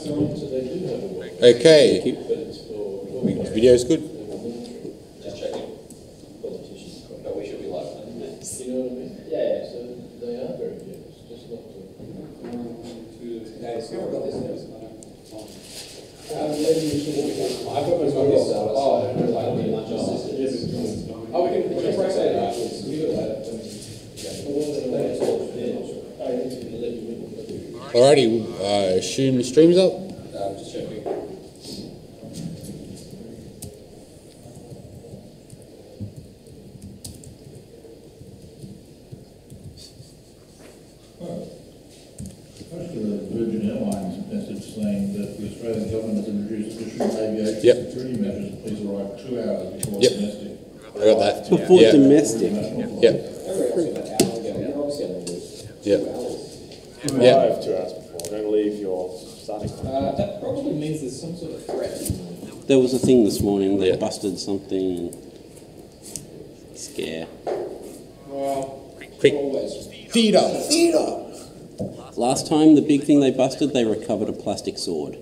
Okay. Video's good. Just checking. Politicians, but we should be live. You know what I mean? Yeah. So they are very generous, just not to. I've got this. Oh, we can press that afterwards. We do it later. Alrighty, assume the stream's up. Just checking. Virgin Airlines message saying that the Australian government has introduced additional aviation Yep. security measures. Please arrive 2 hours before Yep. domestic. I got that. Before Yeah. domestic. Yep. Yep. Yeah. Arrive 2 hours before. Don't leave your starting point. That probably means there's some sort of threat. There was a thing this morning, they Yeah. busted something. Scare. Well, Quick. always. Theatre. Last time, the big thing they busted, they recovered a plastic sword.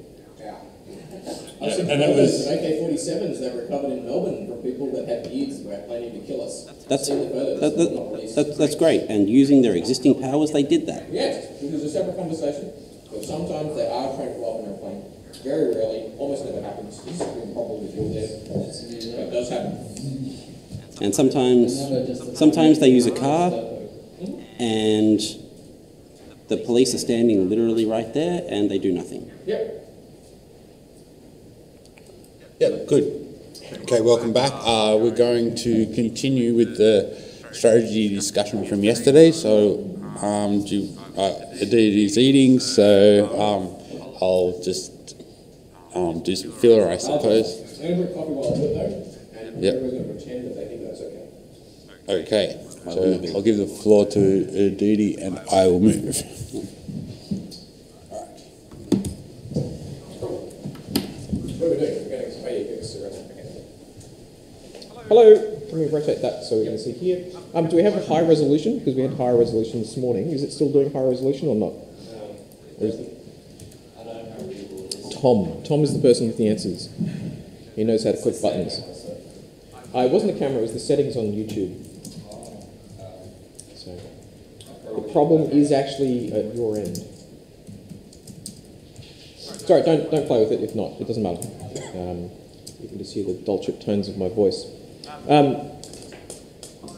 I've seen and that photos was- of AK-47s that were recovered in Melbourne from people that had beards that were planning to kill us. That's, Seen the photos, that, they're not released. that's great, and using their existing powers, they did that. Yes, this is a separate conversation, but sometimes they are trained to fly an airplane. Very rarely, almost never happens. Something probably do there. It does happen. And sometimes they use a car, and the police are standing literally right there, and they do nothing. Yep. Yep, good. Okay, welcome back. We're going to continue with the strategy discussion from yesterday. So, Aditi's eating, so I'll just do some filler, I suppose. I'm going to drink coffee while I do it though, and Yep. everyone's going to pretend that they think that's okay. Okay, so I'll give the floor to Aditi and I will move. What are we doing? We're going to explain your fix around that. Hello, can we rotate that so we can see here? Do we have a high resolution? Because we had high resolution this morning. Is it still doing high resolution or not? Or is it... Tom is the person with the answers. He knows how to click buttons. It wasn't the camera, it was the settings on YouTube. So, the problem is actually at your end. Sorry, don't play with it if not, it doesn't matter. You can just hear the dulcet tones of my voice.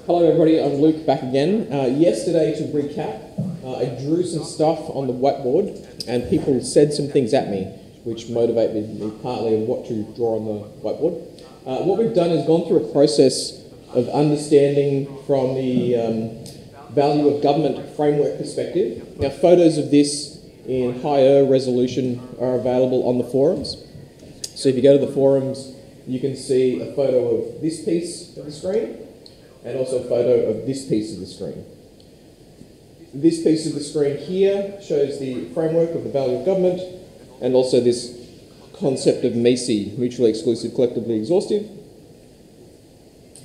Hello everybody, I'm Luke back again. Yesterday, to recap, I drew some stuff on the whiteboard and people said some things at me which motivated me partly in what to draw on the whiteboard. What we've done is gone through a process of understanding from the value of government framework perspective. Now, photos of this in higher resolution are available on the forums. So if you go to the forums, you can see a photo of this piece of the screen and also a photo of this piece of the screen. This piece of the screen here shows the framework of the value of government and also this concept of MECE, mutually exclusive, collectively exhaustive.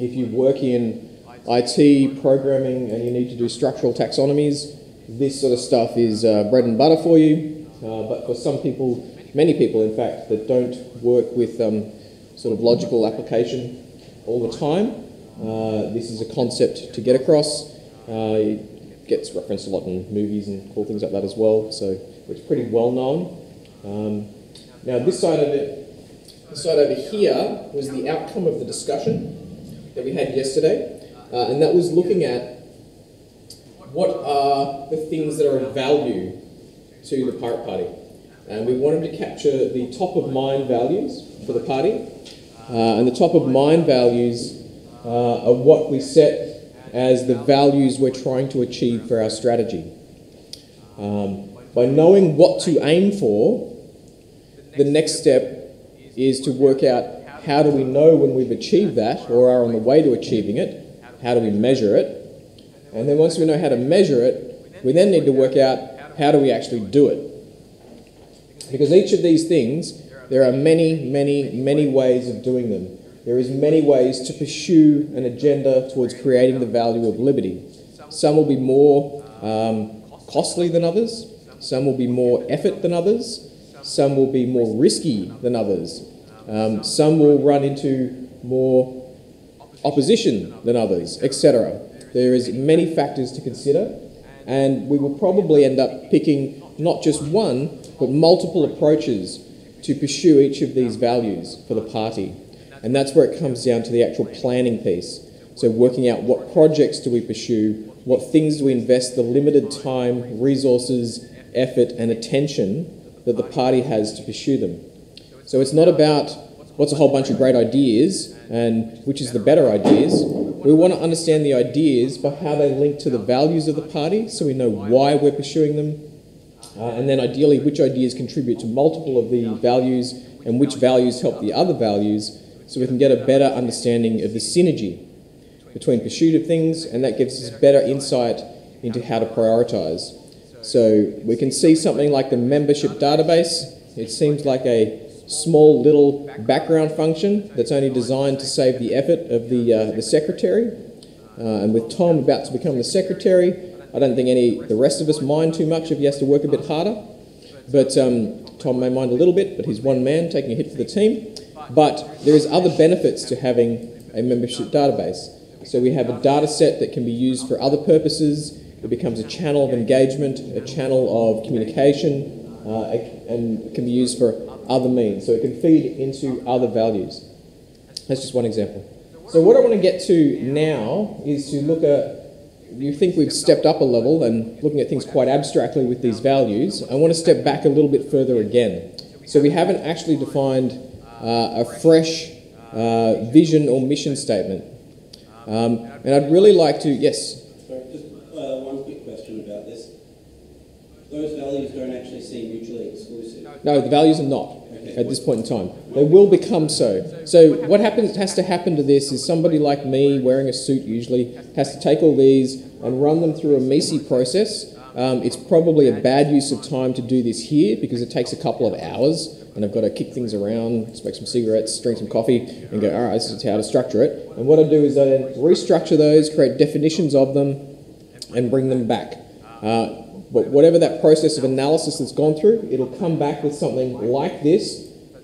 If you work in IT programming and you need to do structural taxonomies, this sort of stuff is bread and butter for you. But for some people, many people in fact, that don't work with sort of logical application all the time, this is a concept to get across. It gets referenced a lot in movies and cool things like that as well, so it's pretty well known. Now this side of it, this side over here was the outcome of the discussion that we had yesterday, and that was looking at what are the things that are of value to the Pirate Party. And we wanted to capture the top of mind values for the party, and the top of mind values are what we set as the values we're trying to achieve for our strategy. By knowing what to aim for, the next step is to work out how do we know when we've achieved that or are on the way to achieving it, how do we measure it, and then once we know how to measure it, we then need to work out how do we actually do it. Because each of these things, there are many ways of doing them. There is many ways to pursue an agenda towards creating the value of liberty. Some will be more costly than others, some will be more effort than others, Some will be more risky than others. Some will run into more opposition than others, etc. There is many factors to consider, and we will probably end up picking not just one, but multiple approaches to pursue each of these values for the party. And that's where it comes down to the actual planning piece. So working out what projects do we pursue, what things do we invest the limited time, resources, effort and attention that the party has to pursue them. So it's not about what's a whole bunch of great ideas and which is the better ideas. We want to understand the ideas by how they link to the values of the party, so we know why we're pursuing them, and then ideally which ideas contribute to multiple of the values and which values help the other values, so we can get a better understanding of the synergy between pursuit of things, and that gives us better insight into how to prioritise. So we can see something like the membership database. It seems like a small little background function that's only designed to save the effort of the secretary. And with Tom about to become the secretary, I don't think the rest of us mind too much if he has to work a bit harder. But Tom may mind a little bit, but he's one man taking a hit for the team. But there is other benefits to having a membership database. So we have a data set that can be used for other purposes. It becomes a channel of engagement, a channel of communication, and can be used for other means. So it can feed into other values. That's just one example. So what I want to get to now is to look at, you think we've stepped up a level and looking at things quite abstractly with these values. I want to step back a little bit further again. So we haven't actually defined a fresh vision or mission statement. And I'd really like to, yes? Sorry, just one quick question about this. Those values don't actually seem mutually exclusive. No, the values are not at this point in time. They will become so. So what has to happen to this is somebody like me, wearing a suit usually, has to take all these and run them through a MECE process. It's probably a bad use of time to do this here because it takes a couple of hours and I've got to kick things around, smoke some cigarettes, drink some coffee and go, all right, this is how to structure it. And what I do is I then restructure those, create definitions of them and bring them back. But whatever that process of analysis that's gone through, it'll come back with something like this,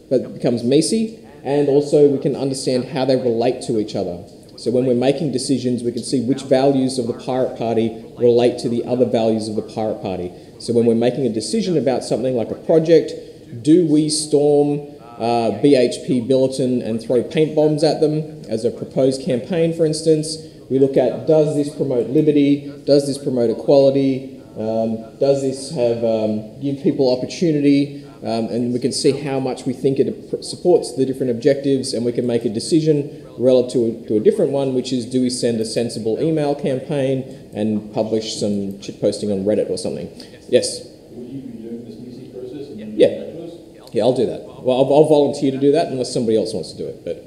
but it becomes MECE, and also we can understand how they relate to each other. So when we're making decisions, we can see which values of the Pirate Party relate to the other values of the Pirate Party. So when we're making a decision about something like a project, do we storm BHP Billiton and throw paint bombs at them as a proposed campaign, for instance? We look at, does this promote liberty? Does this promote equality? Does this give people opportunity? And we can see how much we think it supports the different objectives, and we can make a decision relative to a different one, which is, do we send a sensible email campaign and publish some shit posting on Reddit or something? Yes? Will you be doing this MECE process? And then Yeah. back to us? Yeah, I'll do that. Well, I'll volunteer to do that unless somebody else wants to do it. But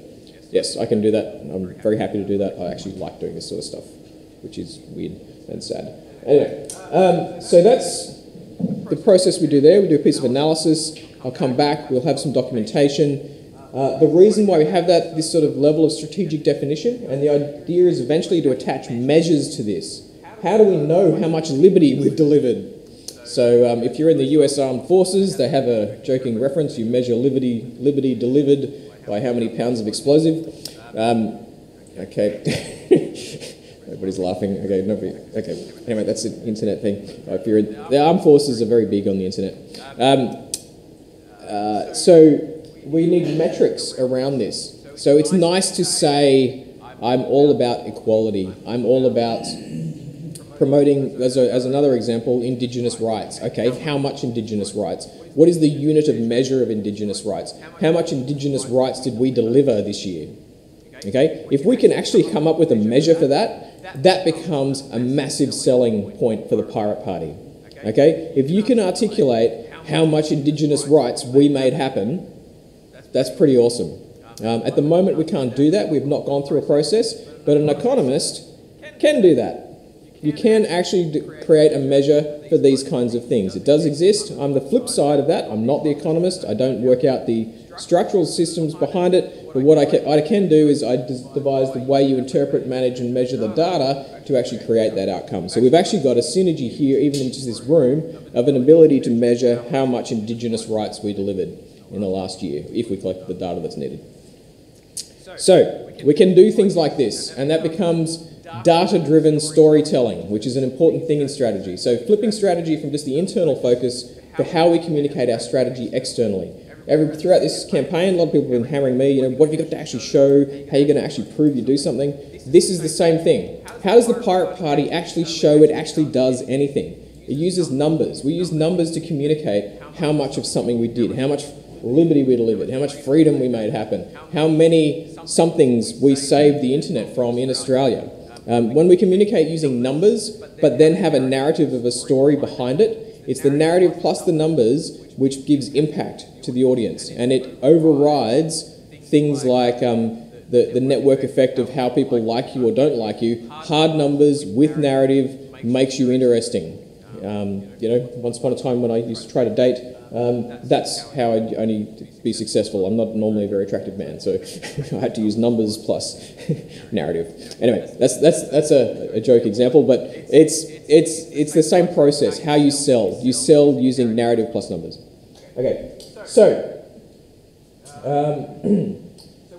yes, I can do that. I'm very happy to do that. I actually like doing this sort of stuff, which is weird and sad. Anyway, so that's the process we do there. We do a piece of analysis. I'll come back. We'll have some documentation. The reason why we have this sort of level of strategic definition, and the idea is eventually to attach measures to this. How do we know how much liberty we've delivered? So if you're in the US Armed Forces, they have a joking reference. You measure liberty delivered by how many pounds of explosive. Okay. Everybody's laughing. Okay, nobody. Okay. Anyway, that's an internet thing. If you're the armed forces are very big on the internet. So we need metrics around this. So it's nice to say I'm all about equality. I'm all about promoting, as another example, Indigenous rights. Okay, how much Indigenous rights? What is the unit of measure of Indigenous rights? How much Indigenous rights did we deliver this year? Okay, if we can actually come up with a measure for that, that becomes a massive selling point for the Pirate Party. Okay, if you can articulate how much Indigenous rights we made happen, that's pretty awesome. At the moment, we can't do that. We've not gone through a process, but an economist can do that. You can actually create a measure for these kinds of things. It does exist. I'm the flip side of that. I'm not the economist. I don't work out the structural systems behind it, but what I can do is I devise the way you interpret, manage and measure the data to actually create that outcome. So we've actually got a synergy here, even in just this room, of an ability to measure how much Indigenous rights we delivered in the last year, if we collected the data that's needed. So we can do things like this, and that becomes data-driven storytelling, which is an important thing in strategy. So flipping strategy from just the internal focus to how we communicate our strategy externally. Throughout this campaign, a lot of people have been hammering me, what have you got to actually show, how are you going to actually prove you do something? This is the same thing. How does the Pirate Party actually show it actually does anything? It uses numbers. We use numbers to communicate how much of something we did, how much liberty we delivered, how much freedom we made happen, how many somethings we saved the internet from in Australia. When we communicate using numbers, but then have a narrative of a story behind it, it's the narrative plus the numbers which gives impact to the audience, and it overrides things like the network effect of how people like you or don't like you. Hard numbers with narrative makes you interesting. Once upon a time when I used to try to date, that's how I'd only be successful. I'm not normally a very attractive man, so I had to use numbers plus narrative. Anyway, that's a joke example, but it's the same process. How you sell. You sell using narrative plus numbers. Okay, so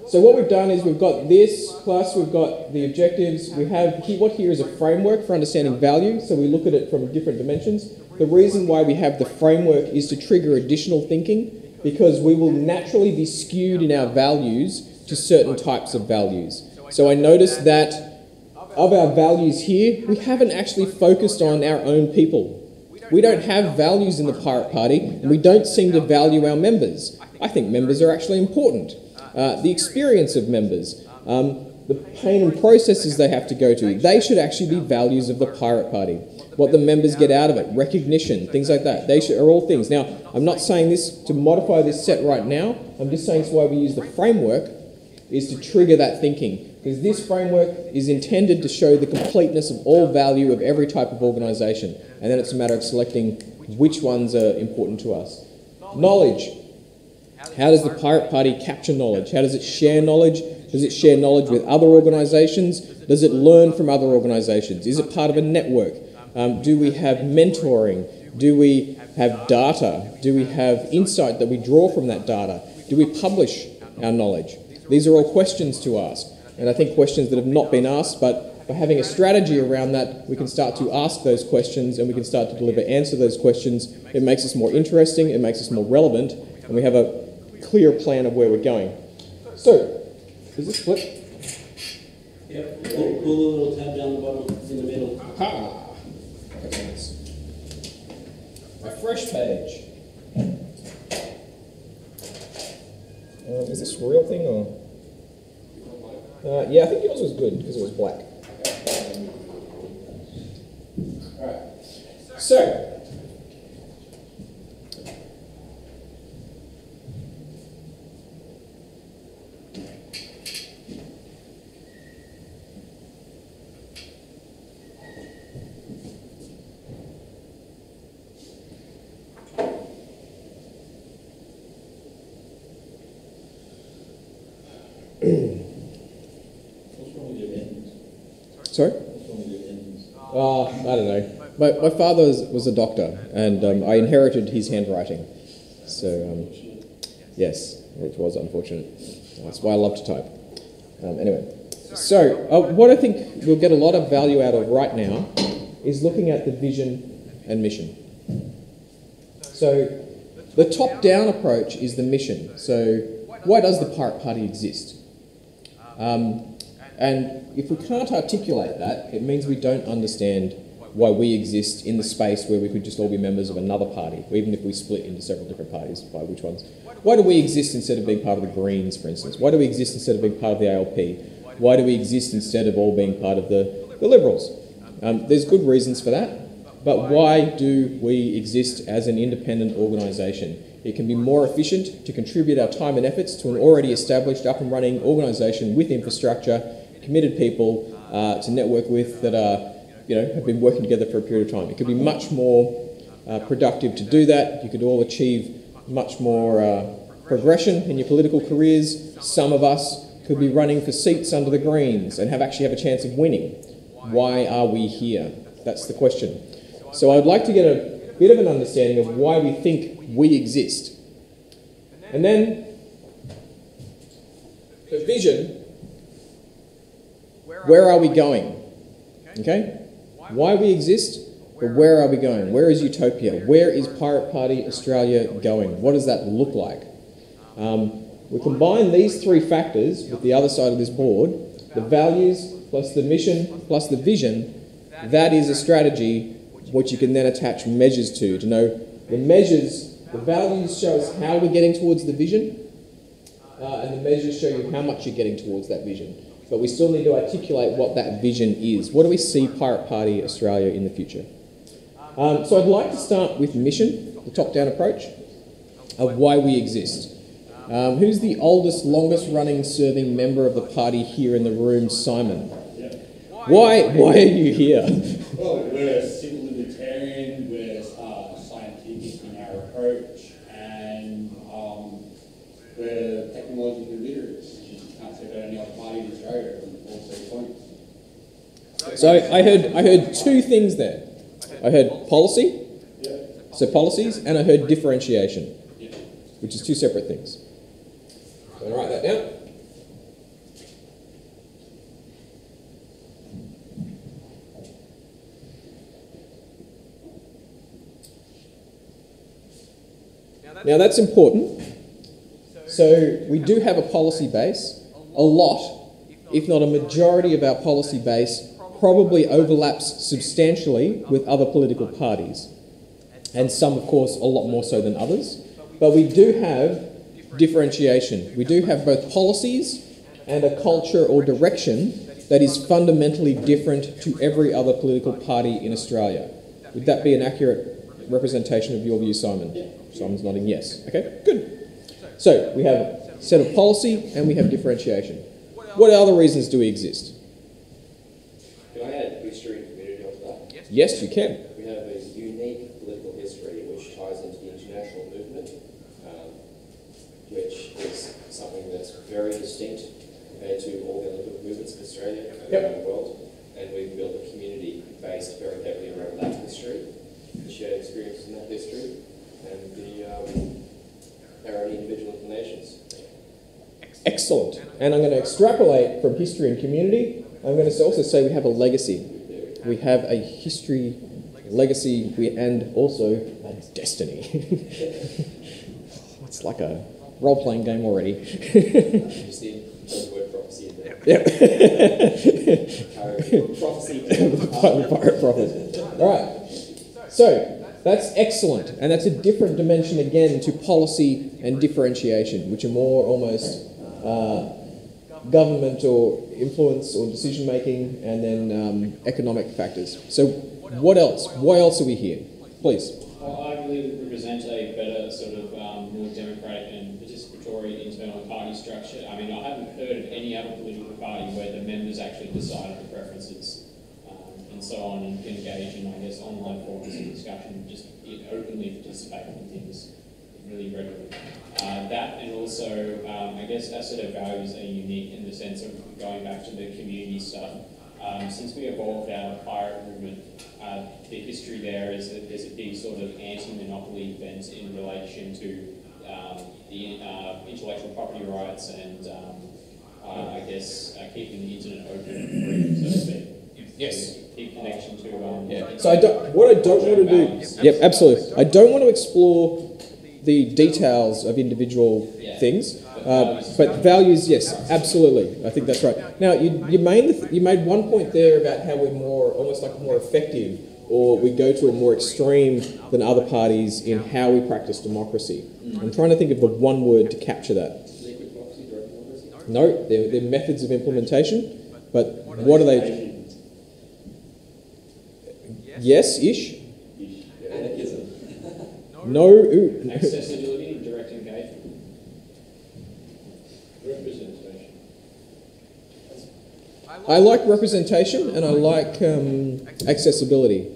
so what we've done is we've got this, plus we've got the objectives. We have what here is a framework for understanding value, so we look at it from different dimensions. The reason why we have the framework is to trigger additional thinking, because we will naturally be skewed in our values to certain types of values. So I noticed that of our values here, we haven't actually focused on our own people. We don't have values in the Pirate Party, and we don't seem to value our members. I think members are actually important. The experience of members, the pain and processes they have to go to, they should actually be values of the Pirate Party. What the members get out of it, recognition, things like that, are all things. Now, I'm not saying this to modify this set right now, I'm just saying it's why we use the framework, is to trigger that thinking. Because this framework is intended to show the completeness of all value of every type of organisation. And then it's a matter of selecting which ones are important to us. Knowledge. How does the Pirate Party capture knowledge? How does it share knowledge? Does it share knowledge with other organisations? Does it learn from other organisations? Is it part of a network? Do we have mentoring? Do we have data? Do we have insight that we draw from that data? Do we publish our knowledge? These are all questions to ask. And I think questions that have not been asked, but by having a strategy around that, we can start to ask those questions and we can start to answer those questions. It makes us more interesting, it makes us more relevant, and we have a clear plan of where we're going. So, does this flip? Yep. Pull the little tab down the bottom in the middle. Aha! Okay, a fresh page. Is this a real thing or? Yeah, I think yours was good because it was black. Alright. So, sorry? I don't know. My father was a doctor, and I inherited his handwriting. So, yes, it was unfortunate. That's why I love to type. Anyway, so what I think we'll get a lot of value out of right now is looking at the vision and mission. So, the top-down approach is the mission. So, why does the Pirate Party exist? And if we can't articulate that, it means we don't understand why we exist in the space where we could just all be members of another party, even if we split into several different parties, by which ones. Why do we exist instead of being part of the Greens, for instance? Why do we exist instead of being part of the ALP? Why do we exist instead of all being part of the Liberals? There's good reasons for that, but why do we exist as an independent organisation? It can be more efficient to contribute our time and efforts to an already established, up and running organisation with infrastructure, committed people to network with that are, have been working together for a period of time. It could be much more productive to do that. You could all achieve much more progression in your political careers. Some of us could be running for seats under the Greens and actually have a chance of winning. Why are we here? That's the question. So I'd like to get a bit of an understanding of why we think we exist. And then, the vision, where are we going? Okay? Why we exist, but where are we going? Where is Utopia? Where is Pirate Party Australia going? What does that look like? We combine these three factors with the other side of this board, the values plus the mission plus the vision. That is a strategy which you can then attach measures to know the measures. The values show us how we're getting towards the vision, and the measures show you how much you're getting towards that vision. But we still need to articulate what that vision is. What do we see Pirate Party Australia in the future? So I'd like to start with mission, the top-down approach of why we exist. Who's the oldest, longest-running serving member of the party here in the room? Simon. Why are you here? Well, we're civil libertarian, we're scientific in our approach, and we're technologically literate. You can't say about any other party in Australia from all 3 points. So I heard two things there. I heard policy, so policies, and I heard differentiation, which is two separate things. So I'm going to write that down. Now that's important. So we do have a policy base. A lot, if not a majority of our policy base, probably overlaps substantially with other political parties. And some, of course, a lot more so than others. But we do have differentiation. We do have both policies and a culture or direction that is fundamentally different to every other political party in Australia. Would that be an accurate representation of your view, Simon? Simon's nodding yes. Okay, good. So we have a set of policy and we have differentiation. What other reasons do we exist? Can I add history and community onto that? Yes, you can. We have a unique political history which ties into the international movement, which is something that's very distinct compared to all the other movements in Australia and around the world. And we've built a community based very heavily around that history, the shared experiences in that history, and our own individual inclinations. Excellent. And I'm going to extrapolate from history and community. I'm going to also say we have a legacy. We have a history, legacy, and also a destiny. It's like a role-playing game already. You see the word prophecy in there. Yeah. Prophecy. Pirate prophet. All right. So that's excellent. And that's a different dimension again to policy and differentiation, which are more almost government or influence or decision making, and then economic factors. So what else? Why else are we here? Please. Well, I believe it represents a better sort of more democratic and participatory internal party structure. I mean, I haven't heard of any other political party where the members actually decide the preferences and so on, and can engage in, I guess, online forums of discussion, just openly participate in things really regularly. That, and also, I guess our set of values are unique in the sense of going back to the community stuff. Since we evolved out of pirate movement, the history there is that there's a big sort of anti-monopoly bent in relation to the intellectual property rights and I guess keeping the internet open and free, so to speak. Yes. Big connection to Yeah. So what I don't want to do. Yep, absolutely. I don't want to explore the details of individual things, but values, yes, absolutely. I think that's right. Now, you made one point there about how we're almost like more effective, or we go to a more extreme than other parties in how we practice democracy. I'm trying to think of the one word to capture that. No, they're methods of implementation, but what are they? Yes-ish. No. accessibility and direct engagement. Representation. I like representation and I like accessibility.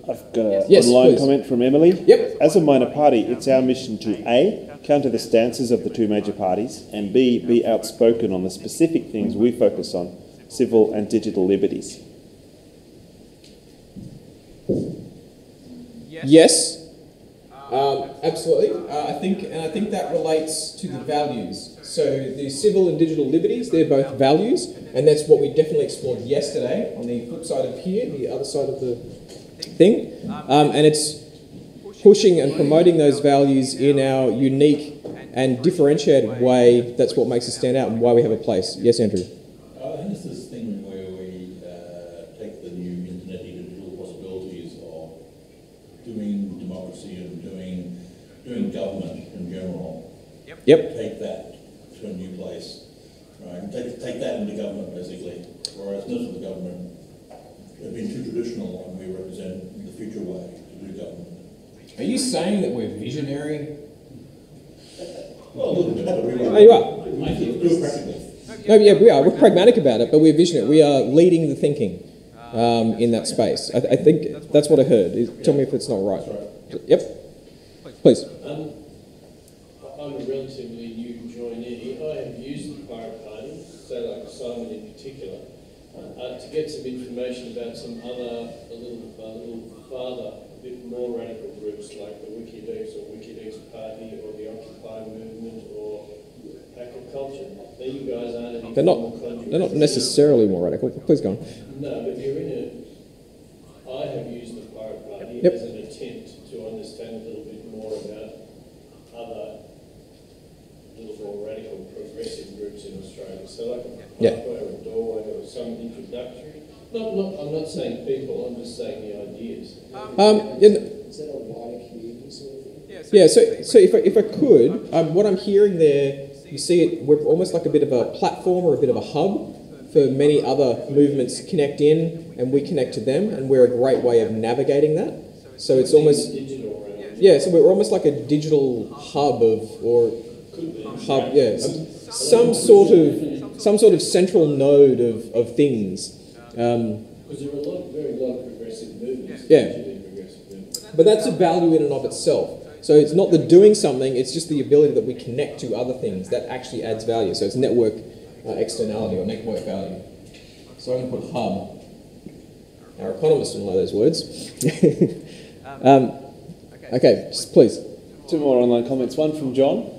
I've got an Yes, online please. comment from Emily. Yep. As a minor party, it's our mission to A, counter the stances of the two major parties, and B, be outspoken on the specific things we focus on, civil and digital liberties. Yes, absolutely. I think that relates to the values. So the civil and digital liberties, they're both values, and that's what we definitely explored yesterday on the flip side of here, the other side of the thing. And it's pushing and promoting those values in our unique and differentiated way. That's what makes us stand out and why we have a place. Yes, Andrew? I think it's this thing where we take the new internet digital possibilities of doing democracy and doing government in general. Yep. Take that to a new place, right? Take that into government basically, whereas most of the government have been too traditional, and we represent the future way to do government. Are you saying that we're visionary? Well, a little bit, but we Oh, you are? do it practically. No, yeah, we are. We're pragmatic about it, but we're visionary. We are leading the thinking in that space. I think that's what I heard. Tell me if it's not right. Yep. Please. I'm a relatively new joinee. I have used the Pirate Party, so like Simon in particular, to get some information about some other, a little farther, a bit more radical groups like the WikiLeaks or WikiLeaks Party or the Occupy movement or Hacker Culture. Now you guys aren't any formal contributors. They're not necessarily more radical. Please go on. No, but you're in a... I have used the Pirate Party Yep. as an attempt to understand a little bit more about other little more radical progressive groups in Australia. So like a pathway or a doorway or some introductory. I'm not saying people, I'm just saying the ideas. Is that a wider community sort of thing? Yeah, so if I could, what I'm hearing there, you see it, we're almost like a bit of a platform or a bit of a hub for many other movements to connect in, and we connect to them, and we're a great way of navigating that. So it's almost, yeah, so we're almost like a digital hub some sort of central node of things. Because there are a lot of progressive movements. Yeah. But that's a value in and of itself. So it's not the doing something, it's just the ability that we connect to other things that actually adds value. So it's network externality or network value. So I'm going to put hub. Our economists will know those words. Okay, please. Two more online comments. One from John.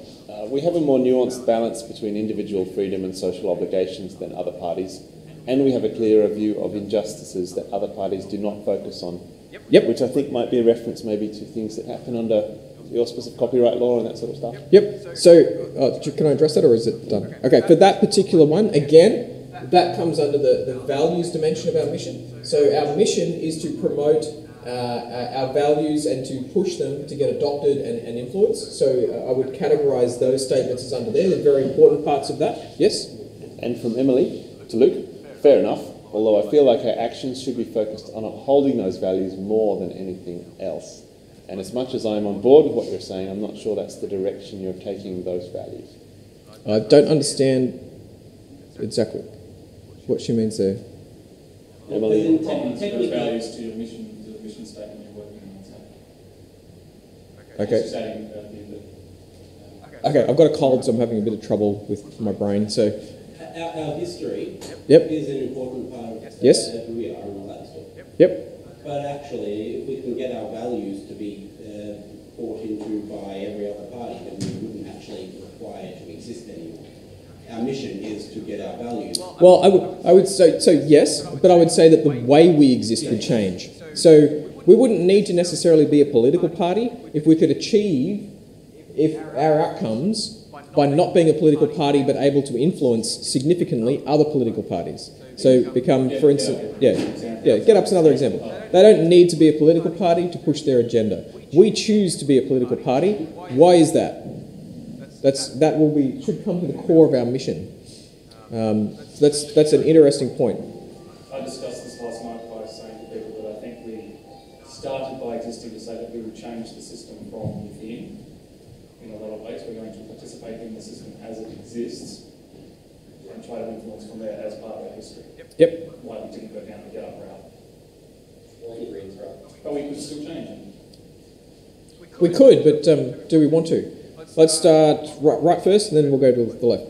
We have a more nuanced balance between individual freedom and social obligations than other parties, and we have a clearer view of injustices that other parties do not focus on. Yep. Which I think might be a reference maybe to things that happen under the auspice of copyright law and that sort of stuff. Yep. So can I address that, or is it done? Okay, for that particular one, again, that comes under the values dimension of our mission. So our mission is to promote our values and to push them to get adopted and influenced. So I would categorise those statements as under there. They're very important parts of that. Yes? And from Emily to Luke, fair enough, although I feel like our actions should be focused on upholding those values more than anything else. And as much as I'm on board with what you're saying, I'm not sure that's the direction you're taking those values. I don't understand exactly what she means there. Emily? Technically, values to your mission statement you're working on. Okay. Just adding Okay, I've got a cold, so I'm having a bit of trouble with my brain. So, Our history Yep. is an important part of Yes. who we are and all that stuff. Yep. But actually, if we can get our values to be bought into by every other party, then we wouldn't actually require to exist anymore. Our mission is to get our values. Well, I would say so. Yes, but I would say that the way we exist would change. So we wouldn't need to necessarily be a political party if we could achieve our outcomes by not being a political party but able to influence significantly other political parties. So become, for instance, GetUp's another example. They don't need to be a political party to push their agenda. We choose to be a political party. Why is that? Should come to the core of our mission. So that's an interesting point. I discussed this last night by saying to people that I think we started by existing to say that we would change the system from within. In a lot of ways, we're going to participate in the system as it exists and try to influence from there as part of our history. Yep. Why we didn't go down the GetUp route. all the Greens are up. But we could still change it. We could, but do we want to? Let's start right first, and then we'll go to the left.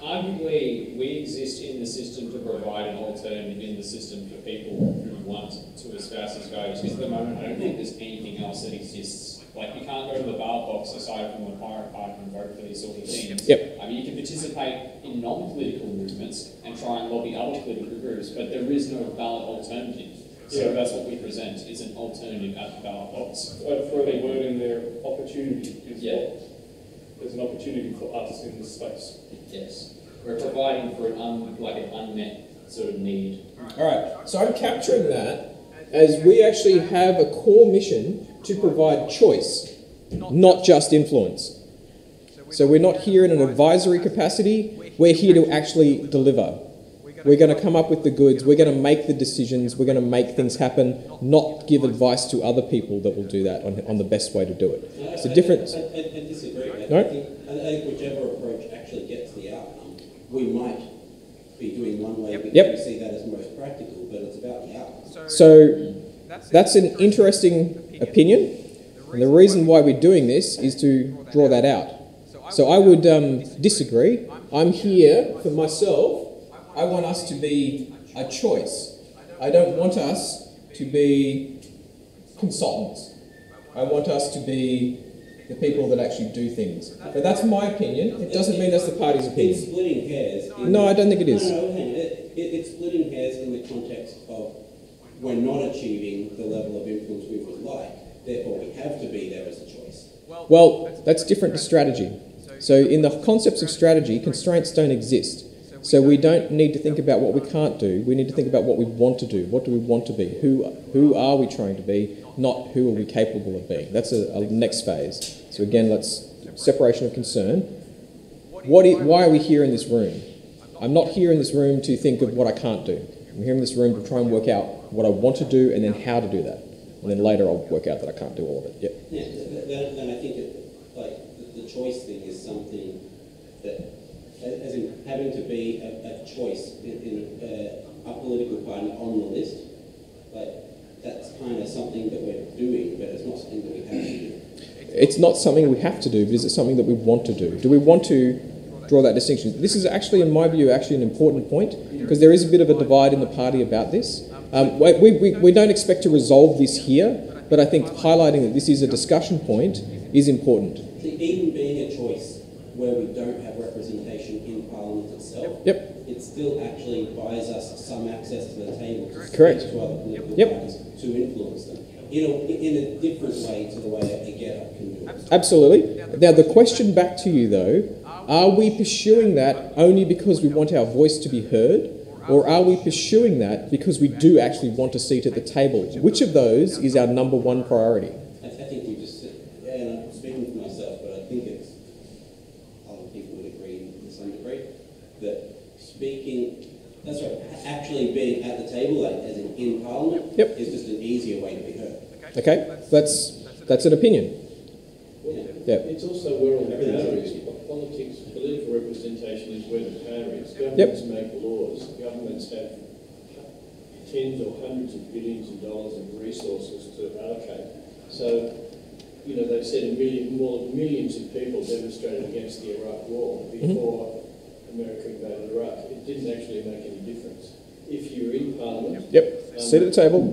Arguably, we exist in the system to provide an alternative in the system for people who want to espouse these values. Because at the moment, I don't think there's anything else that exists. Like, you can't go to the ballot box aside from the Pirate Party and vote for these sort of things. Yep. I mean, you can participate in non-political movements and try and lobby other political groups, but there is no ballot alternative. So that's what we present, is an alternative at the ballot box. I'd throw the word in there, opportunity. Yeah. There's an opportunity for us in this space. Yes. We're providing for an unmet sort of need. All right, so I'm capturing that as we actually have a core mission to provide choice, not just influence. So we're not here in an advisory capacity, we're here to actually deliver. We're going to come up with the goods, we're going to make the decisions, we're going to make things happen, not give advice to other people that will do that on the best way to do it. It's a difference. I disagree. No? I think whichever approach actually gets the outcome, we might be doing one way because we see that as most practical, but it's about the outcome. So that's an interesting opinion, and the reason why we're doing this is to draw that out. So I would disagree. I'm here for myself. I want us to be a choice. I don't want us to be consultants. I want us to be the people that actually do things. But that's my opinion. It doesn't mean that's the party's It's opinion. splitting hairs. No, I don't think it is. No, hang on. It's splitting hairs in the context of we're not achieving the level of influence we would like, therefore we have to be there as a choice. Well, that's different to strategy. So in the concepts of strategy, constraints don't exist. So we don't need to think about what we can't do. We need to think about what we want to do. What do we want to be? Who are we trying to be? Not who are we capable of being. That's a next phase. So again, let's separation of concern. Why are we here in this room? I'm not here in this room to think of what I can't do. I'm here in this room to try and work out what I want to do and then how to do that. And then later I'll work out that I can't do all of it. Yep. Yeah, then I think the choice thing is something that, as in having to be a choice in a political party on the list, that's kind of something that we're doing, but it's not something that we have to do. It's not something we have to do, but is it something that we want to do? Do we want to draw that distinction? This is actually, in my view, actually an important point, because there is a bit of a divide in the party about this. We don't expect to resolve this here, but I think highlighting that this is a discussion point is important. Even being a choice where we don't have representation in Parliament itself, it still actually buys us some access to the table to speak to other political parties, to influence them in a different way to the way that a Get-Up can do it. Absolutely. Now the question back to you though, are we pursuing that only because we want our voice to be heard, or are we pursuing that because we do actually want a seat at the table? Which of those is our number one priority? I think you just said, and I'm speaking for myself, but I think it's, other people would agree in some degree, that actually being at the table, as in Parliament, is just an easier way to be heard. Okay, that's an opinion. Yeah. It's also where all the power is. Politics, political representation is where the power is. Governments make laws. Governments have tens or hundreds of billions of dollars of resources to allocate. So, they've said more than millions of people demonstrated against the Iraq War before America invaded Iraq. It didn't actually make any difference. If you're in Parliament... Sit at the table.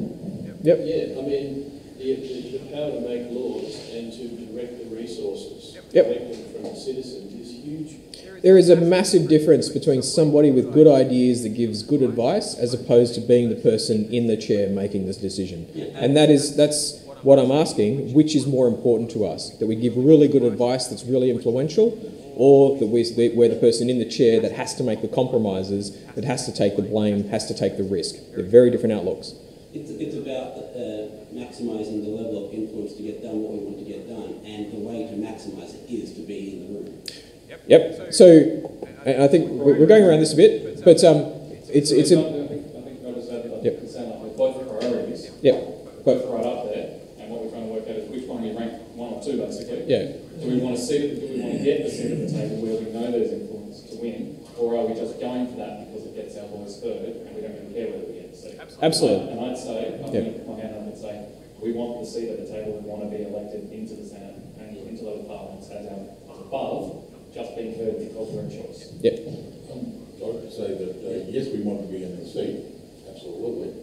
Yeah, I mean, the power to make laws and to direct the resources, collect them from the citizens is huge. There is a massive difference between somebody with good ideas that gives good advice as opposed to being the person in the chair making this decision. And that's what I'm asking, which is more important to us? That we give really good advice that's really influential, or that we're the person in the chair that has to make the compromises, that has to take the blame, has to take the risk. They're very different outlooks. It's about maximising the level of influence to get done what we want to get done, and the way to maximise it is to be in the room. Yep. So I think we're going around this a bit, but it's I think I'll just add that it sounds like we're both priorities. Both right up there, and what we're trying to work out is which one you rank 1 or 2, basically. Do we want to get the seat at the table where we know there's influence to win, or are we just going for that because it gets our voice heard and we don't even care whether we get a seat. Absolutely. And I'd say, I'd put my hand up and say, we want the seat at the table, we want to be elected into the Senate and into local parliaments as above just being heard because we're a choice. Yep. I would say that, yes, we want to be in the seat, absolutely.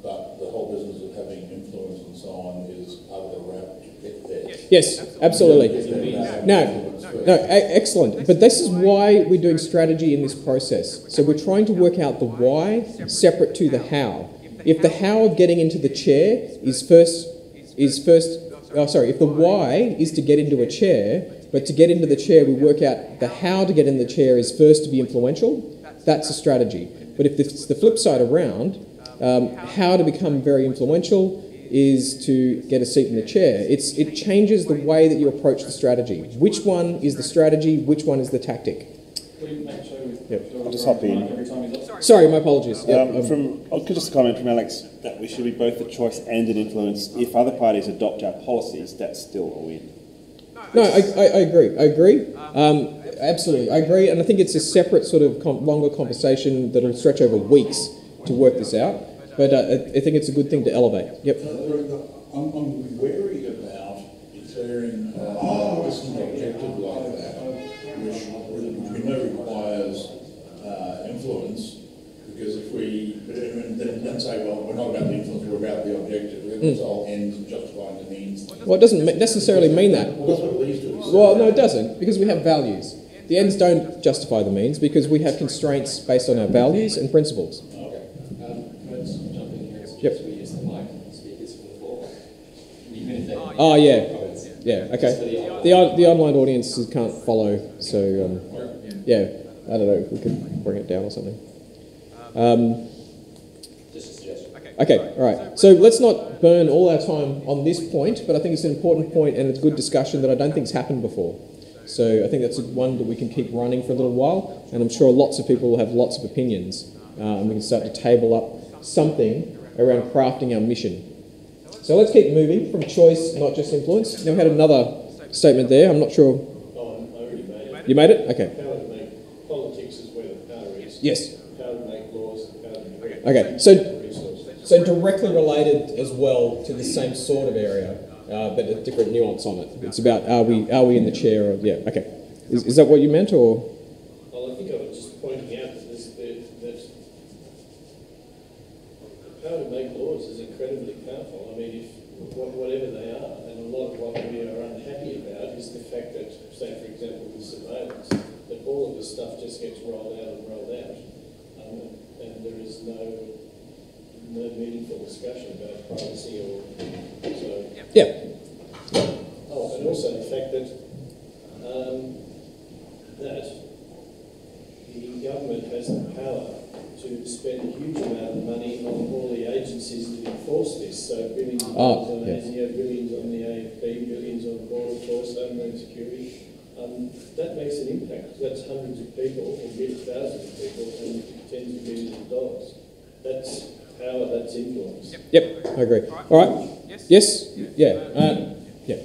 But the whole business of having influence and so on is part of the route to get there. Yes, absolutely. No, excellent. But this is why we're doing strategy in this process. So we're trying to work out the why separate to the how. If the how of getting into the chair if the why is to get into a chair, but to get into the chair we work out the how to get in the chair is first to be influential, that's a strategy. But if it's the flip side around, how to become very influential is to get a seat in the chair. It changes the way that you approach the strategy. Which one is the strategy? Which one is the tactic? Yep. I'll just hop in. Sorry, my apologies. Just a comment from Alex that we should be both a choice and an influence. If other parties adopt our policies, that's still a win. No, I agree. I agree. Absolutely, I agree. And I think it's a separate sort of longer conversation that will stretch over weeks to work this out. But I think it's a good thing to elevate. Yep. I'm wary about declaring a distant objective like that, which we know requires influence, because if we then say, well, we're not about the influence, we're about the objective, it's all ends justifying the means. Well, it doesn't necessarily mean that. Well, that's what it leads to. Well, no, it doesn't, because we have values. The ends don't justify the means because we have constraints based on our values and principles. Yep. We use the mic speakers from the floor. Even if they Oh, yeah. Yeah, okay. The online audiences can't follow, so, yeah, I don't know if we could bring it down or something. just a suggestion. Okay, all right. So let's not burn all our time on this point, but I think it's an important point and it's a good discussion that I don't think's happened before. So I think that's one that we can keep running for a little while, and I'm sure lots of people will have lots of opinions, and we can start to table up something around crafting our mission. So let's keep moving from choice, not just influence. Now we had another statement there. I'm not sure. Oh, I already made it. You made it? Okay. Power to make politics is where the power is. Yes. Power to make laws, power to direct. Okay. So directly related as well to the same sort of area, but a different nuance on it. It's about are we in the chair? Yeah. Okay. Is that what you meant, or? Well, I think I was just pointing out that the power to make laws is incredibly powerful. I mean, whatever they are, and a lot of what we are unhappy about is the fact that, say for example, with surveillance, that all of this stuff just gets rolled out, and there is no meaningful discussion about privacy or so. Yeah. Oh, and also the fact that that the government has the power to spend a huge amount of money on all the agencies that enforce this. So billions of dollars on ASIO, billions on the AFP, billions on Border Force, Homeland Security. That makes an impact. That's hundreds of people, or thousands of people, and tens of billions of dollars. That's power, that's influence. Yep, I agree. All right. Yes? Yeah. Yeah.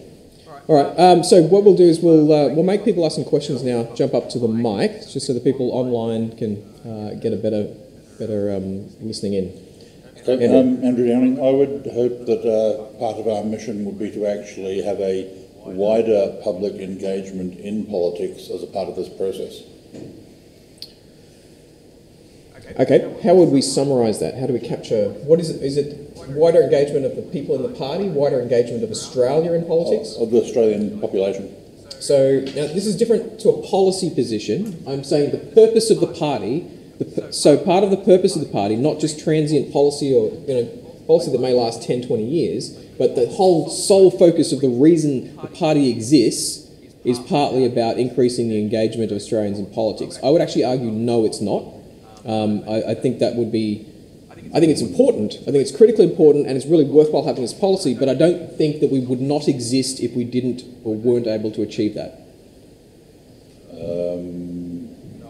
All right. So what we'll do is we'll make people ask some questions now. Jump up to the mic, just so the people online can get a better listening in. Okay. Andrew Downing, I would hope that part of our mission would be to actually have a wider public engagement in politics as a part of this process. Okay, how would we summarise that? How do we capture, what is it? Is it wider engagement of the people in the party, wider engagement of Australia in politics? Of the Australian population. So, now this is different to a policy position. I'm saying the purpose of the party, so part of the purpose of the party, not just transient policy or policy that may last 10, 20 years, but the whole sole focus of the reason the party exists is partly about increasing the engagement of Australians in politics. I would actually argue no, it's not. I think that would be, I think it's important, I think it's critically important, and it's really worthwhile having this policy, but I don't think that we would not exist if we didn't or weren't able to achieve that.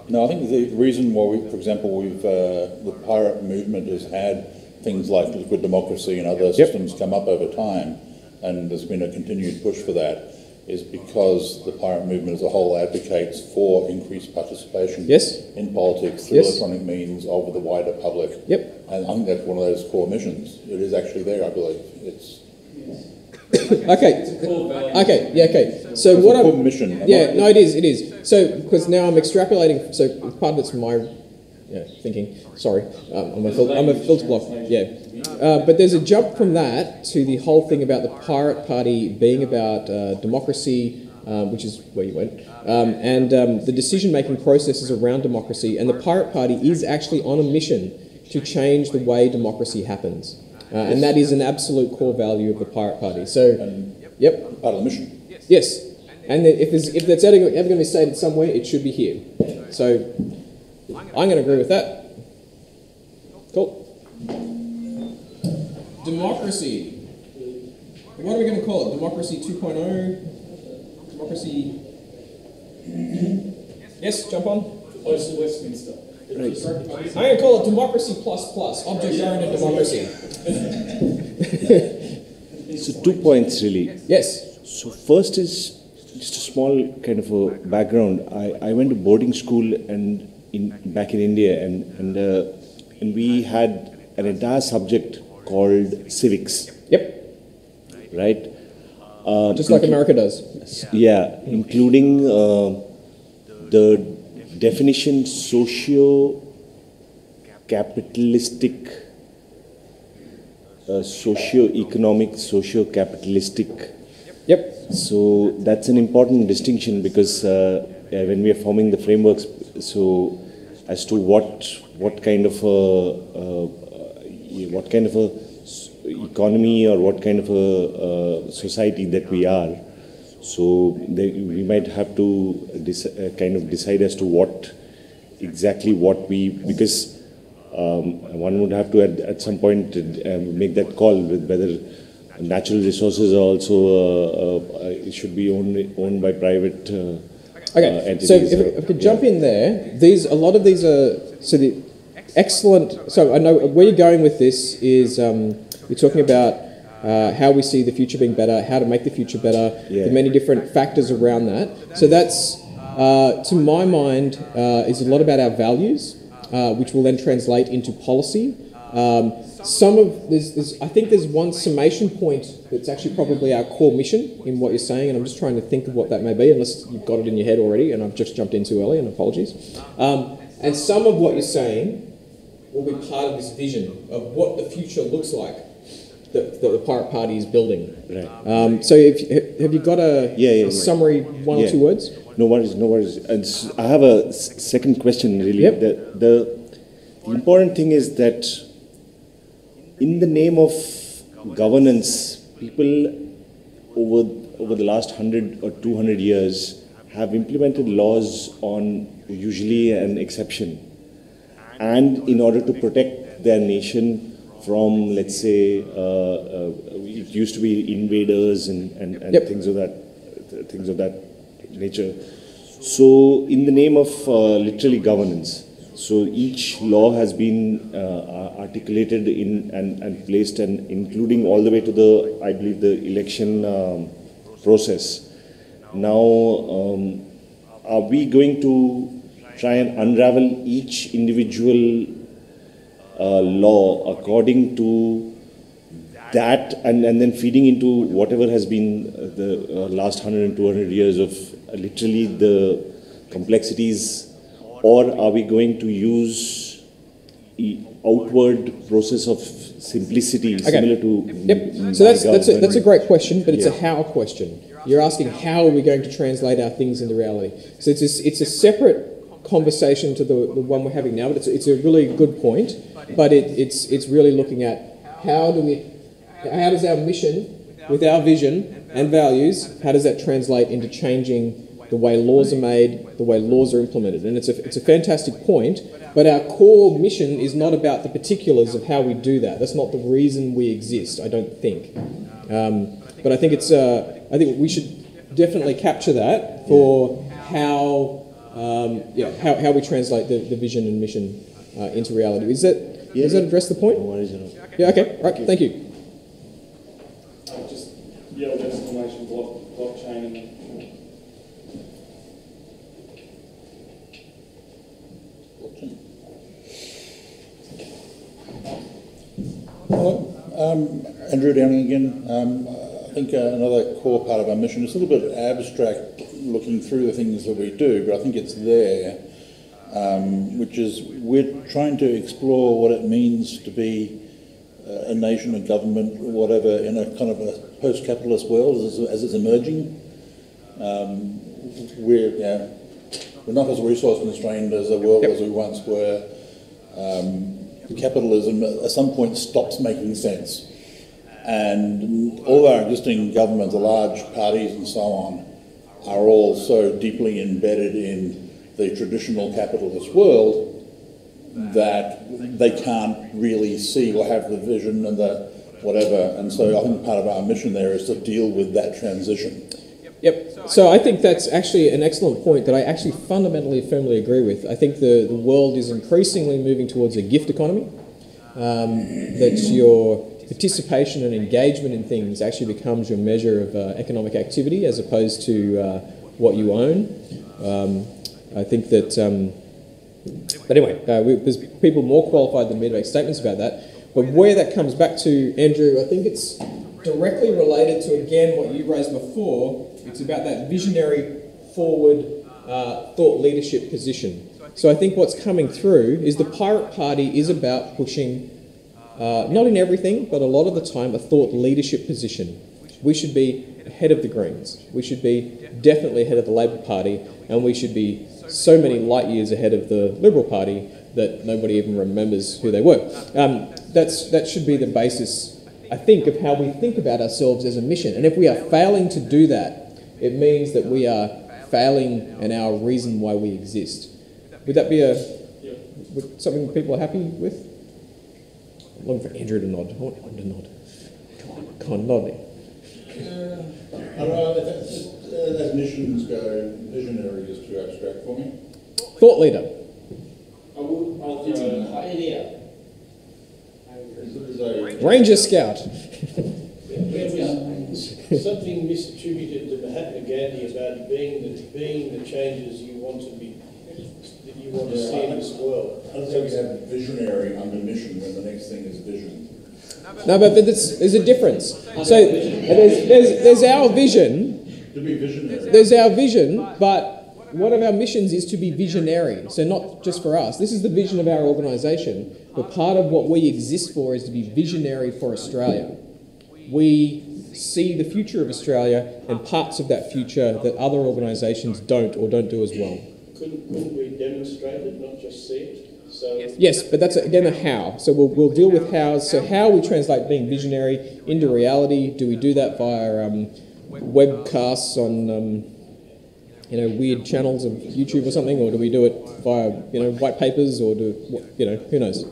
No, I think the reason why, for example, the pirate movement has had things like liquid democracy and other systems come up over time, and there's been a continued push for that, is because the pirate movement as a whole advocates for increased participation in politics through electronic means of the wider public. Yep. And I think that's one of those core missions. It is actually there, I believe. It's Okay. So it's what a I'm core mission. no, it is. So because now I'm extrapolating. So part of it's my thinking. Sorry, I'm a filter block. Yeah, but there's a jump from that to the whole thing about the Pirate Party being about democracy, which is where you went, and the decision-making processes around democracy. And the Pirate Party is actually on a mission to change the way democracy happens. And that is an absolute core value of the Pirate Party. So, yep. Part of the mission. Yes. And if that's ever going to be stated somewhere, it should be here. So, I'm going to agree with that. Cool. Democracy. What are we going to call it? Democracy 2.0? Democracy... Yes, jump on. Close to Westminster. Right. I'm going to call it Democracy ++, object-oriented democracy. So 2 points really. Yes. So first is just a small kind of a background. I went to boarding school and back in India and we had an entire subject called civics. Yep. Right. Just like America does. Yeah, including the definition socio-capitalistic, socio-economic, socio-capitalistic. Yep. So that's an important distinction because when we are forming the frameworks, so as to what kind of a economy or what kind of a society that we are. So we might have to kind of decide as to because one would have to at some point make that call with whether natural resources are also should be owned by private entities. So if I could jump in there, a lot of these are excellent. So I know where you're going with this is you're talking about how we see the future being better, how to make the future better, the many different factors around that. So that's, to my mind, is a lot about our values, which will then translate into policy. I think there's one summation point that's actually probably our core mission in what you're saying, and I'm just trying to think of what that may be, unless you've got it in your head already, and I've just jumped in too early, and apologies. And some of what you're saying will be part of this vision of what the future looks like that the Pirate Party is building. Right. So have you got a summary, one or two words? No worries. And I have a second question really. Yep. The important thing is that in the name of governance, people over the last 100 or 200 years have implemented laws on usually an exception. And in order to protect their nation from, let's say, it used to be invaders and things of that nature. So, in the name of literally governance, so each law has been articulated and placed, and including all the way to I believe, the election process. Now, are we going to try and unravel each individual law according to that and then feeding into whatever has been the last 100 and 200 years of literally the complexities, or are we going to use outward process of simplicity similar to... Yep. So that's a great question, but it's a how question. You're asking how are we going to translate our things into reality. So it's a separate conversation to the one we're having now, but it's a really good point. But it's really looking at how does our mission, with our vision and values, how does that translate into changing the way laws are made, the way laws are implemented? And it's a fantastic point, but our core mission is not about the particulars of how we do that. That's not the reason we exist, I don't think. But I think I think we should definitely capture that for how we translate the vision and mission into reality. Does that address the point? Yeah, okay, right, thank you. Just yield exclamation blockchain. Andrew Downing again. I think another core part of our mission, it's a little bit abstract looking through the things that we do, but I think it's there, which is we're trying to explore what it means to be a nation, a government, whatever, in a kind of a post-capitalist world as it's emerging. We're not as resource constrained as a world as we once were. Capitalism at some point stops making sense. And all our existing governments, the large parties and so on, are all so deeply embedded in the traditional capitalist world that they can't really see or have the vision and the whatever. And so I think part of our mission there is to deal with that transition. Yep. So I think that's actually an excellent point that I actually fundamentally, firmly agree with. I think the world is increasingly moving towards a gift economy, that your participation and engagement in things actually becomes your measure of economic activity as opposed to what you own. I think that, but anyway, there's people more qualified than me to make statements about that. But where that comes back to, Andrew, I think it's directly related to, again, what you raised before. It's about that visionary, forward, thought leadership position. So I think what's coming through is the Pirate Party is about pushing, not in everything, but a lot of the time, a thought leadership position. We should be ahead of the Greens. We should be definitely ahead of the Labor Party, and we should be so many light years ahead of the Liberal Party that nobody even remembers who they were. That should be the basis, I think, of how we think about ourselves as a mission. And if we are failing to do that, it means that we are failing in our reason why we exist. Would that be something people are happy with? I'm looking for Andrew to nod. I want him to nod. Come on, nod. As missions go, visionary is too abstract for me. Thought leader. I'll throw an idea. Ranger Scout. Something misattributed to Mahatma Gandhi about being the changes you want to be, that you want to see in this world. I don't think we have visionary under mission when the next thing is vision. No, but there's a difference. So there's our vision. To be visionary. There's our vision, but one of our missions is to be visionary. So not just for us. This is the vision of our organisation. But part of what we exist for is to be visionary for Australia. We see the future of Australia and parts of that future that other organisations don't or don't do as well. Couldn't we demonstrate it, not just see it? So yes, but that's again a how. So we'll deal with hows. So how we translate being visionary into reality. Do we do that via webcasts on weird channels of YouTube or something, or do we do it via white papers, or who knows?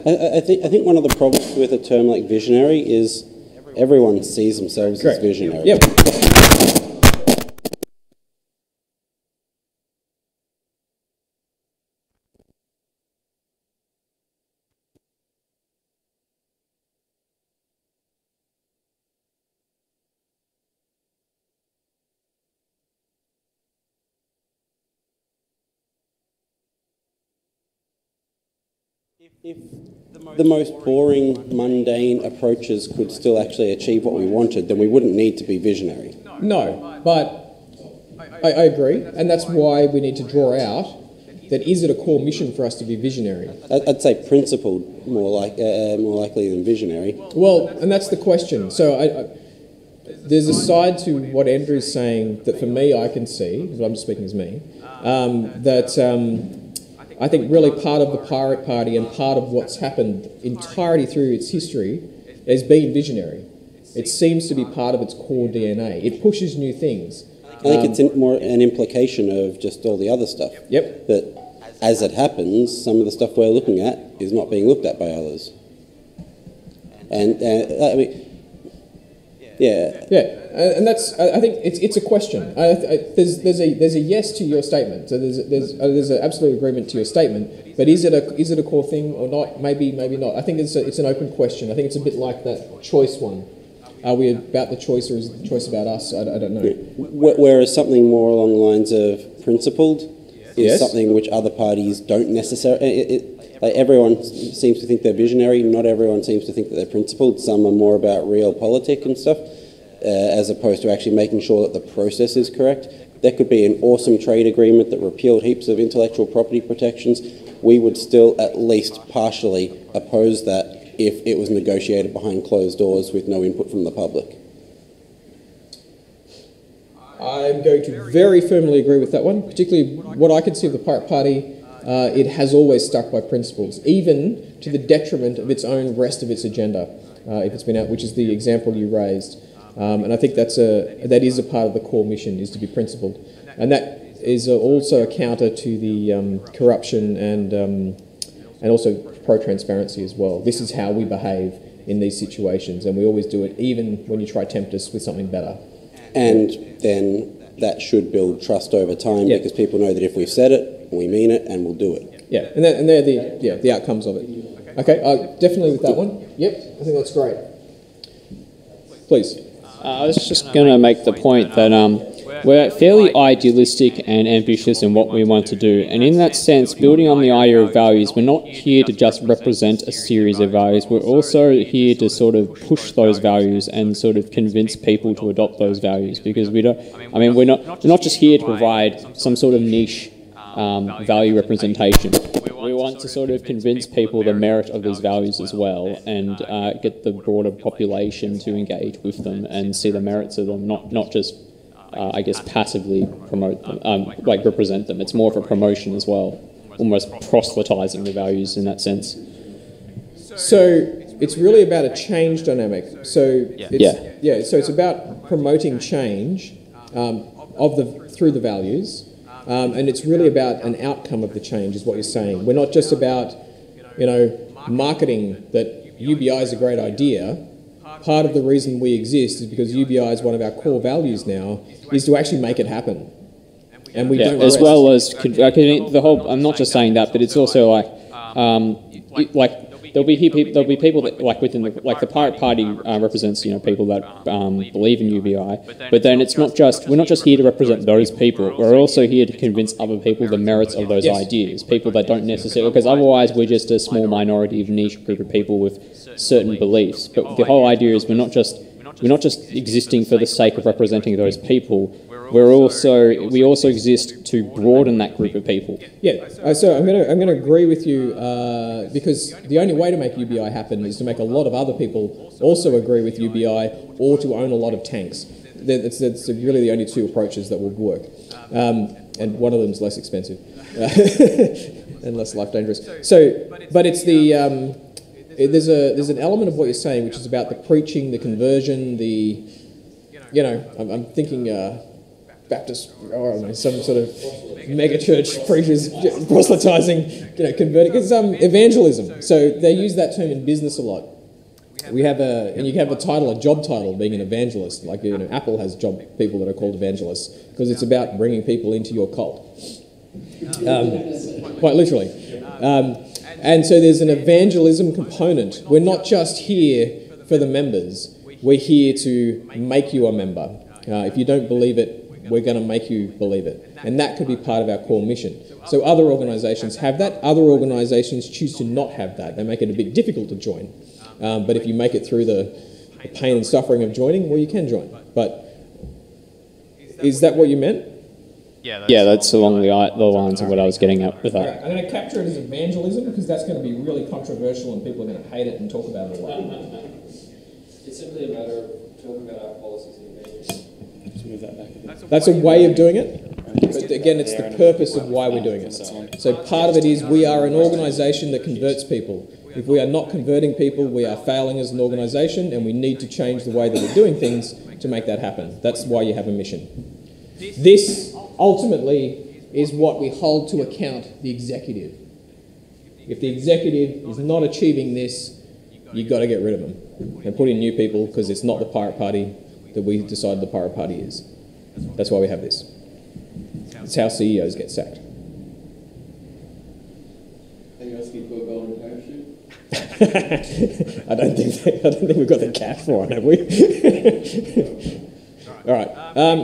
I think one of the problems with a term like visionary is everyone sees themselves as visionary. Yep. If the most boring, mundane approaches could still actually achieve what we wanted, then we wouldn't need to be visionary. No, but I agree, and that's why we need to draw out that is it a core mission for us to be visionary? I'd say principled more likely than visionary. Well, and that's the question. So there's a side to what Andrew's saying that for me I can see, because I'm just speaking as me, I think really part of the Pirate Party and part of what's happened entirely through its history has been visionary. It seems to be part of its core DNA. It pushes new things. I think it's more an implication of just all the other stuff. Yep. That as it happens, some of the stuff we're looking at is not being looked at by others. And I mean, yeah. Yeah, and that's. I think it's a question. There's a yes to your statement. So there's an absolute agreement to your statement. But is it a core thing or not? Maybe not. I think it's an open question. I think it's a bit like that choice one. Are we about the choice, or is the choice about us? I don't know. Whereas something more along the lines of principled is yes. something which other parties don't necessarily. Like everyone seems to think they're visionary. Not everyone seems to think that they're principled. Some are more about realpolitik and stuff, as opposed to actually making sure that the process is correct. There could be an awesome trade agreement that repealed heaps of intellectual property protections. We would still at least partially oppose that if it was negotiated behind closed doors with no input from the public. I'm going to very firmly agree with that one, particularly what I can see of the Pirate Party. It has always stuck by principles, even to the detriment of its own rest of its agenda, if it's been out, which is the example you raised. And I think that is a part of the core mission, is to be principled. And that is also a counter to the corruption and also pro-transparency as well. This is how we behave in these situations, and we always do it, even when you try to tempt us with something better. And then that should build trust over time, because people know that if we've said it, we mean it, and we'll do it. Yeah, and they're the outcomes of it. Okay, definitely with that one. Yep, I think that's great. Please. I was just going to make the point that we're fairly idealistic and ambitious in what we want to do. And in that sense, building on the idea of values, we're not here to just represent a series of values. We're also here to sort of push those values and sort of convince people to adopt those values. Because we're not just here to provide some sort of niche value representation. We want to sort of convince people the merit of these values as well, and get the broader population to engage with them and see the merits of them, not just I guess passively promote them, like represent them. It's more of a promotion as well, almost proselytizing the values in that sense. So it's really about a change dynamic. So so it's about promoting change through the values. And it's really about an outcome of the change, is what you're saying. We're not just about, marketing that UBI is a great idea. Part of the reason we exist is because UBI is one of our core values now, is to actually make it happen. And we don't as rest. well as the whole. I'm not just saying that, but it's also like there'll be people that within the Pirate Party represents people that believe in UBI, but then we're not just here to represent those people. We're also here to convince other people the merits of those ideas. People that don't necessarily, because otherwise we're just a small minority of niche group of people with certain beliefs. But the whole idea is we're not just existing for the sake of representing those people. We also exist to broaden that group of people. Yeah, so I'm gonna agree with you because the only way to make UBI happen is to make a lot of other people also agree with UBI, or to own a lot of tanks. That's really the only two approaches that will work, and one of them is less expensive and less life dangerous. So, but it's there's an element of what you're saying, which is about the preaching, the conversion, I'm thinking. Baptist, or I don't know, some sort of mega church preachers proselytizing, converting. It's evangelism. So they use that term in business a lot. We have and you can have a job title, being an evangelist. Like Apple has people that are called evangelists, because it's about bringing people into your cult, quite literally. And so there's an evangelism component. We're not just here for the members. We're here to make you a member. If you don't believe it, we're going to make you believe it. And that could be part of our core mission. So other organisations have that. Other organisations choose to not have that. They make it a bit difficult to join. But if you make it through the pain and suffering of joining, well, you can join. But is that what you meant? Yeah, that's along the lines of what I was getting at with that. Okay. I'm going to capture it as evangelism, because that's going to be really controversial and people are going to hate it and talk about it a lot. It's simply a matter of talking about our policies and behaviours. That's a way of doing it, but again, it's the purpose of why we're doing it. So part of it is we are an organisation that converts people. If we are not converting people, we are failing as an organisation, and we need to change the way that we're doing things to make that happen. That's why you have a mission. This, ultimately, is what we hold to account the executive. If the executive is not achieving this, you've got to get rid of them and put in new people, because it's not the Pirate Party that we decided the Pirate Party is. That's why we have this. It's how CEOs get sacked. Are you asking for a golden parachute? I don't think we've got the cash for it, have we? All right.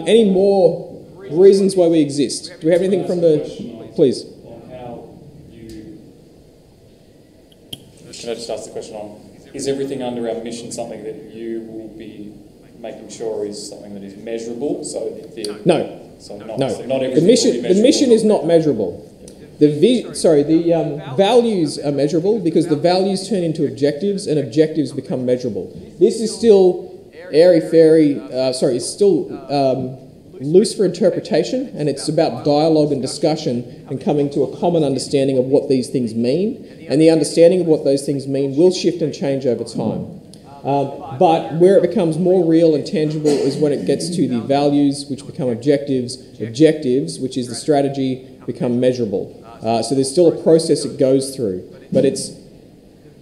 Any more reasons why we exist? Do we have anything from the... Please. On how you Can I just ask the question on, is everything under our mission something that you will be making sure is something that is measurable? So No. So not, No. so not The everything mission, will be the mission measurable. is not measurable. The values are measurable because the values turn into objectives and objectives become measurable. This is still airy-fairy, it's still loose for interpretation, and it's about dialogue and discussion and coming to a common understanding of what these things mean. And the understanding of what those things mean will shift and change over time. But where it becomes more real and tangible is when it gets to the values, which become objectives, which is the strategy, become measurable. So there's still a process it goes through, but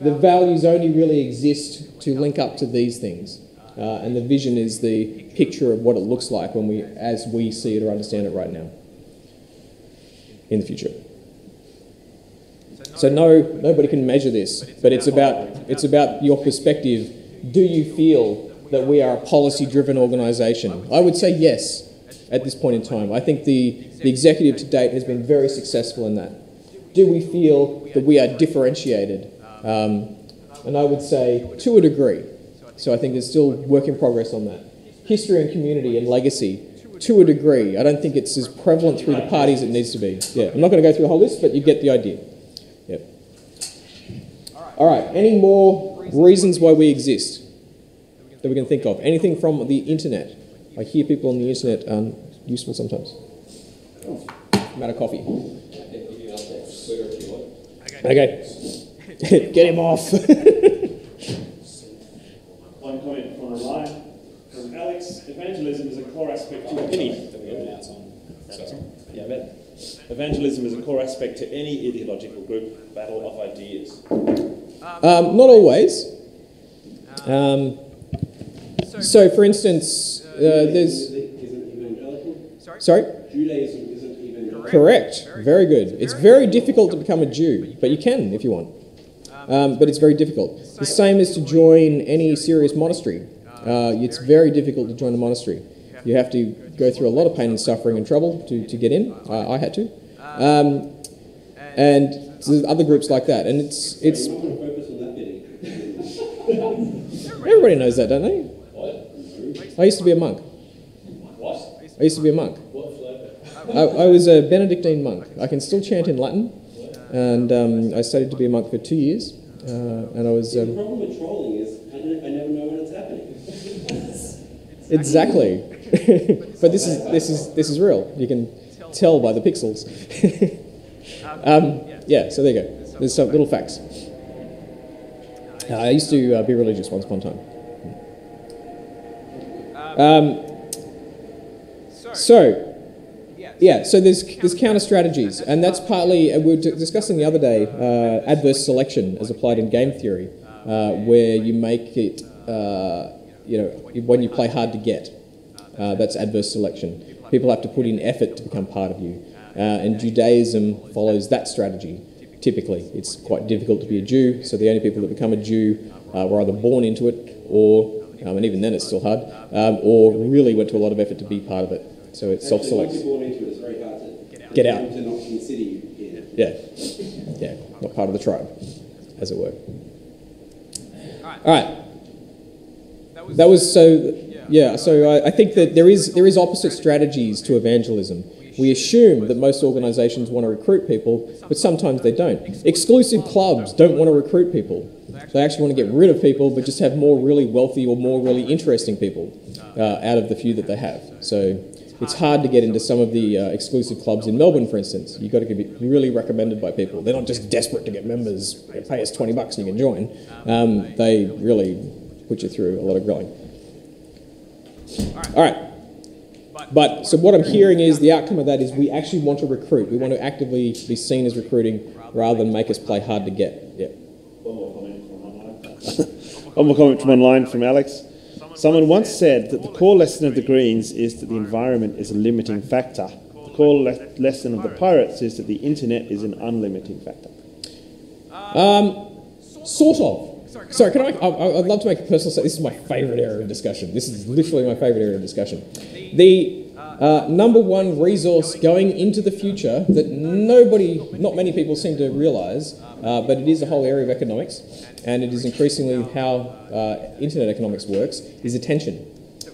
the values only really exist to link up to these things. And the vision is the picture of what it looks like as we see it or understand it right now in the future. So nobody can measure this, but it's about your perspective. Do you feel that we are a policy-driven organisation? I would say yes at this point in time. I think the executive to date has been very successful in that. Do we feel that we are differentiated? And I would say to a degree. So I think there's still work in progress on that. History and community and legacy, to a degree. I don't think it's as prevalent through the parties as it needs to be. Yeah, I'm not going to go through the whole list, but you get the idea. Yep. All right, any more reasons why we exist that we can think of? Anything from the internet? I hear people on the internet are useful sometimes. I'm out of coffee. Okay. Get him off. One comment from online from Alex. Evangelism is a core aspect to any. Evangelism is a core aspect to any ideological group battle of ideas. Not always. So, for instance, there's. Sorry? Judaism isn't even. Correct. Very good. It's very difficult to become a Jew, but you can if you want. But it's very difficult. The same as to join any serious monastery. It's very difficult to join a monastery. You have to go through a lot of pain and suffering and trouble to get in. I had to. And there's other groups like that. And it's everybody knows that, don't they? What? I used to be a monk. What? I used to be a monk. What flavour? I was a Benedictine monk. I can still chant in Latin. And I studied to be a monk for 2 years. And I was... The problem with trolling is I never know when it's happening. Exactly. But this is real. You can tell by the pixels. Yeah, so there you go. There's some little facts. I used to be religious once upon a time. So there's counter strategies, and that's partly, we were discussing the other day, adverse selection as applied in game theory, where you make it, when you play hard to get, that's adverse selection. People have to put in effort to become part of you, and Judaism follows that strategy. Typically, it's quite difficult to be a Jew, so the only people that become a Jew were either born into it, or, and even then it's still hard, or really went to a lot of effort to be part of it. So it self-selects. Once you're born into it, it's very hard to get out. To not consider you in. Yeah, not part of the tribe, as it were. All right. That was so. Yeah, so I think that there is opposite strategies to evangelism. We assume that most organisations want to recruit people, but sometimes they don't. Exclusive clubs don't want to recruit people. They actually want to get rid of people, but just have more really wealthy or more really interesting people out of the few that they have. So it's hard to get into some of the exclusive clubs in Melbourne, for instance. You've got to be really recommended by people. They're not just desperate to get members. They pay us $20 and you can join. They really put you through a lot of grilling. All right. But so what I'm hearing is the outcome of that is we actually want to recruit. We want to actively be seen as recruiting rather than make us play hard to get. Yeah. One more comment from online. One more comment from online from Alex. Someone once said that the core lesson of the Greens is that the environment is a limiting factor. The core lesson of the Pirates is that the internet is an unlimiting factor. Sort of. Sorry, I'd love to make a personal statement. This is my favourite area of discussion. This is literally my favourite area of discussion. The number one resource going into the future that not many people seem to realise, but it is a whole area of economics, and it is increasingly how internet economics works, is attention.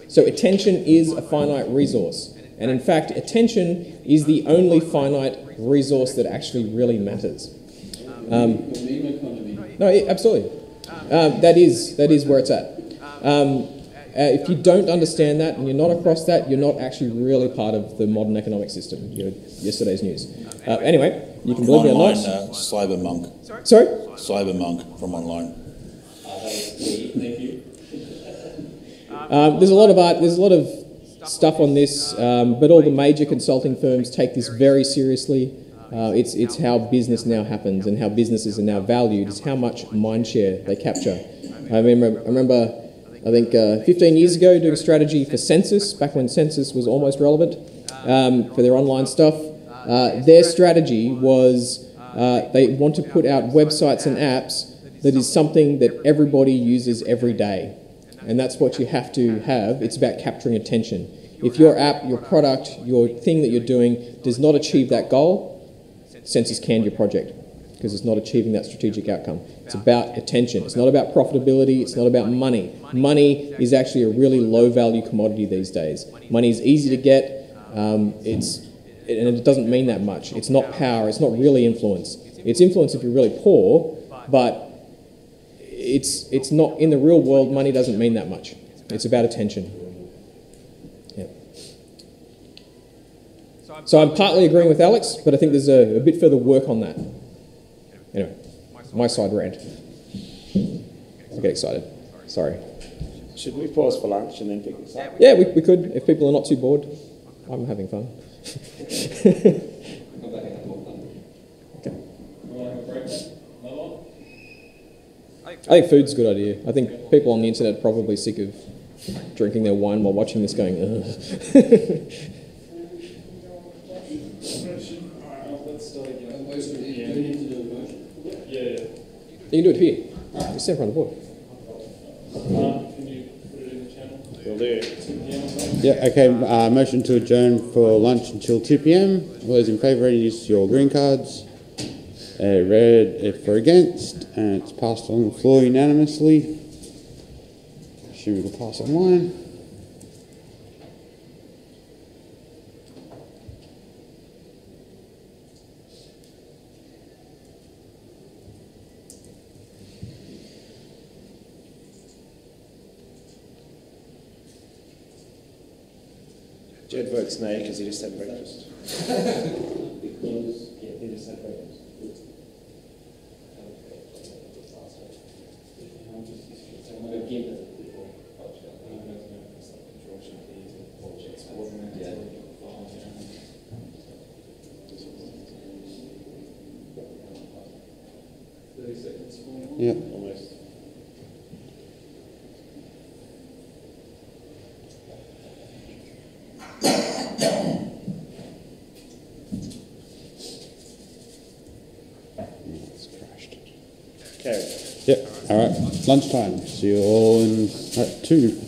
So attention is a finite resource, and in fact, attention is the only finite resource that actually really matters. No, absolutely. That is where it's at. If you don't understand that and you're not across that, you're not actually really part of the modern economic system. You're yesterday's news. Anyway, you can believe me or not. Cybermonk. Sorry? Cybermonk from online. Thank you. There's a lot of art. There's a lot of stuff on this, but all the major consulting firms take this very seriously. It's how business now happens and how businesses are now valued. It's how much mind share they capture. I remember, I think 15 years ago doing strategy for Census, back when Census was almost relevant, for their online stuff. Their strategy was they want to put out websites and apps that is something that everybody uses every day. And that's what you have to have. It's about capturing attention. If your app, your product, your thing that you're doing does not achieve that goal, Census canned your project because it's not achieving that strategic outcome. It's about attention. It's not about profitability. It's not about money. Money is actually a really low-value commodity these days. Money is easy to get, and it doesn't mean that much. It's not power. It's not really influence. It's influence if you're really poor, but it's not, in the real world, money doesn't mean that much. It's about attention. Yeah. So I'm partly agreeing with Alex, but I think there's a bit further work on that. Anyway, my side rant. I get excited. Sorry. Should we pause for lunch and then pick this up? Yeah, we could, if people are not too bored. I'm having fun. I think food's a good idea. I think people on the internet are probably sick of drinking their wine while watching this going, ugh. You can do it here. Just stand in front of the board. Can you put it in the channel? Will do. Yeah, okay, motion to adjourn for lunch until 2 p.m. All those in favour, use your green cards. Red if for against, and it's passed on the floor unanimously. Assume it'll pass online. Jed votes nay because he just had breakfast. Because, He just had breakfast. Yep. Almost. It's crashed. Carried. Yep, alright, lunchtime. See you all in at 2.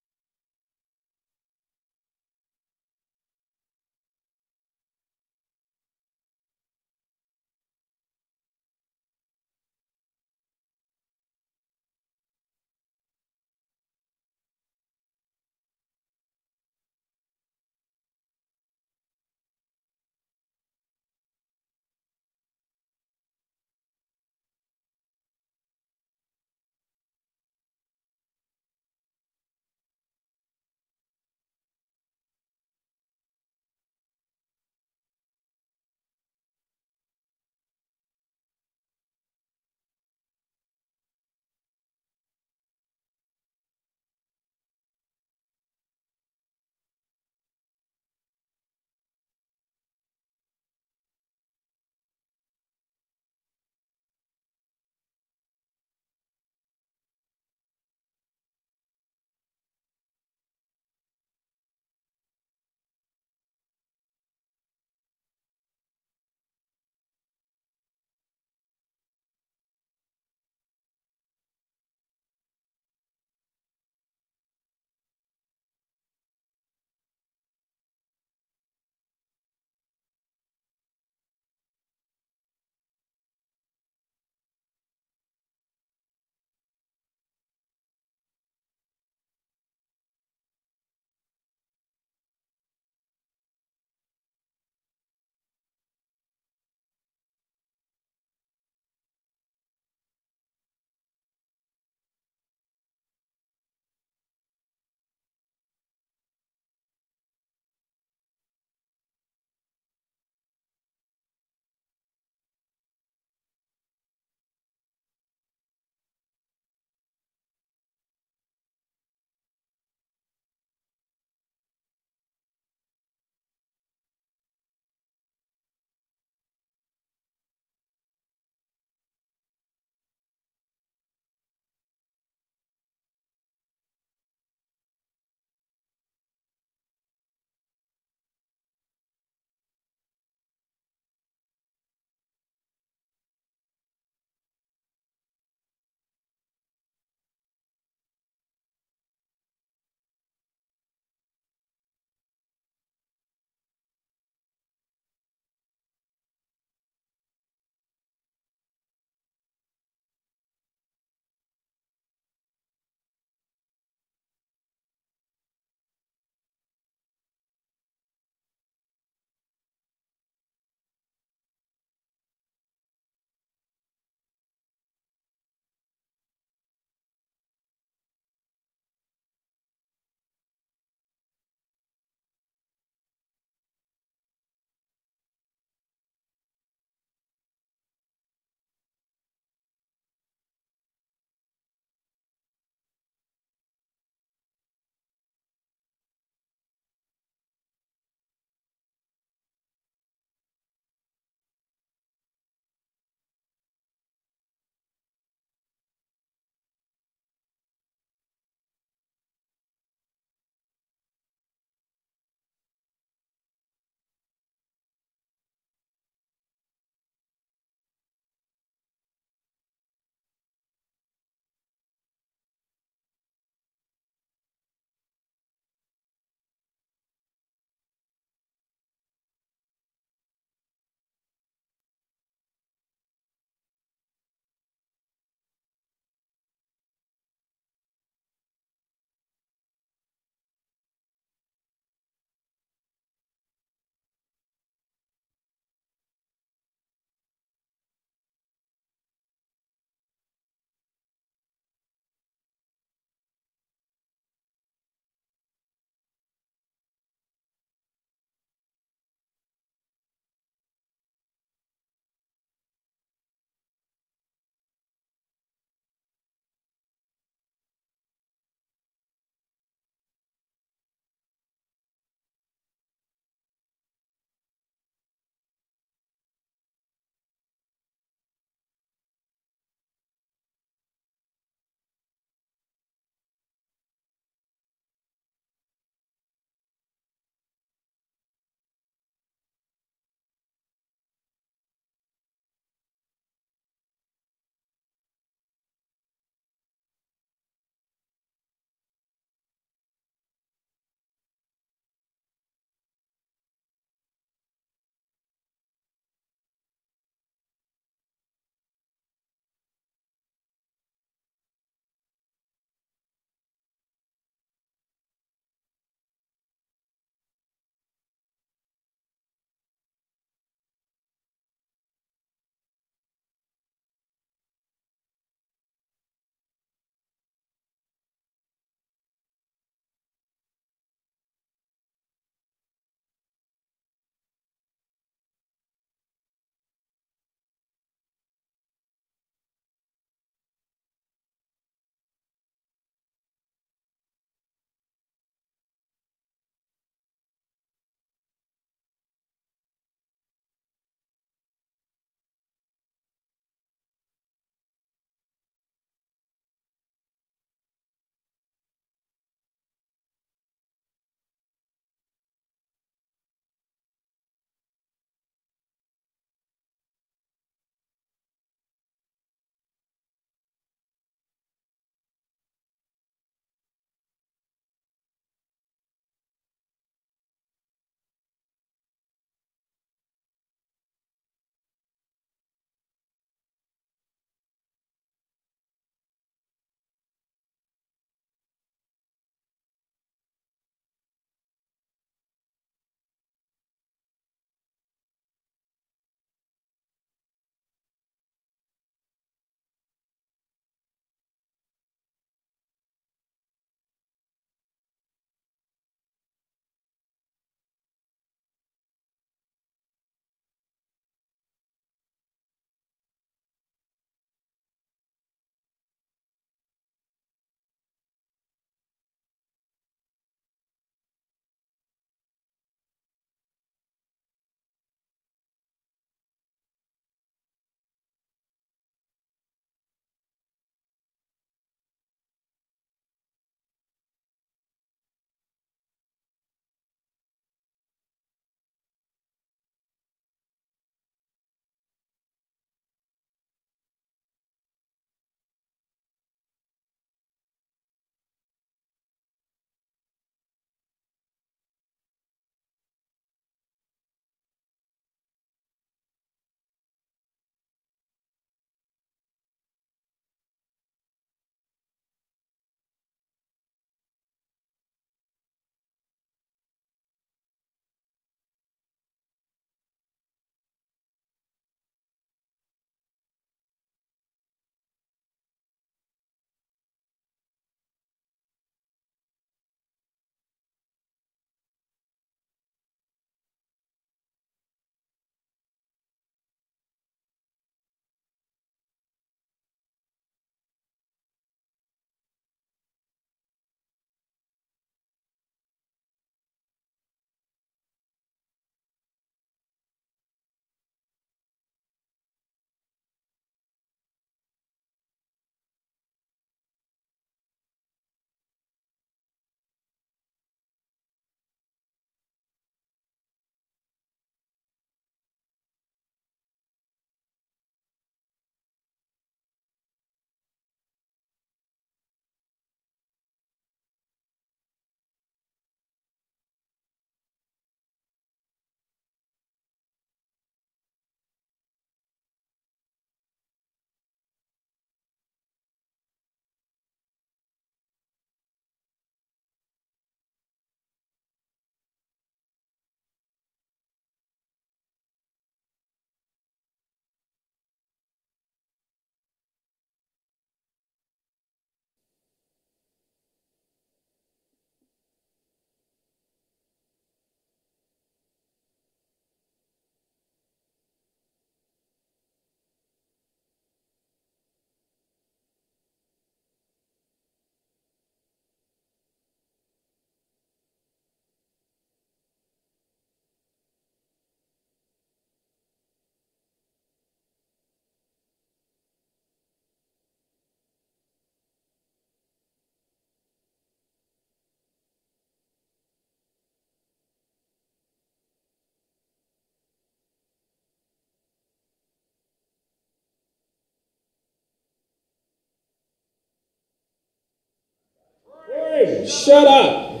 Aaron! Shut up!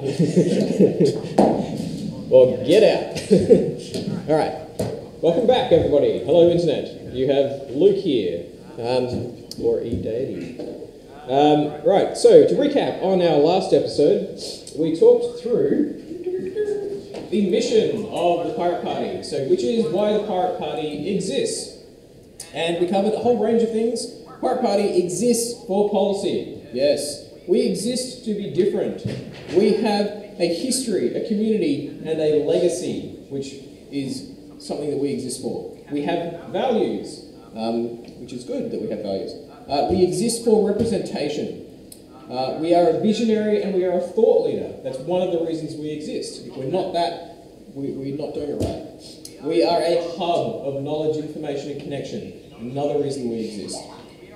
Well, get out. All right. Welcome back, everybody. Hello, Internet. You have Luke here, or E-Daddy. Right, so to recap on our last episode, we talked through the mission of the Pirate Party, which is why the Pirate Party exists. And we covered a whole range of things. Pirate Party exists for policy. Yes, we exist to be different. We have a history, a community, and a legacy, which is something that we exist for. We have values, which is good that we have values. We exist for representation. We are a visionary and we are a thought leader. That's one of the reasons we exist. If we're not that, we're not doing it right. We are a hub of knowledge, information and connection. Another reason we exist.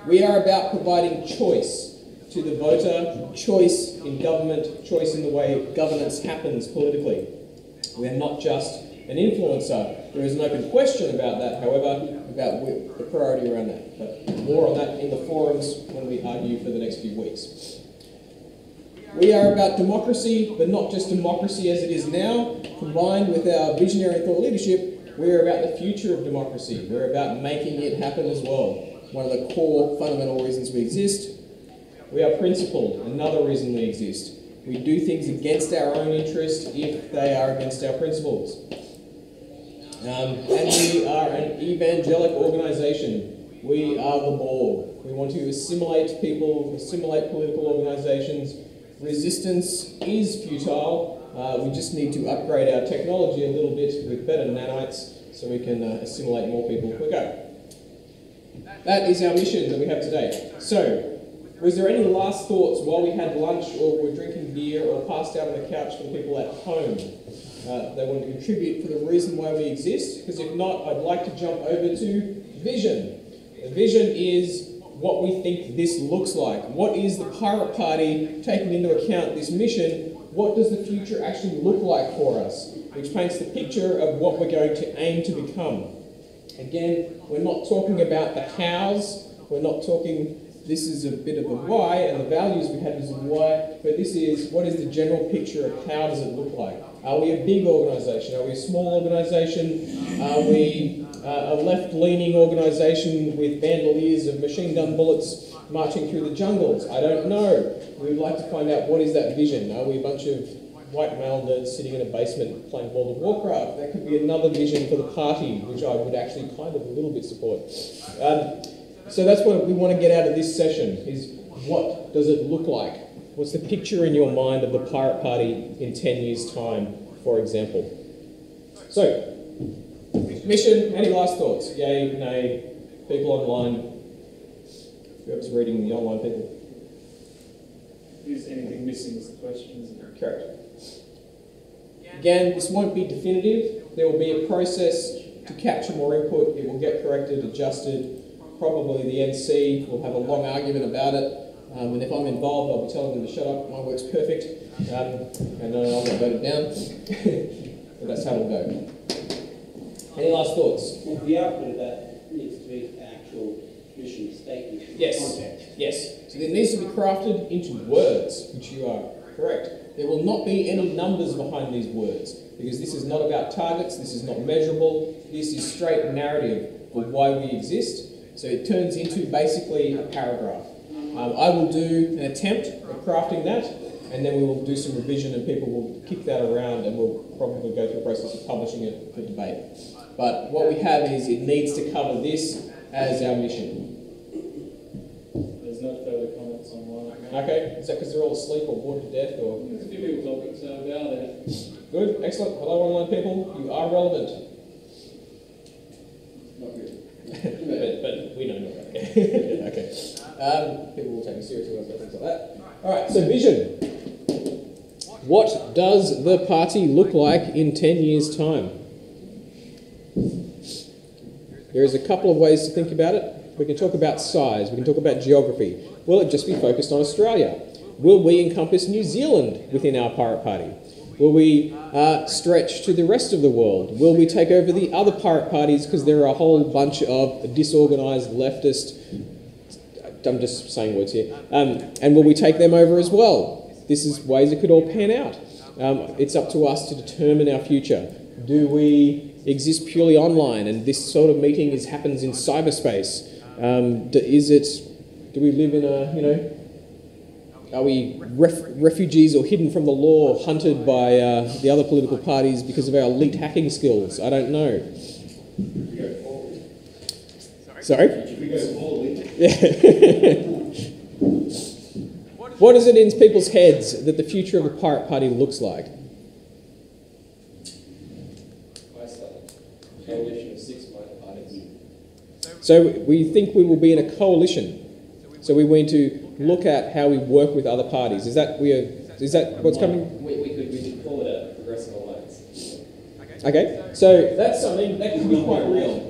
We are about providing choice to the voter, choice in government, choice in the way governance happens politically. We are not just an influencer. There is an open question about that, however, about the priority around that. But more on that in the forums when we argue for the next few weeks. We are about democracy, but not just democracy as it is now. Combined with our visionary thought leadership, we're about the future of democracy. We're about making it happen as well. One of the core fundamental reasons we exist. We are principled, another reason we exist. We do things against our own interest if they are against our principles. And we are an evangelic organisation. We are the Borg. We want to assimilate people, assimilate political organisations. Resistance is futile. We just need to upgrade our technology a little bit with better nanites so we can assimilate more people quicker. That is our mission that we have today. So, was there any last thoughts while we had lunch or were drinking beer or passed out on the couch for the people at home? They want to contribute for the reason why we exist, because if not, I'd like to jump over to vision. The vision is what we think this looks like. What is the Pirate Party taking into account this mission? What does the future actually look like for us? Which paints the picture of what we're going to aim to become. Again, we're not talking about the hows, we're not talking, this is a bit of the why, and the values we have is the why, but this is, what is the general picture of how does it look like? Are we a big organisation? Are we a small organisation? Are we a left-leaning organisation with bandoliers of machine gun bullets marching through the jungles? I don't know. We'd like to find out what is that vision. Are we a bunch of white male nerds sitting in a basement playing World of Warcraft? That could be another vision for the party, which I would actually kind of a little bit support. So that's what we want to get out of this session, is what does it look like? What's the picture in your mind of the Pirate Party in 10 years' time, for example? So, mission, any last thoughts? Yay, nay, people online, whoever's reading the online people. Is anything missing is the question, isn't it? Correct. Again, this won't be definitive. There will be a process to capture more input. It will get corrected, adjusted. Probably the NC will have a long argument about it. And if I'm involved, I'll be telling them to shut up. My work's perfect. And I'll get voted down. But that's how it'll go. Any last thoughts? Well, the output of that needs to be an actual mission statement. Yes. Context. Yes. So it needs to be crafted into words, which you are correct. There will not be any numbers behind these words, because this is not about targets, this is not measurable, this is straight narrative of why we exist. So it turns into basically a paragraph. I will do an attempt at crafting that, and then we will do some revision and people will kick that around and we'll probably go through the process of publishing it for debate. But what we have is it needs to cover this as our mission. There's no further comments online. Okay, is that because they're all asleep or bored to death? Or? There's a few people talking, so about it. Good, excellent. Hello online people, you are relevant. Not really. but we know not right. Okay. People will take you seriously when I say things like that. Alright, so vision. What does the party look like in 10 years' time? There's a couple of ways to think about it. We can talk about size, we can talk about geography. Will it just be focused on Australia? Will we encompass New Zealand within our Pirate Party? Will we stretch to the rest of the world? Will we take over the other pirate parties because there are a whole bunch of disorganised leftist, I'm just saying words here, and will we take them over as well? this is ways it could all pan out. It's up to us to determine our future. Do we exist purely online, and this sort of meeting happens in cyberspace? Do we live in a, are we refugees or hidden from the law, hunted by the other political parties because of our elite hacking skills? I don't know. Sorry? What is it in people's heads that the future of the Pirate Party looks like? Coalition of 6 minor parties. So we think we will be in a coalition. So we're going to look at how we work with other parties. Is that what's coming? We could call it a progressive alliance. Okay, so that's something that could be quite real.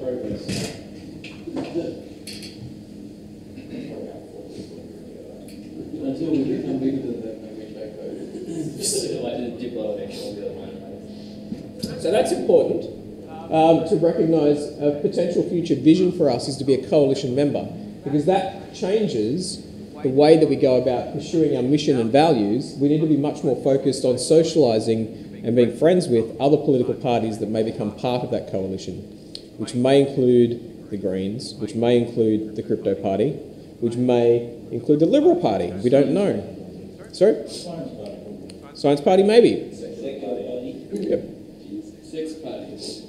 Until we become bigger than that, maybe back Like the Diplo election or the other minor parties. So that's important to recognise a potential future vision for us is to be a coalition member, because that changes the way that we go about pursuing our mission and values. We need to be much more focused on socialising and being friends with other political parties that may become part of that coalition, which may include the Greens, which may include the Crypto Party, which may include the Liberal Party. We don't know. Sorry? Science Party, maybe. Yep. 6 parties.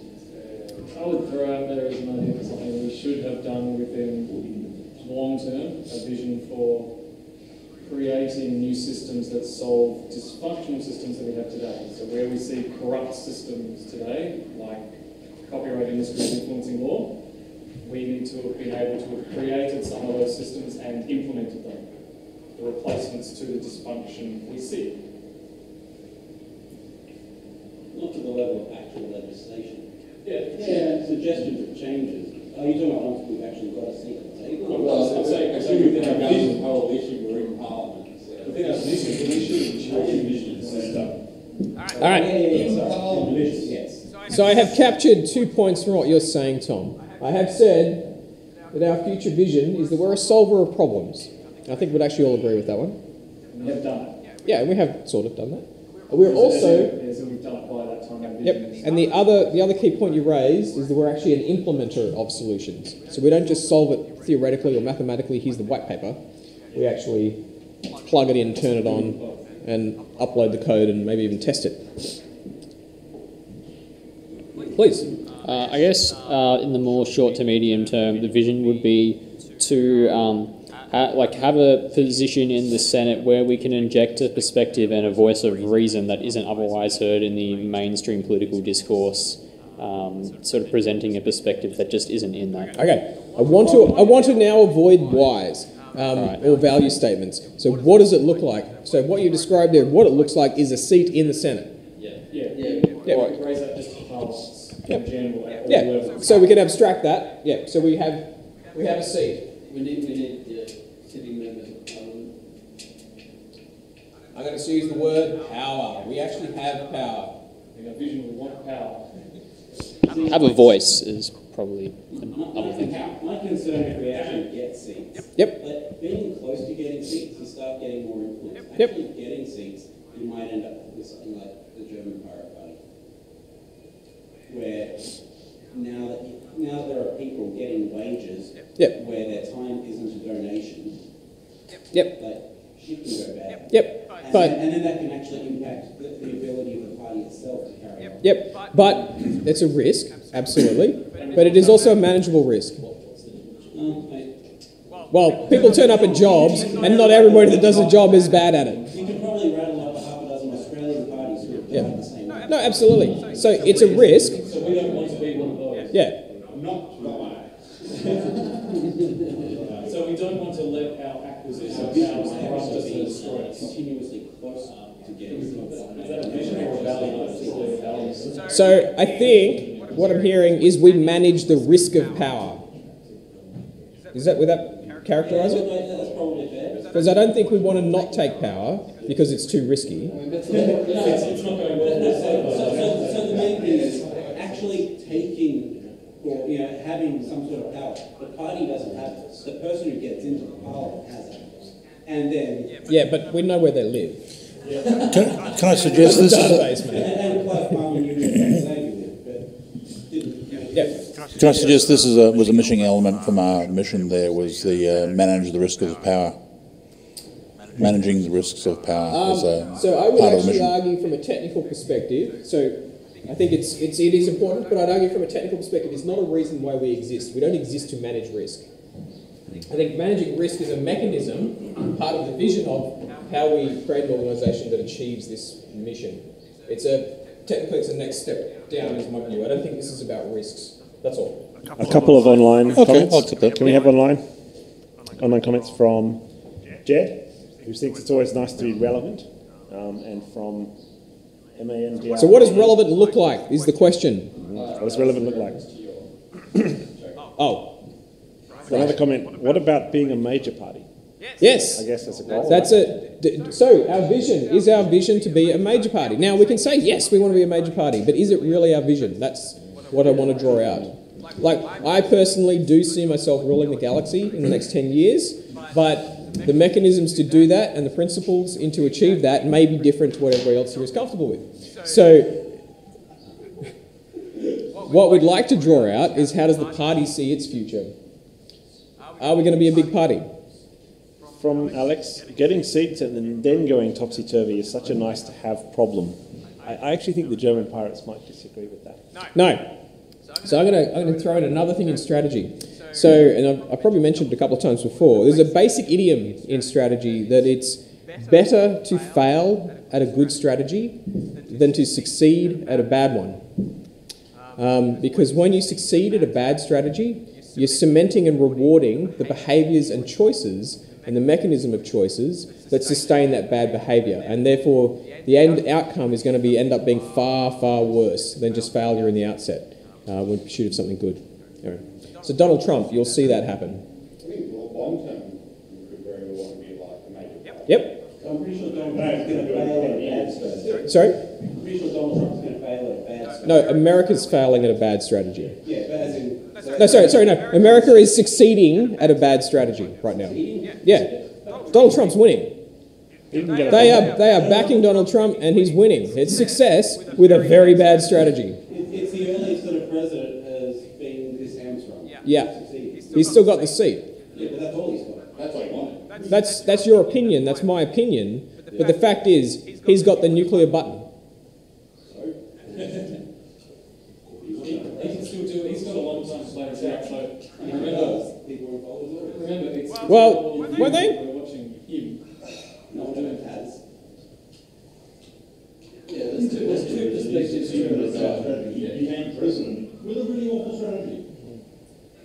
I would throw out there as an idea for something we should have done within long term, a vision for creating new systems that solve dysfunctional systems that we have today. So where we see corrupt systems today, like copyright industry influencing law, we need to have been able to have created some of those systems and implemented them, the replacements to the dysfunction we see. Not to the level of actual legislation. Yeah. Suggestions of changes. Are you talking about once we've actually got a seat at the table? Well, I'm saying within our government coalition, we're in Parliament. So. I think that's an issue. The issue which you envision set up. All right. Yes. So I have captured 2 points from what you're saying, Tom. I have said that our future vision is that we're a solver of problems. I think we'd actually all agree with that one. We have done it. Yeah, and we have sort of done that. We're also... So we've done it by that time. Yep, and the other key point you raised is that we're actually an implementer of solutions. So we don't just solve it theoretically or mathematically, here's the white paper. We actually plug it in, turn it on, and upload the code and maybe even test it. Please. I guess in the more short to medium term, the vision would be to have a position in the Senate where we can inject a perspective and a voice of reason that isn't otherwise heard in the mainstream political discourse, sort of presenting a perspective that just isn't in that. Okay, I want to now avoid whys or value statements. So what does it look like? So what you described there, what it looks like is a seat in the Senate. Yeah. Raise that just to parliaments in general at all levels. So we can abstract that. Yeah. So we have a seat. We need sitting members of Parliament. I'm going to use the word power. We actually have power. In a vision, we want power. Have a voice is probably another thing. My concern if we actually get seats. Yep. But being close to getting seats, you start getting more influence. Yep. Actually getting seats, you might end up with something like the German Pirate Party, where now that there are people getting wages where their time isn't a donation, like shit can go bad. And then that can actually impact the ability of the party itself to carry on. But it's a risk, absolutely. But it is also a manageable risk. Well, people turn up at jobs, and not everybody that does a job is bad at it. You could probably rattle up a half a dozen Australian parties who have done the same. No, absolutely. So it's a risk. So we don't want to be one of those. So we don't want to let our acquisition powers corrupt us and destroy us. Continuously close to getting seats. Is that a vision or a value? So I think what I'm hearing is we manage the risk of power. Would that characterise it? That's probably fair. Because I don't think we want to not take power because it's too risky. It's not going well. So the main thing is actually taking or having some sort of power. The party doesn't have it. The person who gets into the parliament has it. And then but we know where they live. Can I suggest this? And Clive Palmer knew that, but didn't. Can I suggest this was a missing element from our mission? There was the manage the risk of power. Managing the risks of power as a So I would part of the actually mission. argue from a technical perspective. So I think it is important, but I'd argue from a technical perspective, it's not a reason why we exist. We don't exist to manage risk. I think managing risk is a mechanism, part of the vision of how we create an organisation that achieves this mission. Technically it's a next step down, is my view. I don't think this is about risks. That's all. A couple of online comments. I'll accept that. Can we have online comments from Jed, who thinks it's always nice to be relevant, and from MANDR. So what does relevant look like is the question. What does relevant look like? Oh. Another comment. What about being a major party? Yes. I guess that's a goal. So our vision is our vision to be a major party. Now we can say yes, we want to be a major party, but is it really our vision? That's what I want to draw out. Like I personally do see myself ruling the galaxy in the next 10 years, but the mechanisms to do that and the principles to achieve that may be different to what everybody else here is comfortable with. So what we'd like to draw out is how does the party see its future? Are we going to be a big party? From Alex, getting seats and then going topsy-turvy is such a nice-to-have problem. I actually think the German pirates might disagree with that. No. So I'm going to throw in another thing in strategy. So, and I've probably mentioned it a couple of times before, there's a basic idiom in strategy that it's better to fail at a good strategy than to succeed at a bad one. Because when you succeed at a bad strategy, you're cementing and rewarding the behaviours and choices and the mechanism of choices that sustain that bad behaviour. And therefore, the end outcome is going to end up being far, far worse than just failure in the outset when pursuit of something good. Anyway. So Donald Trump, you'll see that happen. I think long term, you could very well want to be like a major party. Yep. So I'm pretty sure Donald Trump's going to fail at a bad strategy. Sorry? I'm pretty sure Donald Trump's going to fail at a bad strategy. No, America's failing at a bad strategy. Yeah, but as in... No, sorry, no. America is succeeding at a bad strategy right now. Yeah. Donald Trump's winning. They are backing Donald Trump and he's winning. It's success with a very bad strategy. It's the earliest that a president has been this hamstrung. Yeah. He's still got the seat. Yeah, but that's all he's got. That's what he wanted. That's your opinion. That's my opinion. But the fact is, he's got the nuclear button. He can still do it. He's got a long time to play this out. So remember, it's Well, were they? We're watching him. No, it has. Yeah, there's two perspectives here. You became president with a really awful strategy.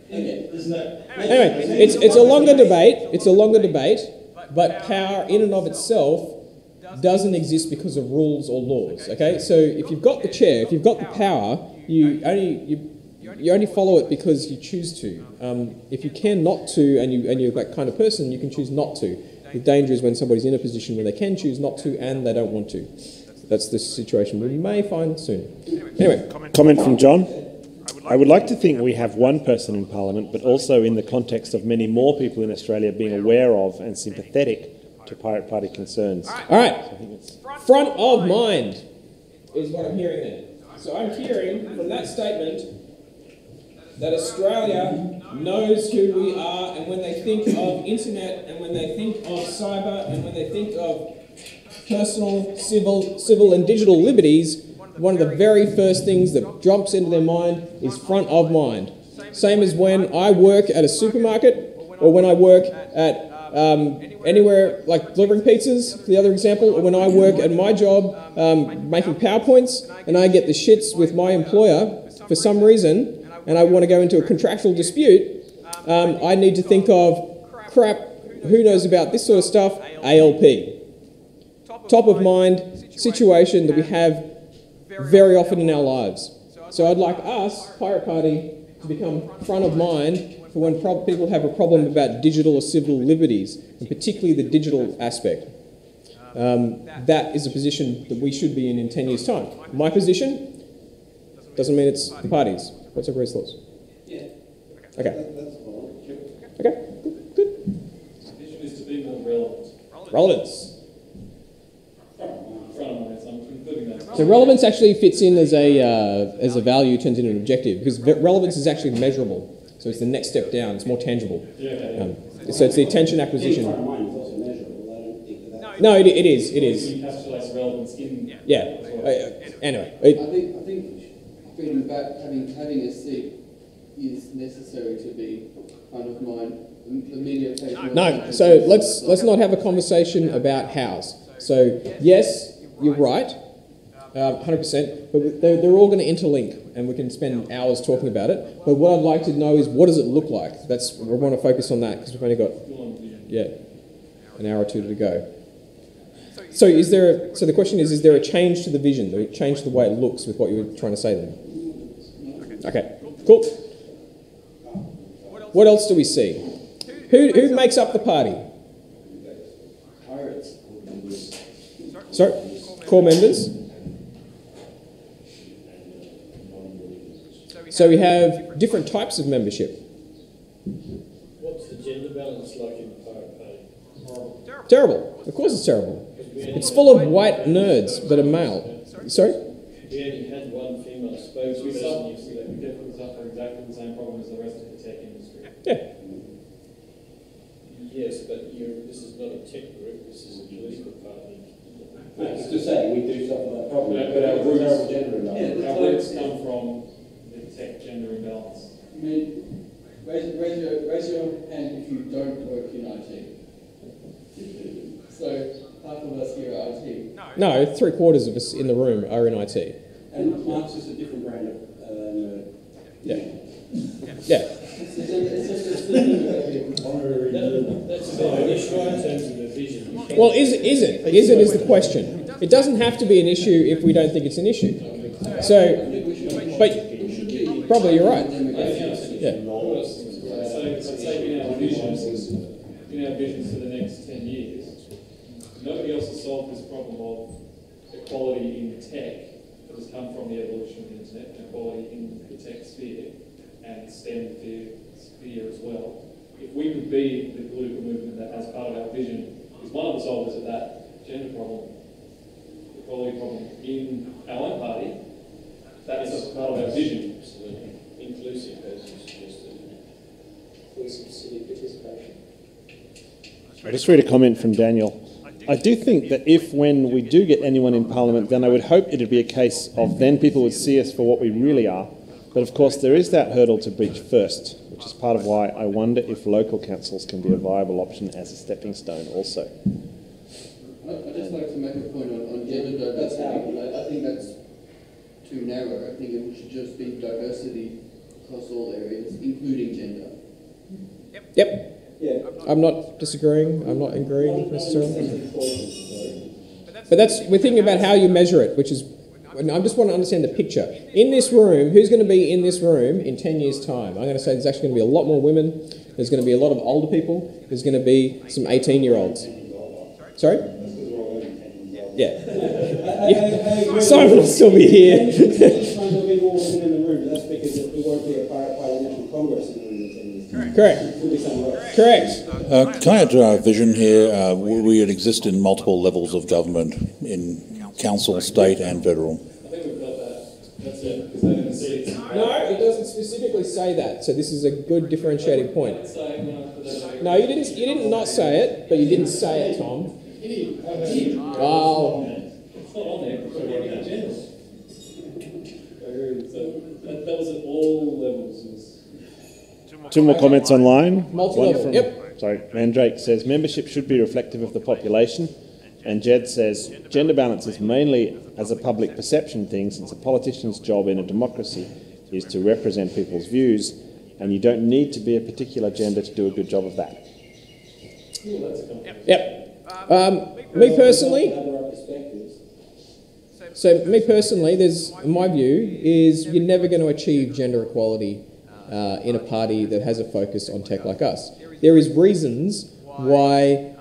Okay. Isn't that? Anyway, it's a longer debate. It's a longer debate. But power in and of itself doesn't exist because of rules or laws. Okay, so if you've got the chair, if you've got the power, you only follow it because you choose to. If you can not to, and you're that kind of person, you can choose not to. The danger is when somebody's in a position where they can choose not to and they don't want to. That's the situation we may find soon. Anyway, Comment from John. I would like to think we have one person in Parliament, but also in the context of many more people in Australia being aware of and sympathetic to Pirate Party concerns. all right. Front of mind is what I'm hearing there. So I'm hearing from that statement that Australia knows who we are, and when they think of internet, and when they think of cyber, and when they think of personal, civil and digital liberties, one of the very first things that jumps into their mind is front of mind. Same as when I work at a supermarket, or when I work at anywhere like delivering pizzas, the other example, or when I work at my job making PowerPoints, and I get the shits with my employer for some reason, and I want to go into a contractual dispute, I need to think of, crap, who knows about this sort of stuff? ALP. Top of mind situation that we have very often in our lives. So I'd like us, Pirate Party, to become front of mind for when people have a problem about digital or civil liberties, and particularly the digital aspect. That is a position that we should be in 10 years' time. My position doesn't mean it's the party's. What's everybody's thoughts? Yeah. Okay. That's fine. Okay. Good. The vision is to be more relevant. Relevance. From So relevance actually fits in as a value, turns into an objective, because relevance is actually measurable. So it's the next step down. It's more tangible. So it's the attention acquisition. No, it is. It is. Encapsulates relevance in. Yeah. Anyway. I think feeding back, having a seat is necessary to be kind of mine. The media take No. So let's not have a conversation about hows. So yes, you're right. 100%, but they're all going to interlink, and we can spend hours talking about it. But what I'd like to know is, what does it look like? We want to focus on that, because we've only got an hour or two to go. So the question is there a change to the vision? Do we change the way it looks with what you were trying to say then? Okay, cool. What else do we see? Who makes up the party? Sorry, core members. So we have different types of membership. What's the gender balance like in the Pirate Party? Terrible. Of course it's terrible. It's full of white nerds that are male. Sorry? We only had one female spokesperson yesterday. We definitely suffer exactly the same problem as the rest of the tech industry. Yeah. Yes, but this is not a tech group, this is a political party. It's to say, we do suffer that problem. But our roots, gender our roots come from the tech gender imbalance. I mean, raise your hand if you don't work in IT. So half of us here are IT. No, 3/4 of us in the room are in IT. And Mark's is a different brand of nerd. Yeah. It's just honorary. That's about an issue in terms of the vision. Well, is it the question. It doesn't have to be an issue if we don't think it's an issue. So, but probably you're right. Yeah. So say in our visions for the next 10 years, nobody else has solved this problem of equality in tech that has come from the evolution of the internet, and equality in the tech sphere and STEM sphere as well. If we could be the political movement that, as part of our vision, is one of the solvers of that gender problem, equality problem in our own party, that is a part of our vision. Absolutely. Inclusive, as you suggested. Inclusive city participation. I'll just read a comment from Daniel. I do think that when we do get anyone in Parliament, then I would hope it'd be a case of then people would see us for what we really are. But of course, there is that hurdle to breach first, which is part of why I wonder if local councils can be a viable option as a stepping stone also. I'd just like to make a point on gender diversity. I think that's too narrow. I think it should just be diversity across all areas, including gender. Yep. Yeah. I'm not disagreeing. I'm not agreeing necessarily. But we're thinking about how you measure it, which is, I just want to understand the picture. In this room, who's going to be in this room in 10 years' time? I'm going to say there's actually going to be a lot more women. There's going to be a lot of older people. There's going to be some 18-year-olds. Sorry? Yeah. Simon will still be here. There'll be more women in the room, but that's because there won't be a Pirate Party National Congress in the room in 10 years. Correct. Correct. Can I add to our vision here? We would exist in multiple levels of government, in council, state and federal. I think we've got that. That's it. Because they didn't see it. No, it doesn't specifically say that. So this is a good differentiating point. No, you didn't not say it, but you didn't say it, Tom. Oh. It's not on there. It's already on agenda. So that was at all levels. Two more comments online. Multi-level. Yep. Sorry, Mandrake says membership should be reflective of the population, and Jed says gender balance is mainly as a public perception thing, since a politician's job in a democracy is to represent people's views, and you don't need to be a particular gender to do a good job of that. Yep. Me personally, my view is you're never going to achieve gender equality in a party that has a focus on tech like us. There is reasons why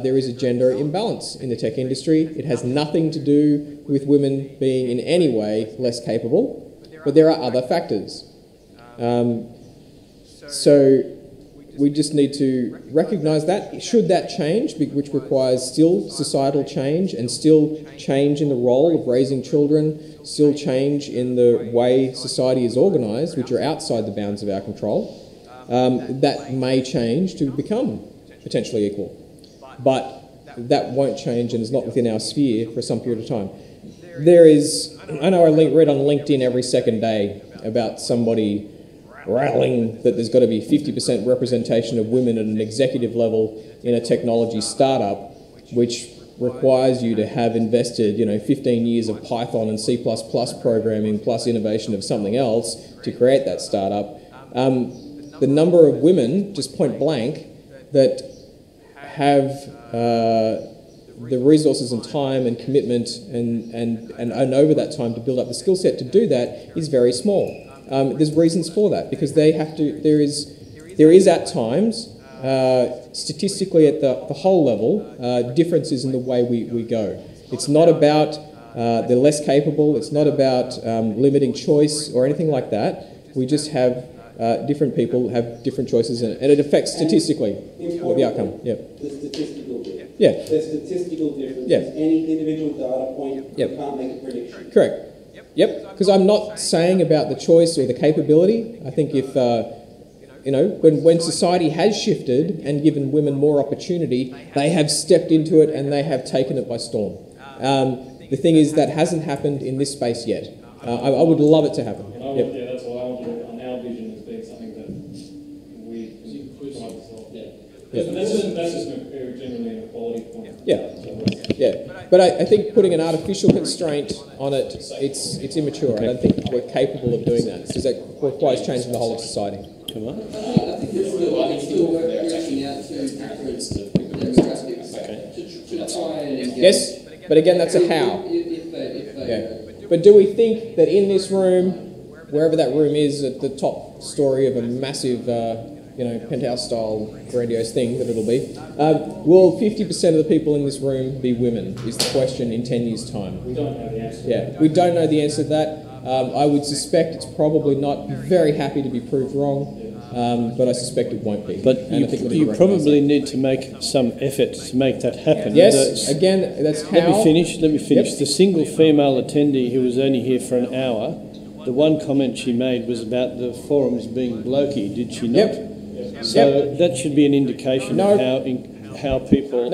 there is a gender imbalance in the tech industry. It has nothing to do with women being in any way less capable, but there are other factors. So we just need to recognise that. Should that change, which requires still societal change and still change in the role of raising children, still change in the way society is organised, which are outside the bounds of our control, that may change to become potentially equal. But that won't change and is not within our sphere for some period of time. There is, I know I read on LinkedIn every second day about somebody rattling that there's got to be 50% representation of women at an executive level in a technology startup, which requires you to have invested, 15 years of Python and C++ programming plus innovation of something else to create that startup. The number of women, just point blank, that have the resources and time and commitment and over that time to build up the skill set to do that is very small. There's reasons for that, because they have to. There is at times, statistically at the whole level, differences in the way we go. It's not about they're less capable. It's not about limiting choice or anything like that. We just have different people have different choices, and it affects statistically the outcome. Yeah. The statistical difference. Yeah. The statistical difference. Yeah. Any individual data point, Yep. you can't make a prediction. Correct. Yep, because I'm not saying about the choice or the capability. I think if, when society has shifted and given women more opportunity, they have stepped into it and they have taken it by storm. The thing is, that hasn't happened in this space yet. I would love it to happen. Yep. Yeah, that's what I want to on our vision as being something that we try to solve. Yeah. Yeah. And that's just generally an equality point. Yeah. Yeah, but I think putting an artificial constraint on it, it's immature. I don't think we're capable of doing that, because that requires changing the whole of society. Come on. I think it's still reaching out to different demographics to try and engage. Yes, but again, that's a how. If they But do we think that in this room, wherever that room is at the top story of a massive, penthouse-style grandiose thing that it'll be, will 50% of the people in this room be women, is the question in 10 years' time. We don't know the answer. Yeah, we don't know the answer to that. I would suspect it's probably not. Very happy to be proved wrong, but I suspect it won't be. But And I think we'll you recognise probably that. need to make some effort to make that happen. Yes, again, that's how... Let me finish. Yep. The single female attendee who was only here for an hour, the one comment she made was about the forums being blokey, did she not? Yep. So that should be an indication No. of how people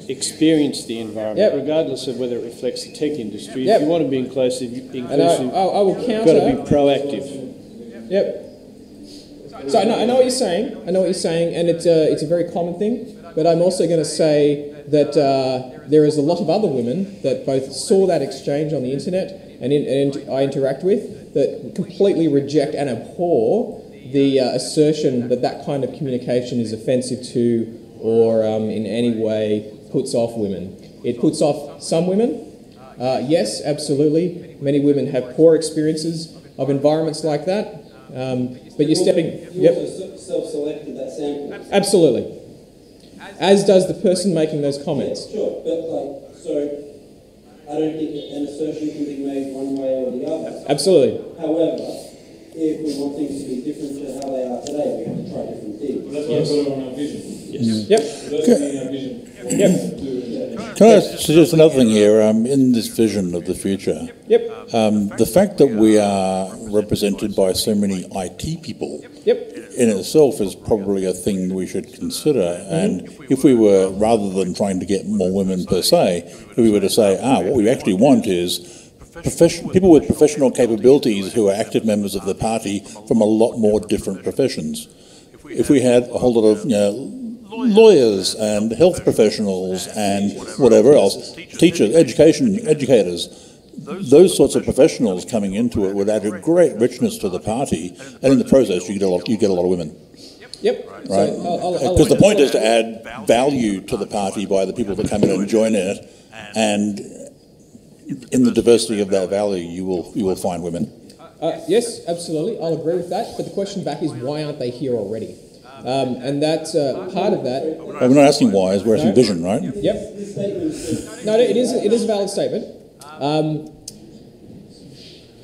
experience the environment, Yep. regardless of whether it reflects the tech industry. Yep. If you want to be inclusive, And I will you've counter... got to be proactive. Yep. So I know what you're saying. I know what you're saying, and it's a very common thing. But I'm also going to say that there is a lot of other women that both saw that exchange on the internet and I interact with that completely reject and abhor the assertion that kind of communication is offensive to or in any way puts off women. It puts off some women. Yes, absolutely. Many women have poor experiences of environments like that. But you're stepping... You also self-selected that sample. Absolutely. As does the person making those comments. Yeah, sure, but so I don't think an assertion can be made one way or the other. Absolutely. However, if we want things to be different to how they are today, we have to try different things. Well, that's why I've got it on our vision. Yes. Yep. So that's being our vision. Yep. Can I suggest another thing here? In this vision of the future, Yep. the fact that we are represented by so many IT people Yep. in itself is probably a thing we should consider. And if we were, rather than trying to get more women per se, if we were to say, what we actually want is people with professional capabilities who are active members of the party from a lot more different professions. If we had a whole lot of, lawyers and health professionals and whatever else, teachers, educators, those sorts of professionals coming into it would add a great richness to the party, and in the process you get a lot of women. Yep. Right? Because the point is to add value to the party by the people that come in and join it, and in the diversity of that value you will find women. Yes, absolutely. I'll agree with that. But the question back is, why aren't they here already? And that's part of that. We're not asking why, we're asking vision, right? Yep. No, it is a valid statement. As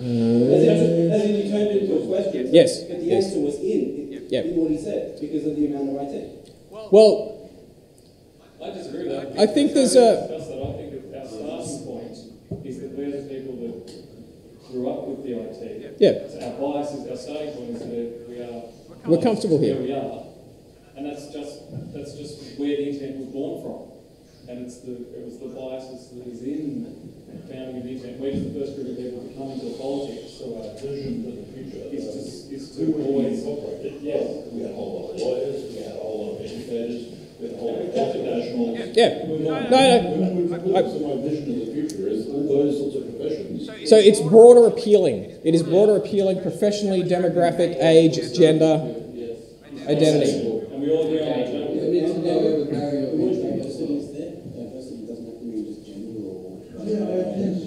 in you turned it into a question. Yes. But the answer was in. in what he said because of the amount of IT. Well, I disagree with that. I think there's I think that our starting point is that we're the people that grew up with the IT. Yeah. So our biases, our starting point is that we're comfortable here. Where we are, and that's just where the internet was born from, and it was the biases that is in the founding of the internet. We're just the first group of people to come into politics, so our vision for the future is to always operate. Yes, we had a whole lot of lawyers, we had a whole lot of educators, we had a whole lot of multinationals. Yeah. My vision of the future is all those sorts of professions. So it's broader appealing. It is broader appealing professionally, demographic, age, gender, identity. And we all agree on that. Diversity doesn't have to mean just gender or... Yeah, I think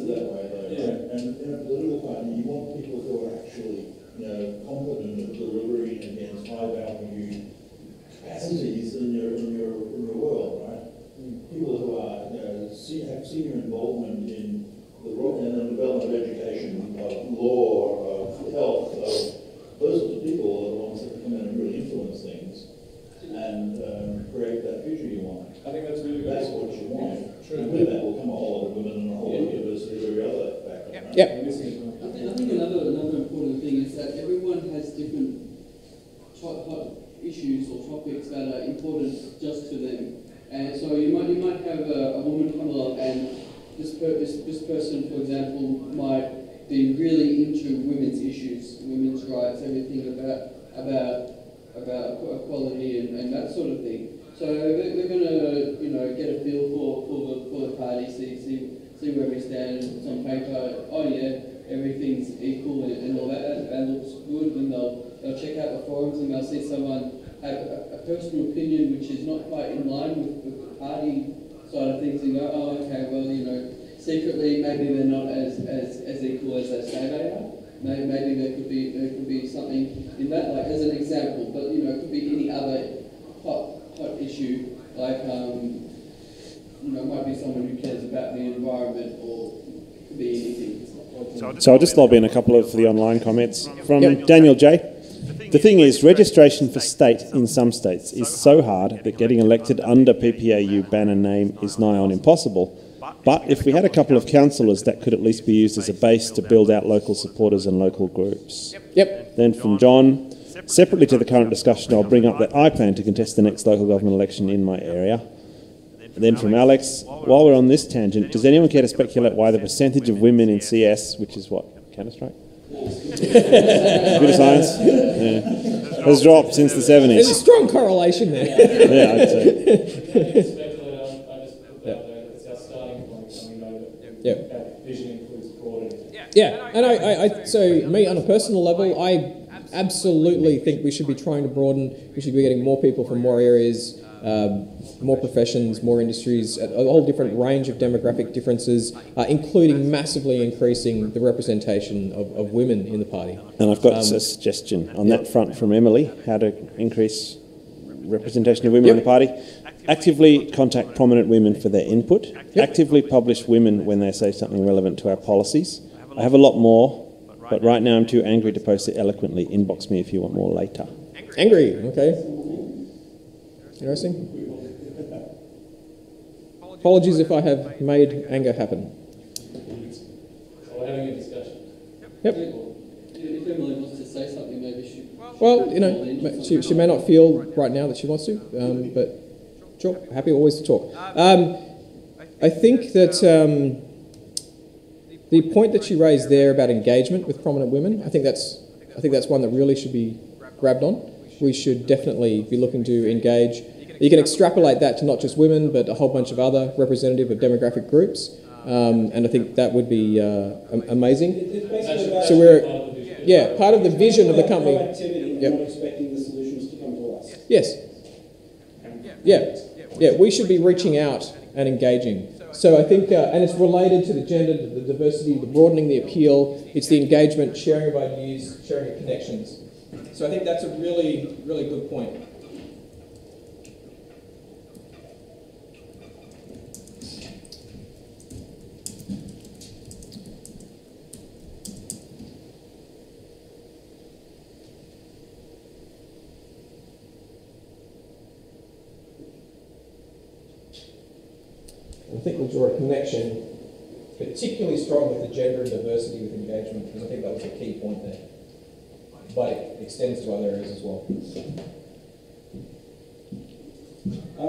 that way though. Yeah. And in a political party, you want people who are actually, competent at delivering against high value capacities in your world, right? People who are, have senior involvement in the development of education, of law, of health, those sorts of people are the ones that come in and really influence things and create that future you want. I think that's really good. That's what you want. And with that will come a whole lot of women and a whole lot of diversity of every other background. Right? Yep. I think another important thing is that everyone has different issues or topics that are important just to them. And so you might have a woman come along, and this person, for example, might be really into women's issues, women's rights, everything about equality and that sort of thing. So we're going to get a feel for the party, see where we stand on paper. Oh yeah, everything's equal and all that. That looks good. And they'll check out the forums and they'll see someone have a personal opinion which is not quite in line with the party side of things, and go, oh okay, well secretly maybe they're not as equal as they say they are. Maybe there could be something in that, like as an example. But it could be any other hot issue, like it might be someone who cares about the environment, or it could be anything. So I'll just lob in a couple of the online comments from Daniel J. The thing is, registration for state in some states is so hard that getting elected under PPAU banner name is nigh on impossible. But if we had a couple of councillors, that could at least be used as a base to build out local supporters and local groups. Yep. Then from John, separately to the current discussion, I'll bring up that I plan to contest the next local government election in my area. Then from Alex, while we're on this tangent, does anyone care to speculate why the percentage of women in CS, which is what, Counter-Strike? Computer science? Yeah. Has dropped since the 70s. There's a strong correlation there. Yeah, I'd say. Yeah, and I so me on a personal level, I absolutely think we should be trying to broaden. We should be getting more people from more areas, more professions, more industries, a whole different range of demographic differences, including massively increasing the representation of women in the party. And I've got a suggestion on that front from Emily, how to increase representation of women in the party. Actively contact prominent women for their input. Actively publish women when they say something relevant to our policies. I have a lot more, but right now I'm too angry to post it eloquently. Inbox me if you want more later. Angry, okay. Interesting. Apologies if I have made anger happen. So we're having a discussion. Yep. If Emily wants to say something, maybe she... Well, she may not feel right now that she wants to, but sure, happy always to talk. I think that the point that she raised there about engagement with prominent women, I think that's one that really should be grabbed on. We should definitely be looking to engage. You can extrapolate that to not just women, but a whole bunch of other representative of demographic groups, and I think that would be amazing. So we're, part of the vision of the company. Yep. Not expecting the solutions to come to us. Yes. Yeah, we should be reaching out and engaging. So I think, and it's related to the gender, the diversity, the broadening the appeal, it's the engagement, sharing of ideas, sharing of connections. So I think that's a really, really good point. think we'll draw a connection, particularly strong with the gender and diversity with engagement, because I think that was a key point there. But it extends to other areas as well. I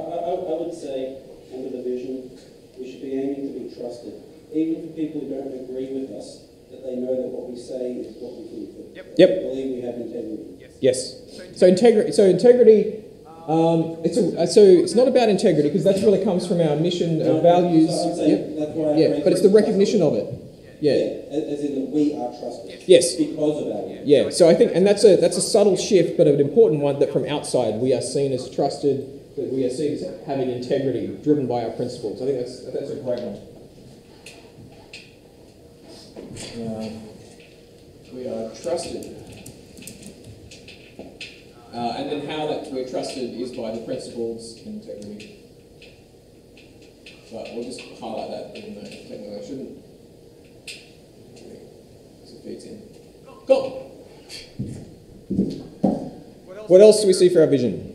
would say, under the vision, we should be aiming to be trusted. Even for people who don't agree with us, that they know that what we say is what we think. That Yep. we believe we have integrity. Yes. So integrity. It's not about integrity, because that really comes from our mission, our values. That's why I But it's the recognition of it. Yeah. As in that we are trusted. Yes. Because of our Yeah. So I think, and that's a subtle shift, but an important one, that from outside we are seen as trusted, that we are seen as having integrity, driven by our principles. I think that's a great one. We are trusted. And then how that we're trusted is by the principles and integrity. But we'll just highlight that, even though technically I shouldn't. So it feeds in. Cool. What else do we see for our vision?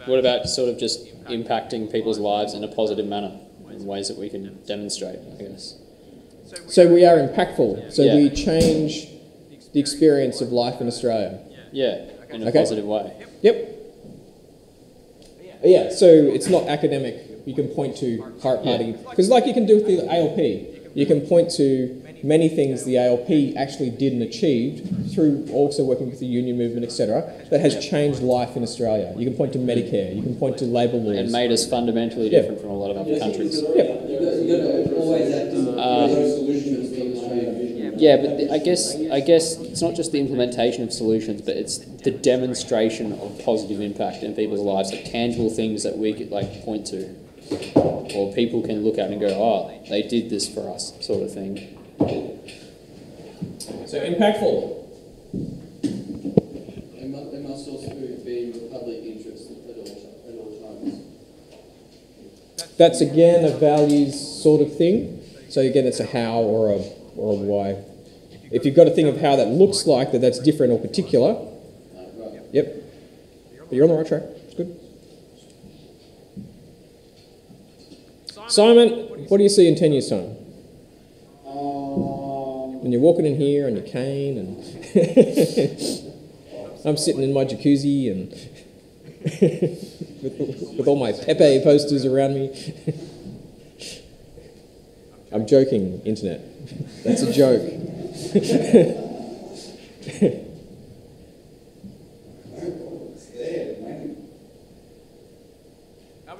What about sort of just impacting people's lives in a positive manner, in ways that we can demonstrate, I guess? So we are impactful. So Yeah. we change the experience of life in Australia. Yeah, in a Okay. positive way. Yep. Yeah, so it's not academic. You can point to Pirate Party. Because like you can do with the ALP, you can point to many things the ALP actually did and achieved through also working with the union movement, etc., that has changed life in Australia. You can point to Medicare, you can point to labour laws. And made us fundamentally different from a lot of other countries. Yep. You've got to always act in those solutions being Australian. Yeah, but I guess it's not just the implementation of solutions, but it's the demonstration of positive impact in people's lives, like tangible things that we could like point to, or people can look at and go, "Oh, they did this for us," sort of thing. So impactful. It must also be in the public interest at all times. That's again a values sort of thing. So again, it's a how or a why. If you've got a thing of how that looks like, that's different or particular. Yep. But you're on the right track. It's good. Simon, what do you see in 10 years' time? When you're walking in here on your cane and I'm sitting in my jacuzzi and with all my Pepe posters around me. I'm joking, internet. That's a joke.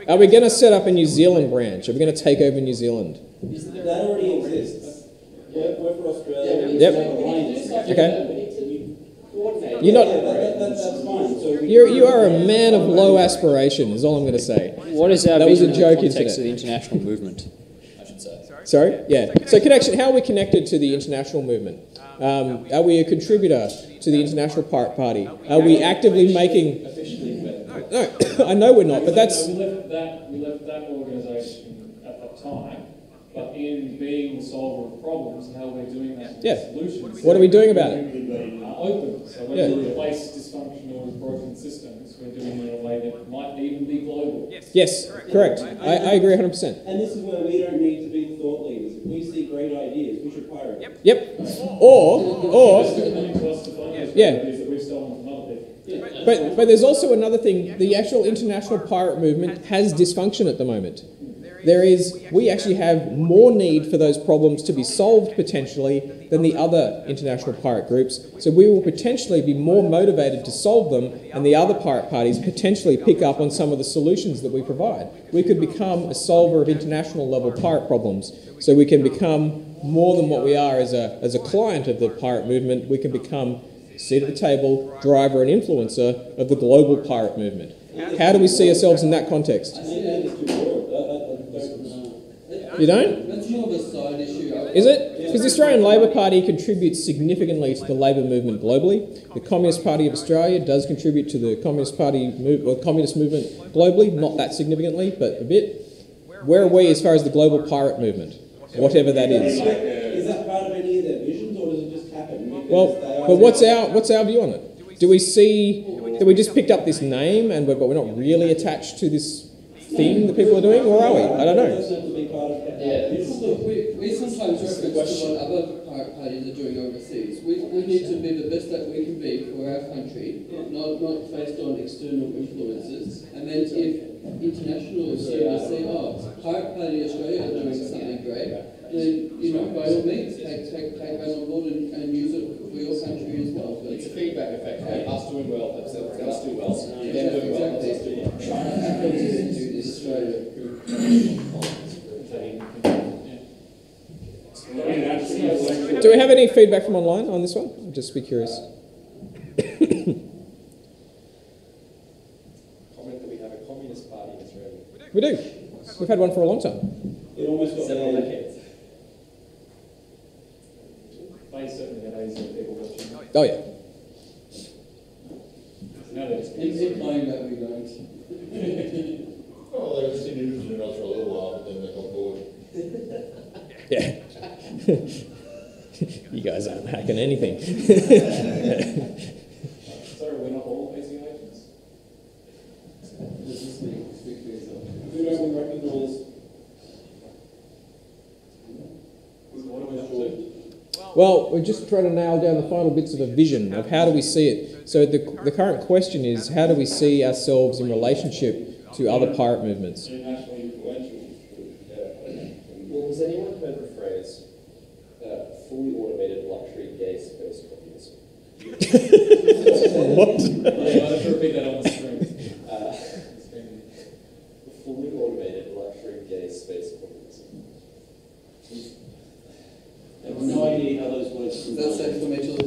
Are we going to set up a New Zealand branch? Are we going to take over New Zealand? That already exists. We're for Australia. Yep. Okay. You're not. That's fine. So You are a man of low aspiration. Is all I'm going to say. What is our that was a vision in joke, the context internet. of the international movement? I should say. Sorry? Yeah. So connection. How are we connected to the international movement? Are we a contributor to the International Pirate Party? Are we actively making? No, I know we're not. But that's. We left that organisation at that time, but in being the solver of problems and how we're doing that with solutions. What are we doing about it? Open. So when we replace dysfunctional, broken systems, we're doing it in a way that might even be global. Yes, correct. I agree 100%. And this is where we don't need to be thought leaders. If we see great ideas, we should pirate them. Yep. Or yeah. But there's also another thing. The actual international pirate movement has dysfunction at the moment. We actually have more need for those problems to be solved potentially than the other international pirate groups. So we will potentially be more motivated to solve them, and the other pirate parties potentially pick up on some of the solutions that we provide. We could become a solver of international level pirate problems. So we can become more than what we are as a client of the pirate movement. We can become seat at the table, driver and influencer of the global pirate movement. How do we see ourselves in that context? You don't? That's more of a side issue. Is it? Because the Australian Labor Party contributes significantly to the labour movement globally. The Communist Party of Australia does contribute to the Communist movement globally, not that significantly, but a bit. Where are we as far as the global pirate movement? Whatever that is. Is that part of any of their visions, or does it just happen? Well, but what's our view on it? Do we see that we just picked up this name and but we're not really attached to this thing that people are doing, or are we? I don't know. Look, we sometimes reference to what other pirate parties are doing overseas. We need to be the best that we can be for our country, not based on external influences. And then if international students say, oh, Pirate Party Australia are doing something great, then, you know, by all means, take that on board and use it for your country as well. But it's a feedback effect. Hey, us doing well, helps us do well. Them doing well, helps us do well. Is Australia. Do we have any feedback from online on this one? I'll just be curious. Comment that we have a communist party in Australia. We do. We've had one for a long time. It almost got Several decades. They certainly had Asian people watching. Oh, yeah. Now they're just Is it playing that we don't? Well, they were sitting in us for a little while, but then they got bored. Yeah. You guys aren't hacking anything. Sorry, we're not all Asian agents. Speak for yourself. We don't recognise. What are we up to? Well, we're just trying to nail down the final bits of a vision of how do we see it. So the current question is, how do we see ourselves in relationship to other pirate movements? Internationally influential. Well, has anyone heard the phrase fully automated luxury gay space communism? What? Yeah, I'll have to repeat that on the screen. Fully automated luxury gay space communism. I have no idea how those words. Is that safe for me to look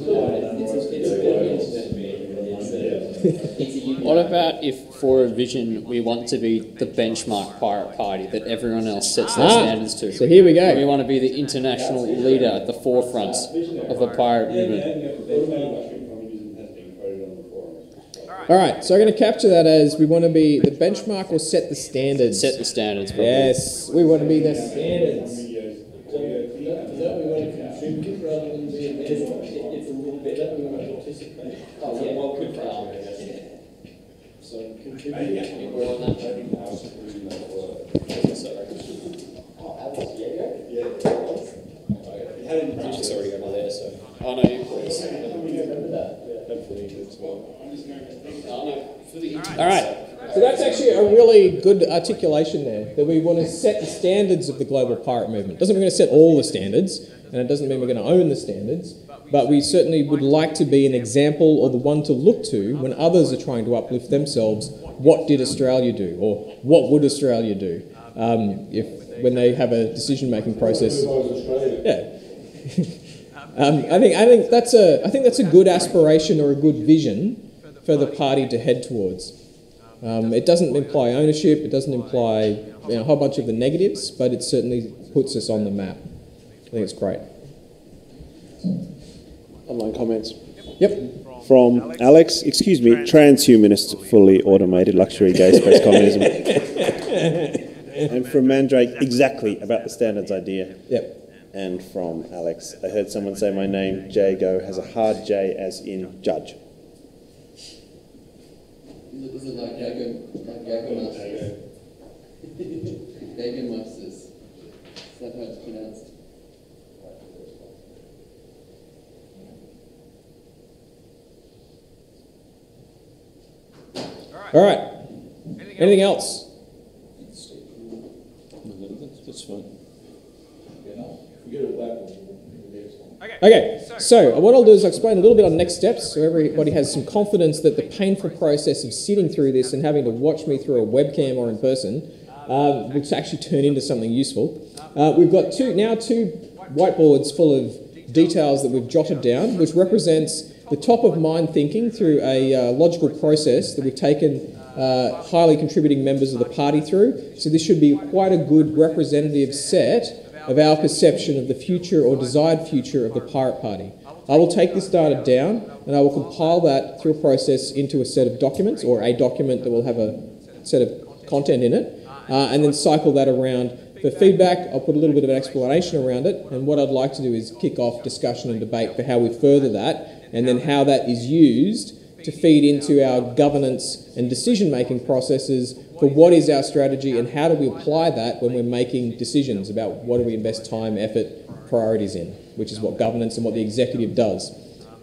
What about if for a vision we want to be the benchmark pirate party that everyone else sets their standards to? So here we go. We want to be the international leader at the forefront of the pirate movement. All right, so I'm going to capture that as we want to be the benchmark or set the standards. Set the standards, probably. Yes, we want to be the standards. Is that we want to contribute rather than be a benchmark? It's a little bit that we want to participate. Oh, yeah, well, good for So contribute. We're on that. It's already over there, so. Oh, no, you All right, so that's actually a really good articulation there, that we want to set the standards of the global pirate movement. Doesn't mean we're going to set all the standards, and it doesn't mean we're going to own the standards, but we certainly would like to be an example or the one to look to when others are trying to uplift themselves. What did Australia do, or what would Australia do when they have a decision-making process? Yeah. I think that's a good aspiration or a good vision for the party to head towards. It doesn't imply ownership. It doesn't imply a whole bunch of the negatives, but it certainly puts us on the map. I think it's great. Online comments. Yep. From Alex, excuse me, transhumanist, fully automated luxury gay space communism. And from Mandrake, exactly about the standards idea. Yep. And from Alex, I heard someone say my name, Jago, has a hard J as in judge. Is it like Jagermeisters? Jagermeisters. Is that how it's pronounced? All right. Anything else? That's fine. Okay, so what I'll do is I'll explain a little bit on next steps so everybody has some confidence that the painful process of sitting through this and having to watch me through a webcam or in person will actually turn into something useful. We've got two whiteboards full of details that we've jotted down, which represents the top of mind thinking through a logical process that we've taken highly contributing members of the party through. So this should be quite a good representative set of our perception of the future or desired future of the pirate party. I will take this data down and I will compile that through a process into a set of documents, or a document that will have a set of content in it, and then cycle that around for feedback. I'll put a little bit of an explanation around it, and what I'd like to do is kick off discussion and debate for how we further that, and then how that is used to feed into our governance and decision-making processes for what is our strategy and how do we apply that when we're making decisions about what do we invest time, effort, priorities in, which is what governance and what the executive does.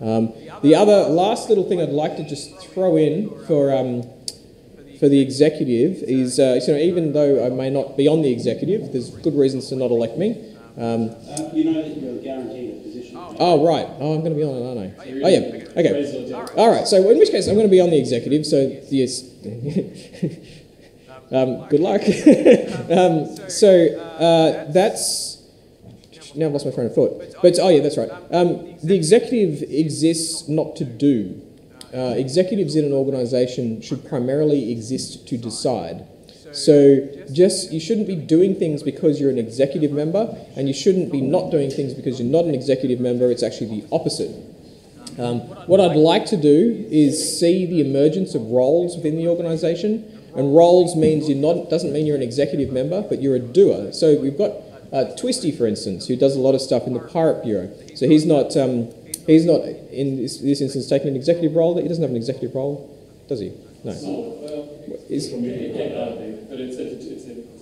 The other last little thing I'd like to just throw in for the executive is, even though I may not be on the executive, there's good reasons to not elect me. You know that you're guaranteed a position. Oh, right. Oh, I'm going to be on it, aren't I? Oh, yeah. Okay. All right. So in which case, I'm going to be on the executive. So, yes. Good luck. That's... Now I've lost my train of thought. But, oh, yeah, that's right. The executive exists not to do. Executives in an organisation should primarily exist to decide. So you shouldn't be doing things because you're an executive member, and you shouldn't be not doing things because you're not an executive member. It's actually the opposite. What I'd like to do is see the emergence of roles within the organisation, and roles means doesn't mean you're an executive member, but you're a doer. So we've got Twisty, for instance, who does a lot of stuff in the Pirate Bureau. So he's not in this instance taking an executive role. He doesn't have an executive role, does he? No. But it's kind of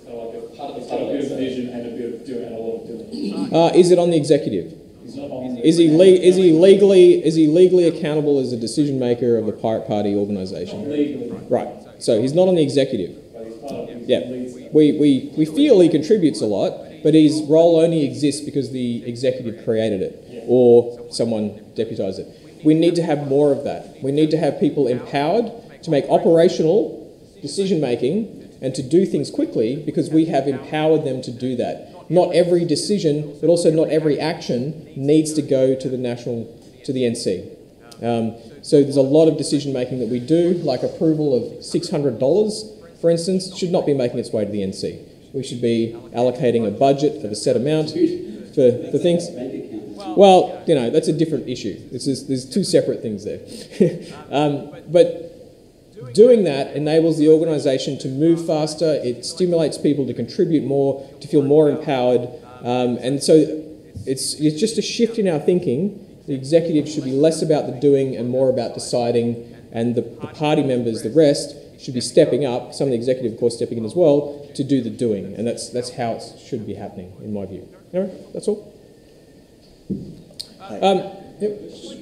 like a part of a bit of vision and a bit of doing and a lot of doing. Is it on the executive? He's not on the Is he legally accountable as a decision maker of the Pirate Party organisation? Legally. Right. So he's not on the executive. But he's part of it. Yeah. We feel he contributes a lot, but his role only exists because the executive created it or someone deputised it. We need to have more of that. We need to have people empowered to make operational decision making and to do things quickly because we have empowered them to do that. Not every decision, but also not every action needs to go to the NC. So there's a lot of decision making that we do, like approval of $600, for instance, should not be making its way to the NC. We should be allocating a budget of a set amount for things. Well, that's a different issue. There's two separate things there. But doing that enables the organisation to move faster. It stimulates people to contribute more, to feel more empowered. And so it's just a shift in our thinking. The executive should be less about the doing and more about deciding, and the party members, the rest, should be stepping up, some of the executive, of course, stepping in as well, to do the doing. And that's how it should be happening, in my view. All right, that's all.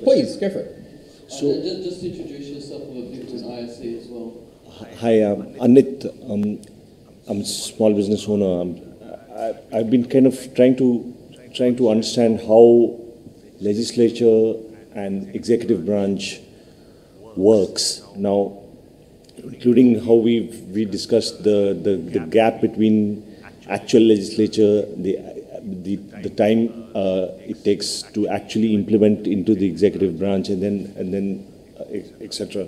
Please, go for it. So, just introduce yourself a bit with ISC as well. Hi, Anit. I'm a small business owner. I've been kind of trying to understand how legislature and executive branch works now, including how we discussed the gap between actual legislature, the time it takes to actually implement into the executive branch, and then etc.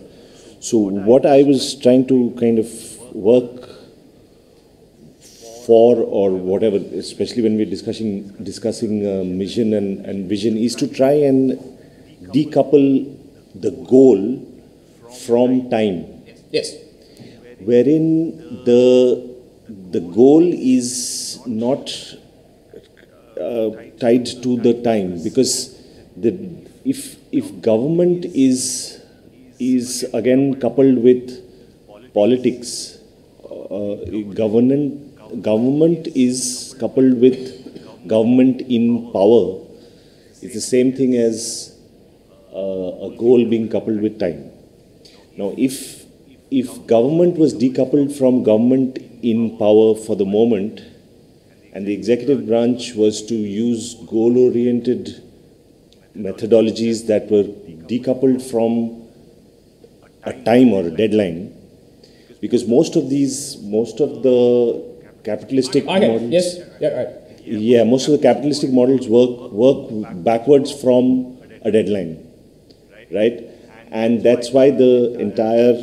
So what I was trying to kind of work for, or whatever, especially when we're discussing mission and vision, is to try and decouple the goal from time. Yes. Wherein the goal is not tied to the time, because if government is again coupled with politics, government is coupled with government in power. It's the same thing as a goal being coupled with time. Now, if government was decoupled from government in power for the moment, and the executive branch was to use goal-oriented methodologies that were decoupled from a time or a deadline, because most of the capitalistic models, yes, yeah, right. Yeah, most of the capitalistic models work backwards from a deadline, right? And that's why the entire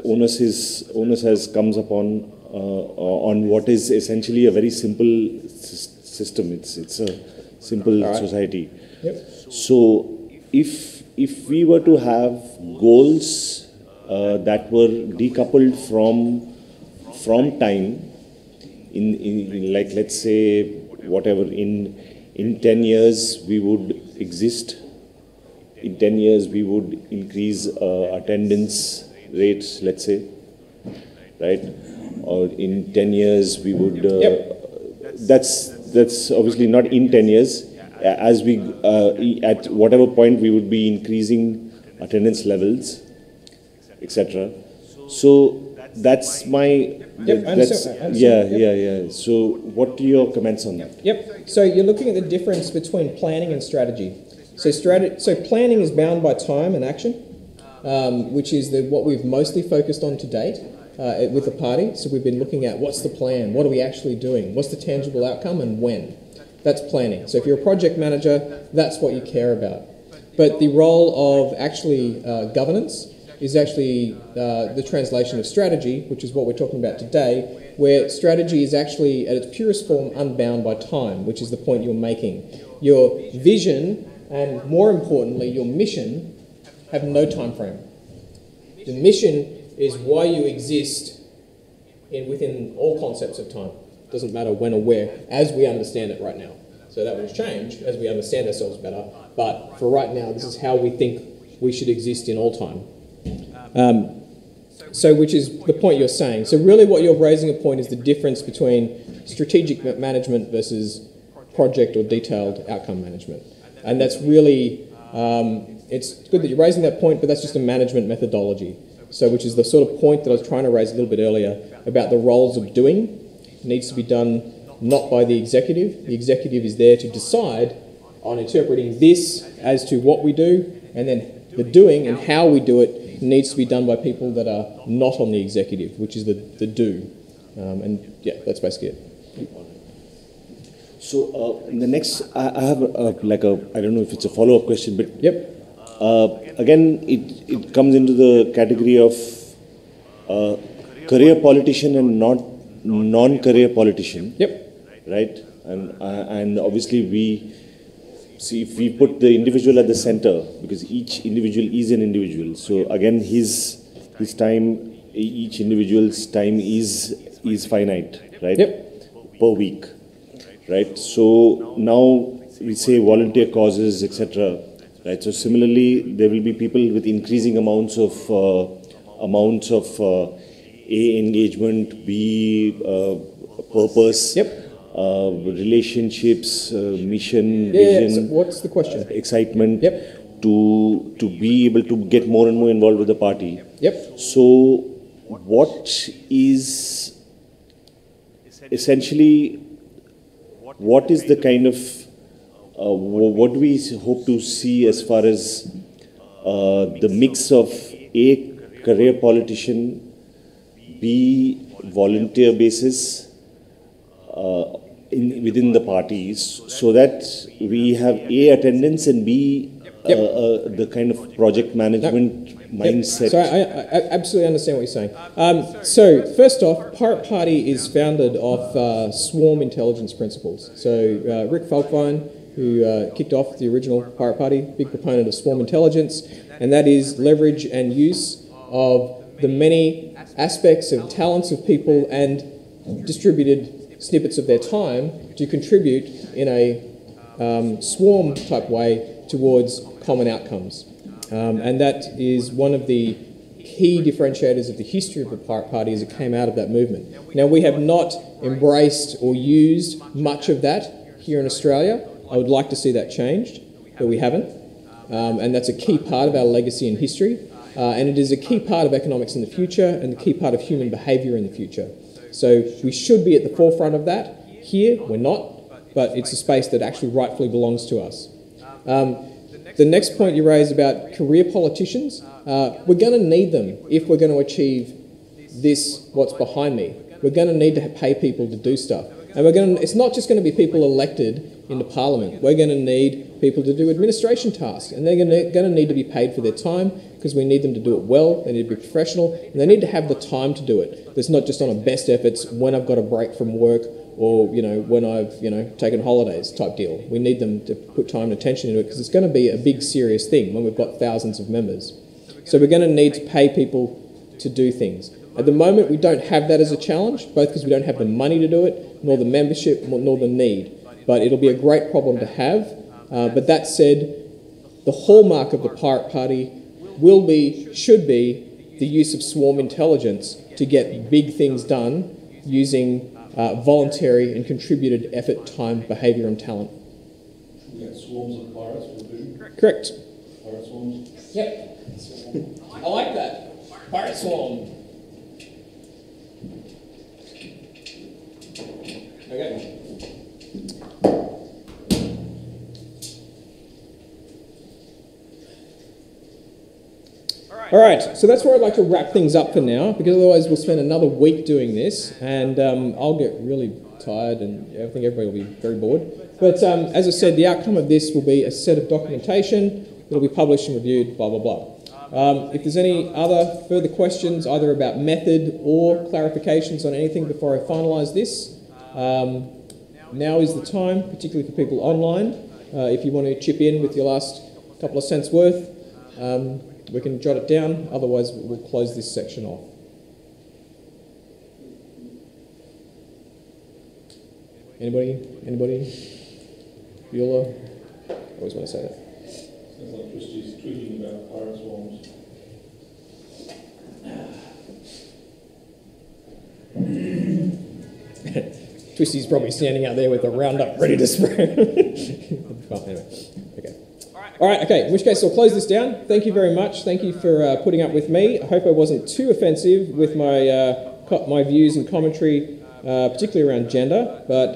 onus comes upon on what is essentially a very simple system. It's a simple society. Yep. So if we were to have goals that were decoupled from time, in like, let's say, whatever, in 10 years we would exist in 10 years we would increase attendance rates, let's say, right? Or in 10 years we would, that's obviously not in 10 years. As we, at whatever point we would be increasing attendance levels, etc. So that's my, yeah. So what are your comments on that? Yep. So you're looking at the difference between planning and strategy. So planning is bound by time and action, which is what we've mostly focused on to date with the party. So we've been looking at what's the plan, what are we actually doing, what's the tangible outcome, and when. That's planning. So if you're a project manager, that's what you care about. But the role of actually governance is actually the translation of strategy, which is what we're talking about today, where strategy is actually at its purest form unbound by time, which is the point you're making. Your vision and, more importantly, your mission have no time frame. The mission is why you exist within all concepts of time. Doesn't matter when or where, as we understand it right now. So that will change as we understand ourselves better. But for right now, this is how we think we should exist in all time. So which is the point you're saying. So really what you're raising a point is the difference between strategic management versus project or detailed outcome management. And that's really, it's good that you're raising that point, but that's just a management methodology. So which is the sort of point that I was trying to raise a little bit earlier about the roles of doing. It needs to be done not by the executive. The executive is there to decide on interpreting this as to what we do, and then the doing and how we do it needs to be done by people that are not on the executive, which is the do. And yeah, that's basically it. So the next, I have I don't know if it's a follow-up question, but again, it comes into the category of career politician and not non-career politician. Right? And obviously we see if we put the individual at the center, because each individual is an individual. So again, his time, each individual's time is finite, right? Per week, right? So now we say volunteer causes, etc. Right? So similarly, there will be people with increasing amounts of A, engagement, B, purpose. Relationships, mission, vision. So what's the question? Excitement. To be able to get more and more involved with the party. So, what is essentially, what is the kind of, what do we hope to see as far as the mix of A, career politician, B, volunteer basis, within the parties, so that we have A, attendance, and B, the kind of project management mindset. So I absolutely understand what you're saying. So first off, Pirate Party is founded off swarm intelligence principles. So Rick Falkvine, who kicked off the original Pirate Party, big proponent of swarm intelligence, and that is leverage and use of the many aspects of talents of people and distributed snippets of their time to contribute in a swarm type way towards common outcomes. And that is one of the key differentiators of the history of the Pirate Party as it came out of that movement. Now, we have not embraced or used much of that here in Australia. I would like to see that changed, but we haven't. And that's a key part of our legacy and history. And it is a key part of economics in the future and a key part of human behaviour in the future. So we should be at the forefront of that. Here, we're not, but it's a space that actually rightfully belongs to us. The next point you raised about career politicians, we're going to need them if we're going to achieve this, what's behind me. We're going to need to pay people to do stuff. And it's not just going to be people elected into Parliament. We're going to need people to do administration tasks, and they're going to need to be paid for their time because we need them to do it well, they need to be professional, and they need to have the time to do it. It's not just on a best efforts when I've got a break from work or, when I've, taken holidays type deal. We need them to put time and attention into it because it's going to be a big, serious thing when we've got thousands of members. So we're going to need to pay people to do things. At the moment, we don't have that as a challenge, both because we don't have the money to do it, nor the membership, nor the need. But it'll be a great problem to have. But that said, the hallmark of the Pirate Party should be the use of swarm intelligence to get big things done using voluntary and contributed effort, time, behaviour and talent. We got swarms of pirates for vision. Correct. Pirate swarms. Yep. I like that. Pirate swarm. Okay. All right, so that's where I'd like to wrap things up for now, because otherwise we'll spend another week doing this, and I'll get really tired, and I think everybody will be very bored. But as I said, the outcome of this will be a set of documentation that will be published and reviewed, blah, blah, blah. If there's any other further questions, either about method or clarifications on anything before I finalise this, now is the time, particularly for people online. If you want to chip in with your last couple of cents worth, we can jot it down, otherwise we'll close this section off. Anybody? Bueller? I always want to say that. Sounds like Christie's tweeting about pirate swarms. Twisty's probably standing out there with a roundup ready to spray. Anyway, okay. All right, okay, in which case I'll close this down. Thank you very much. Thank you for putting up with me. I hope I wasn't too offensive with my views and commentary, particularly around gender, but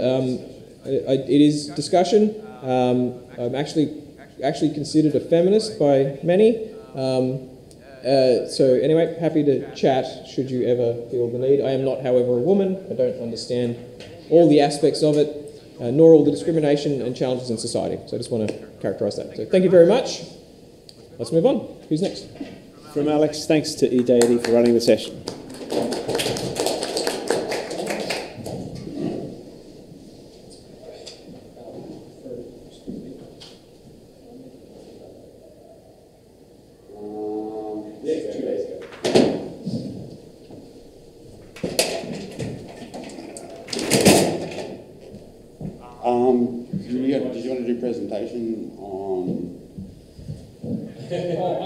it is discussion. I'm actually considered a feminist by many. So anyway, happy to chat should you ever feel the need. I am not, however, a woman. I don't understand all the aspects of it, nor all the discrimination and challenges in society. So I just want to characterise that. So thank you very much. Let's move on. Who's next? From Alex, thanks to eDeity for running the session. Did you want to do a presentation on? I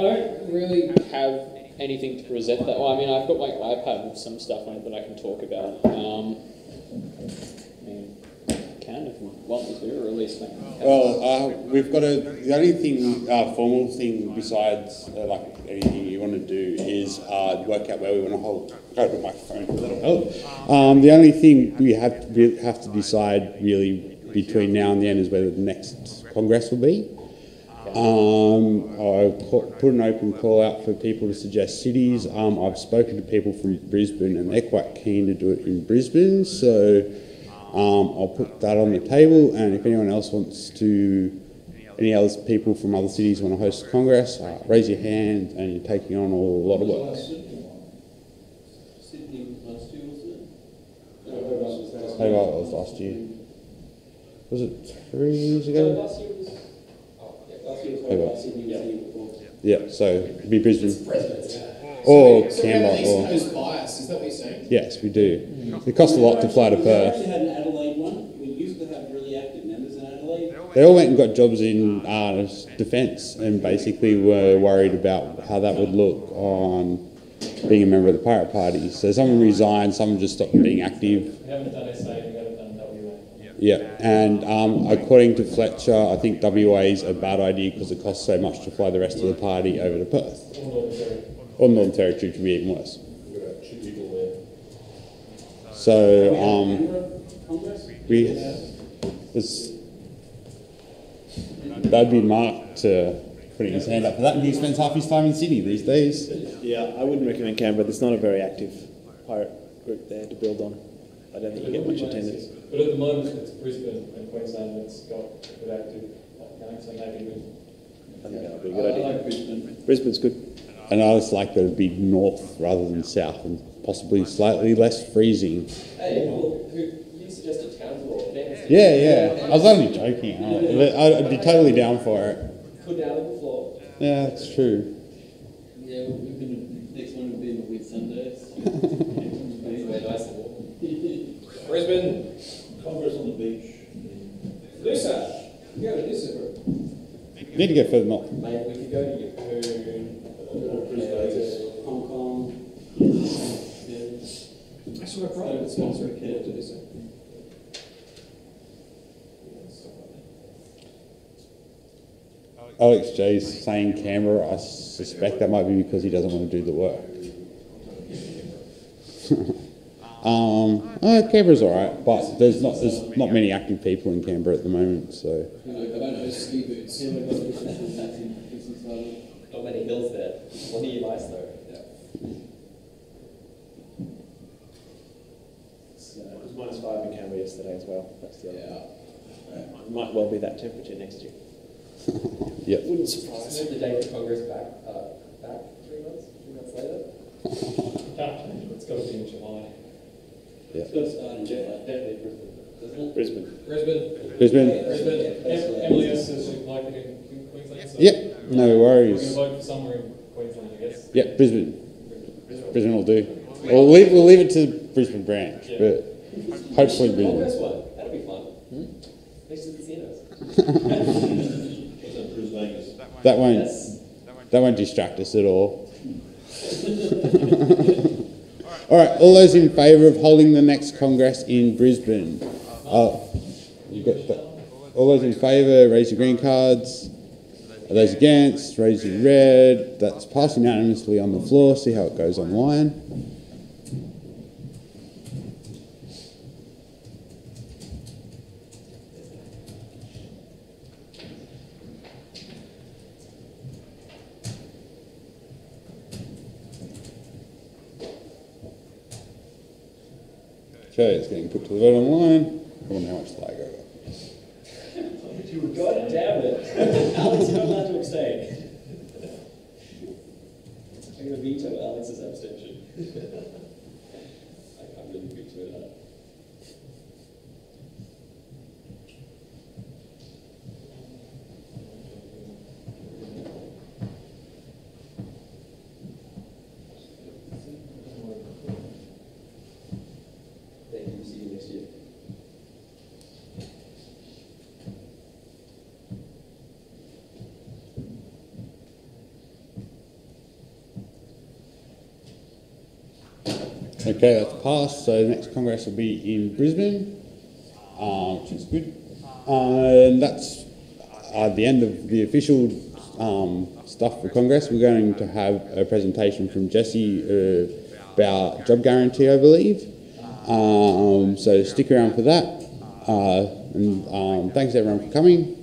don't really have anything to present that. Well, I mean, I've got my iPad with some stuff on it that I can talk about. I mean, can if you want me to, or at least like. Well, we've got the only thing, formal thing besides like anything you want to do is work out where we want to hold. Go to my phone for a little help. The only thing we have to decide really between now and the end is whether the next Congress will be. I put an open call out for people to suggest cities. I've spoken to people from Brisbane and they're quite keen to do it in Brisbane, so I'll put that on the table, and if anyone else wants to, any other people from other cities want to host a Congress, raise your hand, and you're taking on a lot of work. Sydney last year, wasn't it? That was last year. Was it 3 years ago? Last year was. Last year was Sydney, was the year before. Yeah, so it'd be Brisbane. Or Canberra. East Coast bias, is that what you're saying? Yes, we do. It costs a lot to fly to We Perth. actually had an Adelaide one. We used to have really active members in Adelaide. They all went and got jobs in defence and basically were worried about how that would look on being a member of the Pirate Party. So some resigned, some just stopped being active. We haven't done SA, we haven't done WA. Yeah, and according to Fletcher, I think WA is a bad idea because it costs so much to fly the rest of the party over to Perth. Or Northern Territory, to be even worse. So, that'd be Mark putting his hand up for that, and he spends half his time in Sydney these days. Yeah, I wouldn't recommend Canberra. There's not a very active pirate group there to build on. I don't think you get much attendance. But at the moment, it's Brisbane and Queensland that's got a good active going, so maybe we. I think that would be a good idea. I like Brisbane. Brisbane's good. And I just like that it'd be north rather than south, and possibly slightly less freezing. Hey, well, you suggested Townsville. Yeah. I was only joking. I'd be totally down for it. Put down on the floor. Yeah, that's true. Yeah, we're going to, next one will be in the Whitsundays. Very nice to walk. Brisbane. Congress on the beach. Noosa. You go to Noosa. Need to go further north. Mate, we could go to Yeppoon, Hong Kong. I saw a private sponsor to do so. Alex J's saying Canberra. I suspect that might be because he doesn't want to do the work. Canberra's all right, but there's not many active people in Canberra at the moment, so. I don't know ski boots. Not many hills there. Plenty of ice though. It was -5 in Canberra yesterday as well. That's the other It might well be that temperature next year. Yep. Wouldn't surprise Move the date of Congress back 3 months later. It's got to be in July. Yeah. It's got to start in July. Definitely Brisbane. Brisbane. Brisbane. Emily S says she'd like it in Queensland. So Yep, no worries. We're going to vote for somewhere in Queensland, I guess. Yep, Brisbane. Brisbane will do. We'll leave it to Brisbane branch, but hopefully Brisbane. Congress one. That'll be fun. Next to the casinos. That won't distract us at all. All right, all those in favour of holding the next Congress in Brisbane? You've got all those in favour, raise your green cards. Are those against, raise your red. That's passed unanimously on the floor. See how it goes online. Okay, it's getting put to the vote online. I wonder how much lag I got. God damn it. Alex, you're not allowed to abstain. I'm going to veto Alex's abstention. I can't really veto that. Thank you. See you next year. Okay, that's passed. So the next Congress will be in Brisbane, which is good. And that's the end of the official stuff for Congress. We're going to have a presentation from Jesse about job guarantee, I believe. So stick around for that. And thanks everyone for coming.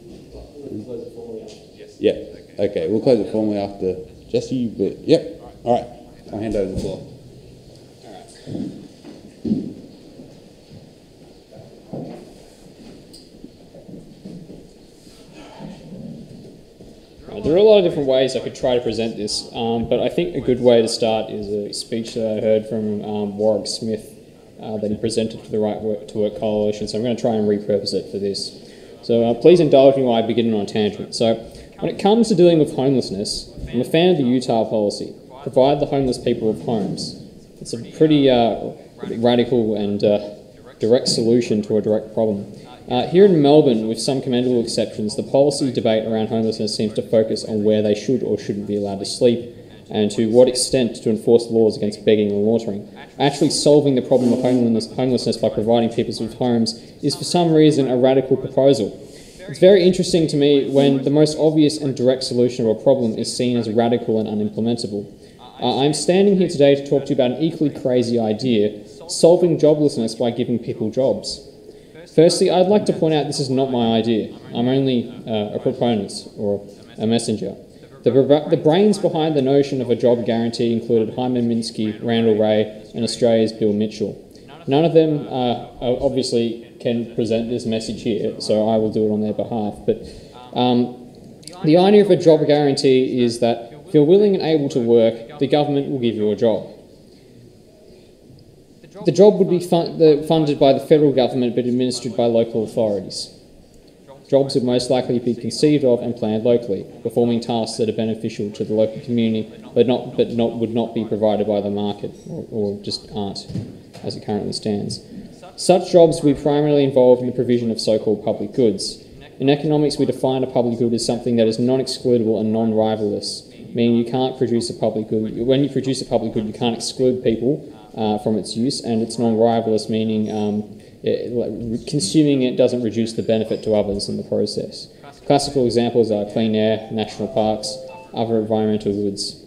Yeah. Okay, we'll close it formally after Jesse. But yep. All right. I'll hand over the floor. There are a lot of different ways I could try to present this, but I think a good way to start is a speech that I heard from Warwick Smith that he presented to the Right to Work Coalition, so I'm going to try and repurpose it for this. So please indulge me while I begin on a tangent. So when it comes to dealing with homelessness, I'm a fan of the Utah policy, provide the homeless people with homes. It's a pretty radical and direct solution to a direct problem. Here in Melbourne, with some commendable exceptions, the policy debate around homelessness seems to focus on where they should or shouldn't be allowed to sleep and to what extent to enforce laws against begging and loitering. Actually solving the problem of homelessness by providing people with homes is for some reason a radical proposal. It's very interesting to me when the most obvious and direct solution to a problem is seen as radical and unimplementable. I'm standing here today to talk to you about an equally crazy idea, solving joblessness by giving people jobs. Firstly, I'd like to point out this is not my idea. I'm only a proponent or a messenger. The brains behind the notion of a job guarantee included Hyman Minsky, Randall Wray, and Australia's Bill Mitchell. None of them obviously can present this message here, so I will do it on their behalf. But the idea of a job guarantee is that if you're willing and able to work, the government will give you a job. The job would be funded by the federal government but administered by local authorities. Jobs would most likely be conceived of and planned locally, performing tasks that are beneficial to the local community but would not be provided by the market or just aren't as it currently stands. Such jobs would be primarily involved in the provision of so-called public goods. In economics, we define a public good as something that is non-excludable and non-rivalous, meaning you can't produce a public good. When you produce a public good, you can't exclude people from its use, and it's non-rivalous, meaning consuming it doesn't reduce the benefit to others in the process. Classical examples are clean air, national parks, other environmental goods.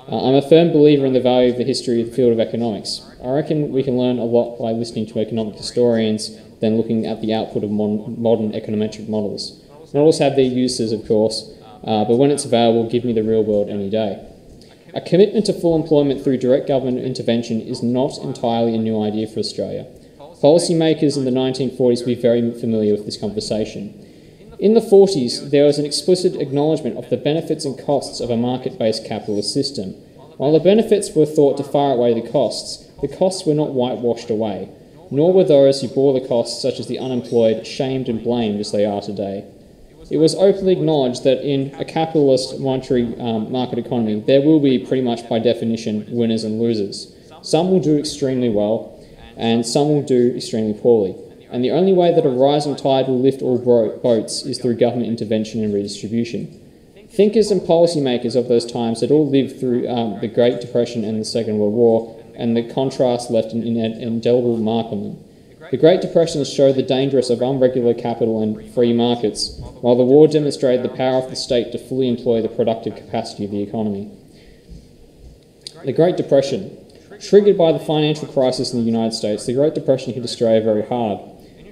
I'm a firm believer in the value of the history of the field of economics. I reckon we can learn a lot by listening to economic historians than looking at the output of modern econometric models. Models have their uses, of course, but when it's available, give me the real world any day. A commitment to full employment through direct government intervention is not entirely a new idea for Australia. Policymakers in the 1940s will be very familiar with this conversation. In the 40s, there was an explicit acknowledgement of the benefits and costs of a market-based capitalist system. While the benefits were thought to far outweigh the costs were not whitewashed away, nor were those who bore the costs, such as the unemployed, shamed and blamed as they are today. It was openly acknowledged that in a capitalist monetary market economy, there will be pretty much by definition winners and losers. Some will do extremely well, and some will do extremely poorly. And the only way that a rising tide will lift all boats is through government intervention and redistribution. Thinkers and policymakers of those times had all lived through the Great Depression and the Second World War, and the contrast left an indelible mark on them. The Great Depression showed the dangers of unregulated capital and free markets, while the war demonstrated the power of the state to fully employ the productive capacity of the economy. The Great Depression. Triggered by the financial crisis in the United States, the Great Depression hit Australia very hard.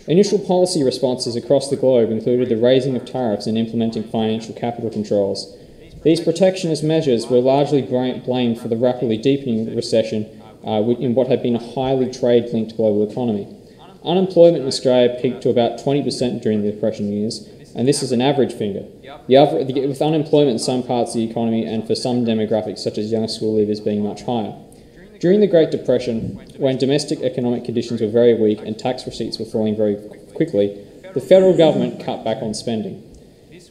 Initial policy responses across the globe included the raising of tariffs and implementing financial capital controls. These protectionist measures were largely blamed for the rapidly deepening recession in what had been a highly trade-linked global economy. Unemployment in Australia peaked to about 20% during the Depression years, and this is an average figure. With unemployment in some parts of the economy and for some demographics, such as young school leavers, being much higher. During the Great Depression, when domestic economic conditions were very weak and tax receipts were falling very quickly, the federal government cut back on spending.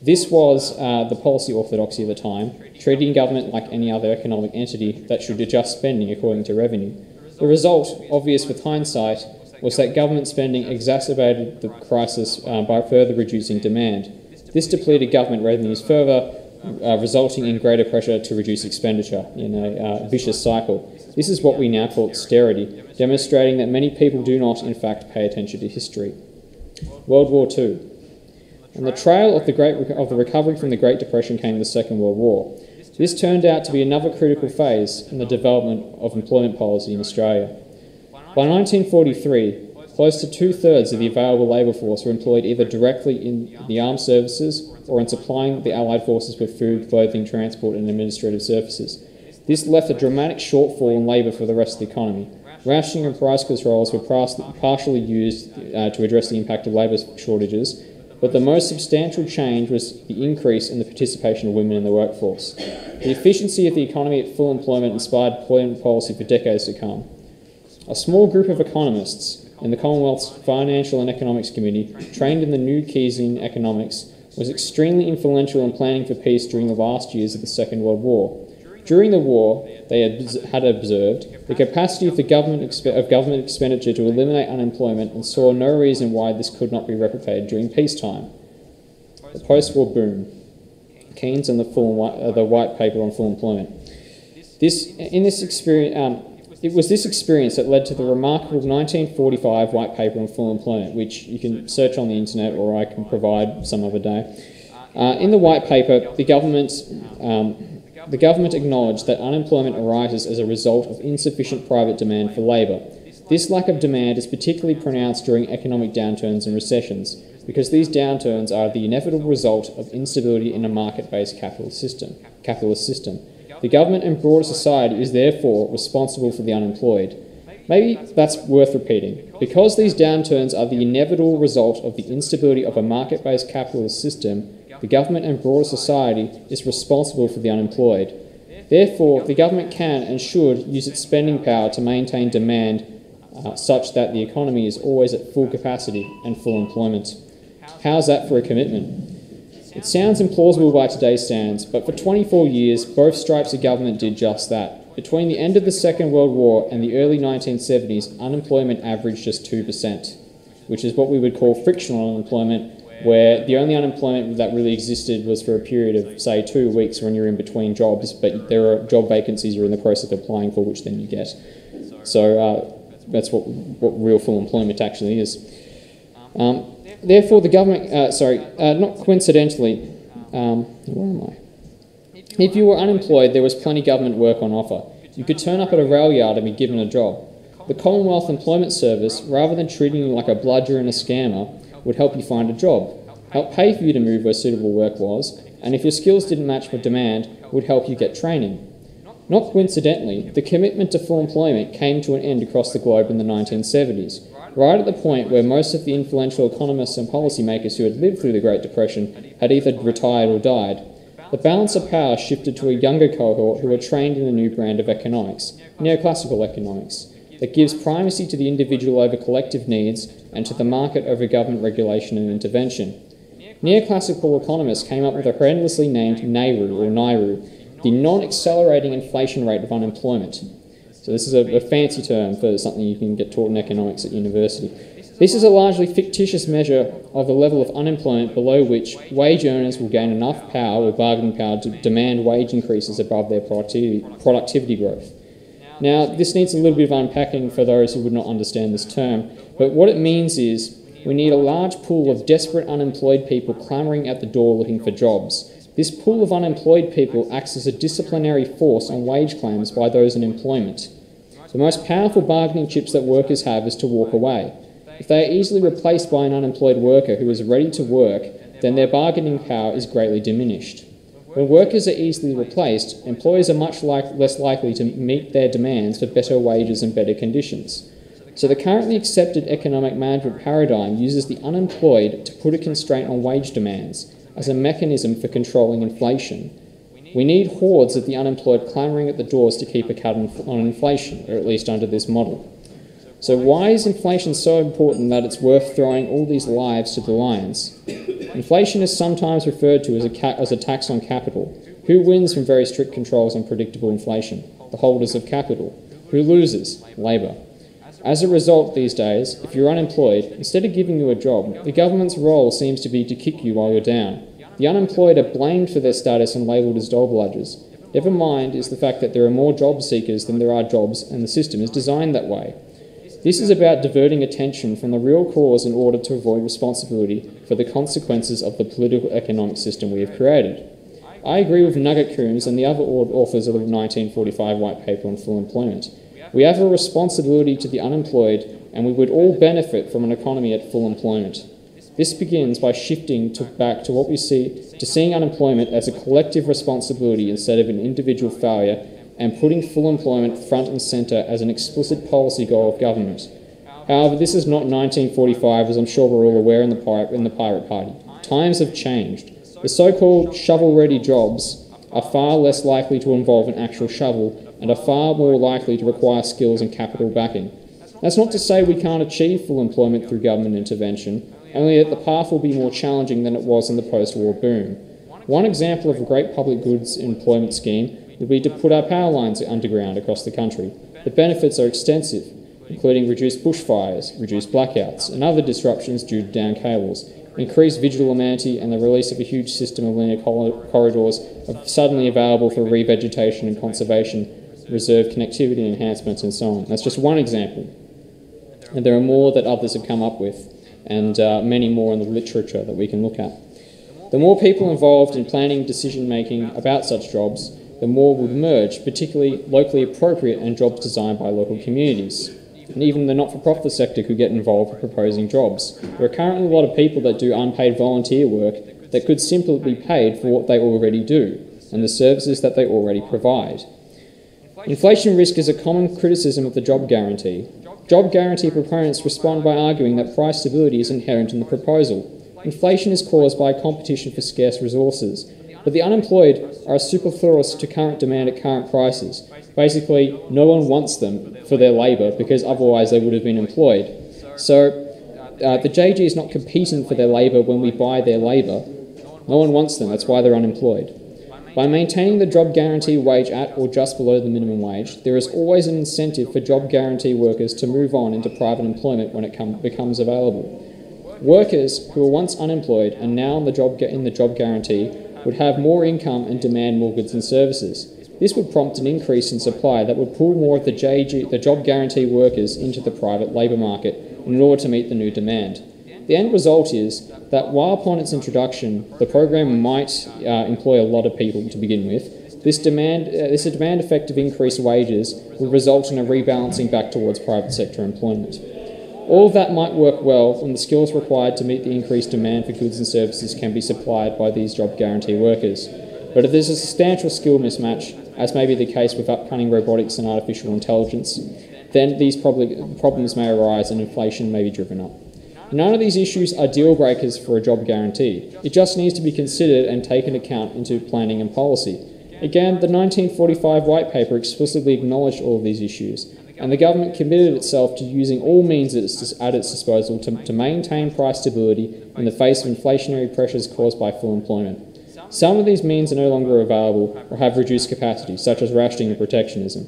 This was the policy orthodoxy of the time, treating government like any other economic entity that should adjust spending according to revenue. The result, obvious with hindsight, was that government spending exacerbated the crisis by further reducing demand. This depleted government revenues further, resulting in greater pressure to reduce expenditure in a vicious cycle. This is what we now call austerity, demonstrating that many people do not, in fact, pay attention to history. World War II. On the trail of the recovery from the Great Depression came the Second World War. This turned out to be another critical phase in the development of employment policy in Australia. By 1943, close to 2/3 of the available labour force were employed either directly in the armed services or in supplying the Allied forces with food, clothing, transport and administrative services. This left a dramatic shortfall in labour for the rest of the economy. Rationing and price controls were partially used to address the impact of labour shortages, but the most substantial change was the increase in the participation of women in the workforce. The efficiency of the economy at full employment inspired employment policy for decades to come. A small group of economists in the Commonwealth's Financial and Economics Committee, trained in the new Keynesian economics, was extremely influential in planning for peace during the last years of the Second World War. During the war, they had observed the capacity of government expenditure to eliminate unemployment and saw no reason why this could not be replicated during peacetime. The post-war boom. Keynes and the White Paper on Full Employment. It was this experience that led to the remarkable 1945 White Paper on Full Employment, which you can search on the internet or I can provide some other day. In the White Paper, the government acknowledged that unemployment arises as a result of insufficient private demand for labour. This lack of demand is particularly pronounced during economic downturns and recessions, because these downturns are the inevitable result of instability in a market-based capitalist system. The government and broader society is therefore responsible for the unemployed. Maybe that's worth repeating. Because these downturns are the inevitable result of the instability of a market-based capitalist system, the government and broader society is responsible for the unemployed. Therefore, the government can and should use its spending power to maintain demand such that the economy is always at full capacity and full employment. How's that for a commitment? It sounds implausible by today's standards, but for 24 years, both stripes of government did just that. Between the end of the Second World War and the early 1970s, unemployment averaged just 2%, which is what we would call frictional unemployment, where the only unemployment that really existed was for a period of, say, 2 weeks when you're in between jobs, but there are job vacancies you're in the process of applying for, which then you get. So that's what real full employment actually is. Therefore, the government, not coincidentally, where am I? If you were unemployed, there was plenty government work on offer. You could turn up at a rail yard and be given a job. The Commonwealth Employment Service, rather than treating you like a bludger and a scammer, would help you find a job, help pay for you to move where suitable work was, and if your skills didn't match with demand, would help you get training. Not coincidentally, the commitment to full employment came to an end across the globe in the 1970s, right at the point where most of the influential economists and policymakers who had lived through the Great Depression had either retired or died. The balance of power shifted to a younger cohort who were trained in a new brand of economics, neoclassical economics, that gives primacy to the individual over collective needs and to the market over government regulation and intervention. Neoclassical economists came up with a horrendously named NAIRU, the non-accelerating inflation rate of unemployment. So this is a fancy term for something you can get taught in economics at university. This is a largely fictitious measure of the level of unemployment below which wage earners will gain enough power or bargaining power to demand wage increases above their productivity growth. Now, this needs a little bit of unpacking for those who would not understand this term, but what it means is we need a large pool of desperate unemployed people clamouring at the door looking for jobs. This pool of unemployed people acts as a disciplinary force on wage claims by those in employment. The most powerful bargaining chips that workers have is to walk away. If they are easily replaced by an unemployed worker who is ready to work, then their bargaining power is greatly diminished. When workers are easily replaced, employers are much less likely to meet their demands for better wages and better conditions. So the currently accepted economic management paradigm uses the unemployed to put a constraint on wage demands as a mechanism for controlling inflation. We need hordes of the unemployed clamouring at the doors to keep a cut on inflation, or at least under this model. So why is inflation so important that it's worth throwing all these lives to the lions? Inflation is sometimes referred to as a tax on capital. Who wins from very strict controls on predictable inflation? The holders of capital. Who loses? Labour. As a result these days, if you're unemployed, instead of giving you a job, the government's role seems to be to kick you while you're down. The unemployed are blamed for their status and labelled as dog bludgers. Never mind is the fact that there are more job seekers than there are jobs, and the system is designed that way. This is about diverting attention from the real cause in order to avoid responsibility for the consequences of the political economic system we have created. I agree with Nugget Coombs and the other authors of the 1945 White Paper on Full Employment. We have a responsibility to the unemployed, and we would all benefit from an economy at full employment. This begins by shifting back to what we see, to seeing unemployment as a collective responsibility instead of an individual failure, and putting full employment front and centre as an explicit policy goal of government. However, this is not 1945, as I'm sure we're all aware in the Pirate Party. Times have changed. The so-called shovel-ready jobs are far less likely to involve an actual shovel and are far more likely to require skills and capital backing. That's not to say we can't achieve full employment through government intervention, only that the path will be more challenging than it was in the post-war boom. One example of a great public goods employment scheme would be to put our power lines underground across the country. The benefits are extensive, including reduced bushfires, reduced blackouts, and other disruptions due to down cables, increased visual amenity, and the release of a huge system of linear corridors suddenly available for revegetation and conservation, reserve connectivity enhancements, and so on. That's just one example. And there are more that others have come up with, and many more in the literature that we can look at. The more people involved in planning decision-making about such jobs, the more would emerge, particularly locally appropriate and jobs designed by local communities. And even the not-for-profit sector could get involved with proposing jobs. There are currently a lot of people that do unpaid volunteer work that could simply be paid for what they already do and the services that they already provide. Inflation risk is a common criticism of the job guarantee. Job guarantee proponents respond by arguing that price stability is inherent in the proposal. Inflation is caused by competition for scarce resources. But the unemployed are superfluous to current demand at current prices. Basically, no one wants them for their labour because otherwise they would have been employed. So the JG is not competing for their labour when we buy their labour. No one wants them, that's why they're unemployed. By maintaining the job guarantee wage at or just below the minimum wage, there is always an incentive for job guarantee workers to move on into private employment when it becomes available. Workers who were once unemployed and now in the job guarantee would have more income and demand more goods and services. This would prompt an increase in supply that would pull more of the job guarantee workers into the private labour market in order to meet the new demand. The end result is that while upon its introduction the program might employ a lot of people to begin with, this demand effect of increased wages would result in a rebalancing back towards private sector employment. All of that might work well when the skills required to meet the increased demand for goods and services can be supplied by these job guarantee workers. But if there's a substantial skill mismatch, as may be the case with upcoming robotics and artificial intelligence, then these problems may arise and inflation may be driven up. None of these issues are deal breakers for a job guarantee. It just needs to be considered and taken account into planning and policy. Again, the 1945 White Paper explicitly acknowledged all of these issues, and the government committed itself to using all means at its disposal to maintain price stability in the face of inflationary pressures caused by full employment. Some of these means are no longer available or have reduced capacity, such as rationing and protectionism.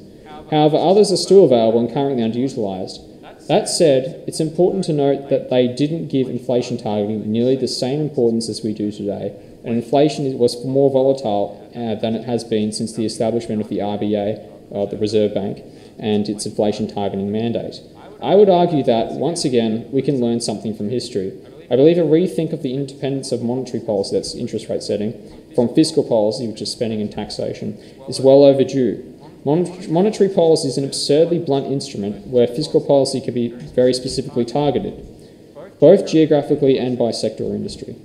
However, others are still available and currently underutilised. That said, it's important to note that they didn't give inflation targeting nearly the same importance as we do today, and inflation was more volatile than it has been since the establishment of the RBA, the Reserve Bank, and its inflation targeting mandate. I would argue that, once again, we can learn something from history. I believe a rethink of the independence of monetary policy, that's interest rate setting, from fiscal policy, which is spending and taxation, is well overdue. Monetary policy is an absurdly blunt instrument where fiscal policy can be very specifically targeted, both geographically and by sector or industry.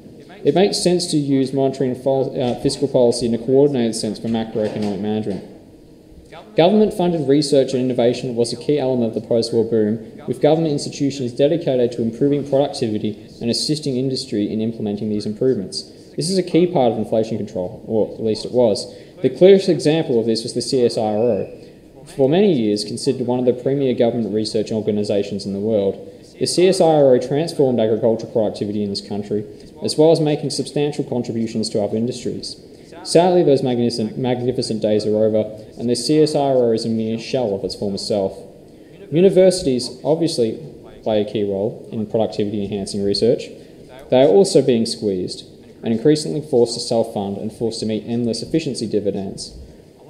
It makes sense to use monetary and fiscal policy in a coordinated sense for macroeconomic management. Government-funded research and innovation was a key element of the post-war boom, with government institutions dedicated to improving productivity and assisting industry in implementing these improvements. This is a key part of inflation control, or at least it was. The clearest example of this was the CSIRO, for many years considered one of the premier government research organisations in the world. The CSIRO transformed agricultural productivity in this country, as well as making substantial contributions to other industries. Sadly, those magnificent days are over, and the CSIRO is a mere shell of its former self. Universities obviously play a key role in productivity-enhancing research. They are also being squeezed, and increasingly forced to self-fund and forced to meet endless efficiency dividends.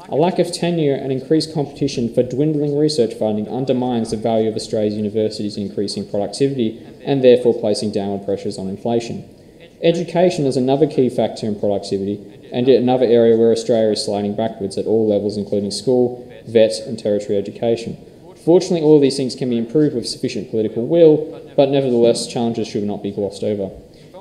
A lack of tenure and increased competition for dwindling research funding undermines the value of Australia's universities in increasing productivity and therefore placing downward pressures on inflation. Education is another key factor in productivity, and yet another area where Australia is sliding backwards at all levels, including school, vet and tertiary education. Fortunately, all of these things can be improved with sufficient political will, but nevertheless, challenges should not be glossed over.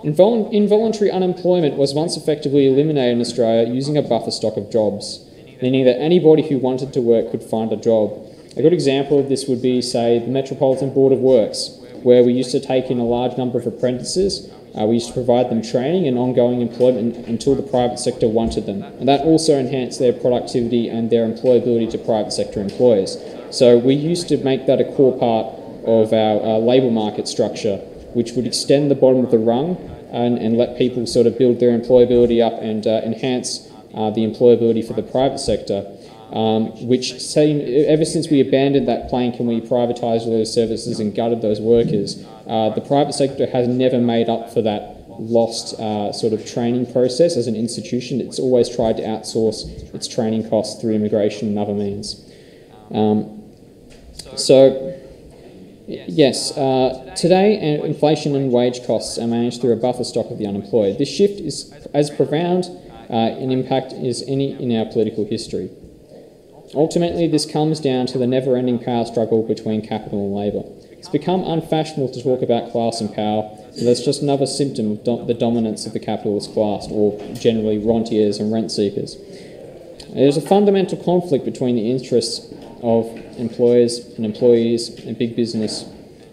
Involuntary unemployment was once effectively eliminated in Australia using a buffer stock of jobs, meaning that anybody who wanted to work could find a job. A good example of this would be, say, the Metropolitan Board of Works, where we used to take in a large number of apprentices. We used to provide them training and ongoing employment until the private sector wanted them. And that also enhanced their productivity and their employability to private sector employers. So we used to make that a core part of our labour market structure, which would extend the bottom of the rung and let people sort of build their employability up and enhance the employability for the private sector, which ever since we abandoned that plank and we privatised those services and gutted those workers, the private sector has never made up for that lost sort of training process as an institution. It's always tried to outsource its training costs through immigration and other means. Yes, today inflation and wage costs are managed through a buffer stock of the unemployed. This shift is as profound an impact as any in our political history. Ultimately, this comes down to the never-ending power struggle between capital and labour. It's become unfashionable to talk about class and power, and that's just another symptom of the dominance of the capitalist class, or generally rentiers and rent seekers. There's a fundamental conflict between the interests of employers and employees and big business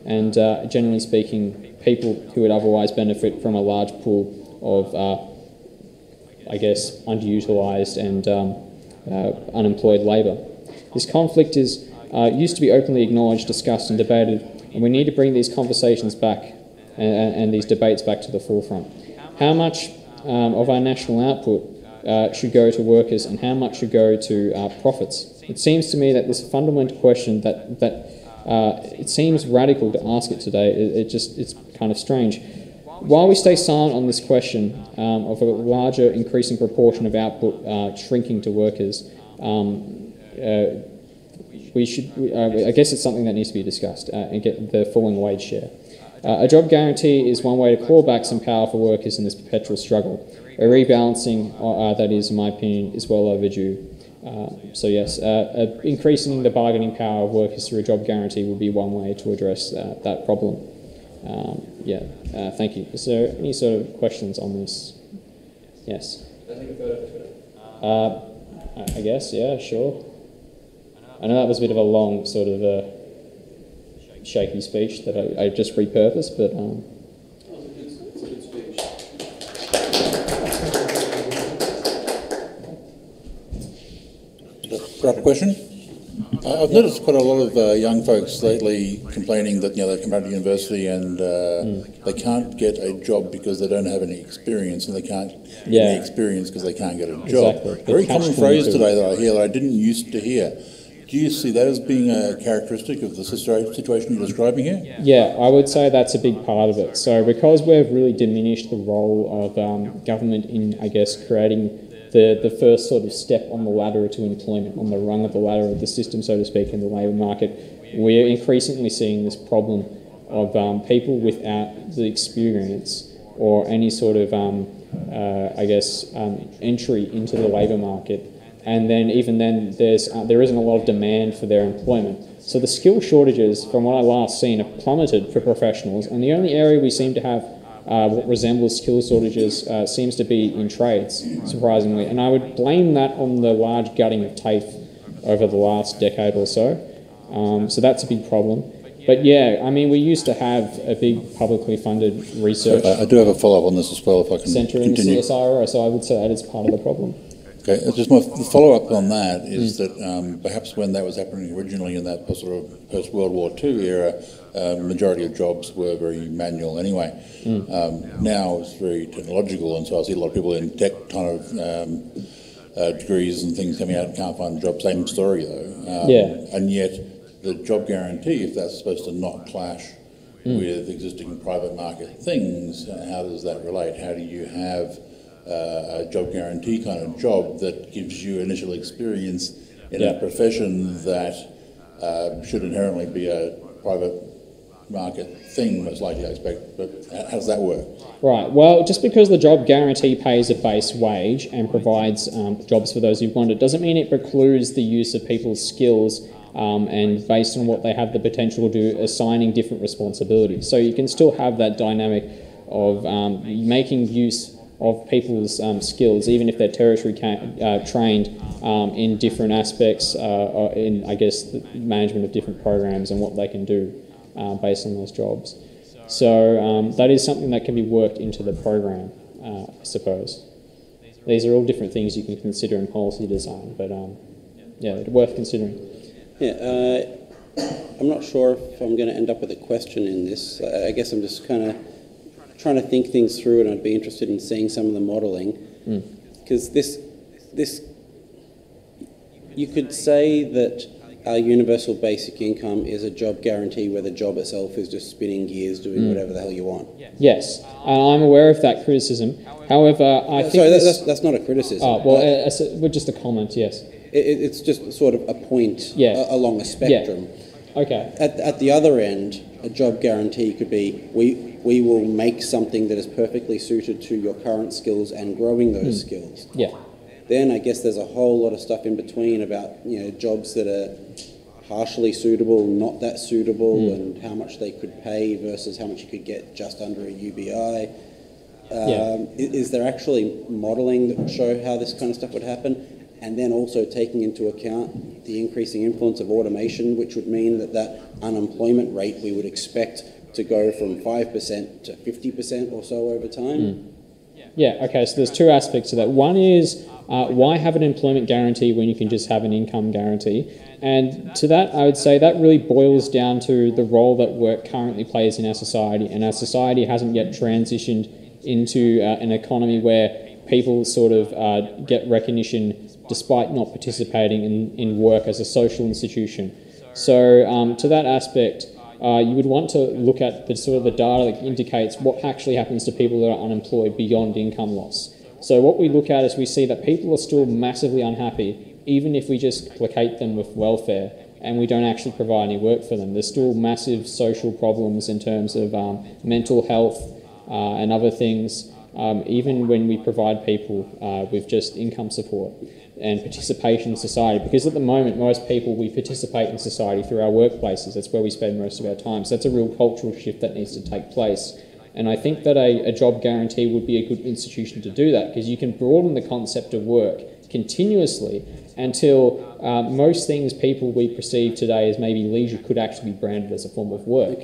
and, generally speaking, people who would otherwise benefit from a large pool of, underutilised and unemployed labour. This conflict is used to be openly acknowledged, discussed and debated, and we need to bring these conversations back and these debates back to the forefront. How much of our national output should go to workers and how much should go to profits? It seems to me that this is a fundamental question that it seems radical to ask it today. It's kind of strange. while we stay silent on this question of a larger increasing proportion of output shrinking to workers, I guess it's something that needs to be discussed and get the falling wage share. A job guarantee is one way to claw back some power for workers in this perpetual struggle. A rebalancing, that is, in my opinion, is well overdue. So yes, increasing the bargaining power of workers through a job guarantee would be one way to address that problem. Thank you. Is there any sort of questions on this? Yes. I guess, yeah, sure. I know that was a bit of a long sort of shaky speech that I just repurposed, but Perhaps a question? I've noticed quite a lot of young folks lately complaining that they come out of university and they can't get a job because they don't have any experience, and they can't get any experience because they can't get a job. Exactly. Very common phrase today that I hear that I didn't used to hear. Do you see that as being a characteristic of the situation you're describing here? Yeah, I would say that's a big part of it. So because we've really diminished the role of government in, I guess, creating the first sort of step on the ladder to employment, on the rung of the ladder of the system, so to speak, in the labour market, we're increasingly seeing this problem of people without the experience or any sort of, entry into the labour market. And then even then, there isn't a lot of demand for their employment. So the skill shortages, from what I last seen, have plummeted for professionals, and the only area we seem to have what resembles skill shortages seems to be in trades, surprisingly. And I would blame that on the large gutting of TAFE over the last decade or so. So that's a big problem. But yeah, I mean, we used to have a big publicly funded research. I do have a follow-up on this as well, if I can centre in the continue. CSIRO, so I would say that is part of the problem. Okay, just my follow-up on that is that perhaps when that was happening originally in that sort of post-World War II era, majority of jobs were very manual anyway. Now it's very technological, and so I see a lot of people in tech kind of degrees and things coming out and can't find a job. Same story though. And yet the job guarantee, if that's supposed to not clash with existing private market things, how does that relate? How do you have a job guarantee kind of job that gives you initial experience in a profession that should inherently be a private market thing, most likely, I expect, but how does that work? Right, well, just because the job guarantee pays a base wage and provides jobs for those who want it, doesn't mean it precludes the use of people's skills and based on what they have the potential to do, assigning different responsibilities. So you can still have that dynamic of making use of people's skills, even if they're territory trained in different aspects in, I guess, the management of different programs and what they can do based on those jobs. So that is something that can be worked into the program, I suppose. These are all different things you can consider in policy design, but worth considering. Yeah, I'm not sure if I'm going to end up with a question in this. I guess I'm just kind of trying to think things through, and I'd be interested in seeing some of the modelling, because this you could say that our universal basic income is a job guarantee where the job itself is just spinning gears, doing whatever the hell you want. Yes, I'm aware of that criticism. However, I think that's not a criticism. Oh, well, just a comment. Yes, it's just sort of a point along a spectrum. Yeah. Okay. At the other end, a job guarantee could be we will make something that is perfectly suited to your current skills and growing those skills. Yeah. Then I guess there's a whole lot of stuff in between about jobs that are partially suitable, not that suitable, and how much they could pay versus how much you could get just under a UBI. Is there actually modelling that would show how this kind of stuff would happen? And then also taking into account the increasing influence of automation, which would mean that unemployment rate we would expect to go from 5% to 50% or so over time. Yeah, okay, so there's two aspects to that. One is why have an employment guarantee when you can just have an income guarantee? And to that, I would say that really boils down to the role that work currently plays in our society, and our society hasn't yet transitioned into an economy where people sort of get recognition despite not participating in work as a social institution. So to that aspect, you would want to look at the sort of the data that indicates what actually happens to people that are unemployed beyond income loss. So what we look at is we see that people are still massively unhappy, even if we just placate them with welfare and we don't actually provide any work for them. There's still massive social problems in terms of mental health and other things, even when we provide people with just income support and participation in society. Because at the moment, most people, we participate in society through our workplaces. That's where we spend most of our time. So that's a real cultural shift that needs to take place. And I think that a job guarantee would be a good institution to do that, because you can broaden the concept of work continuously until most things people we perceive today as maybe leisure could actually be branded as a form of work.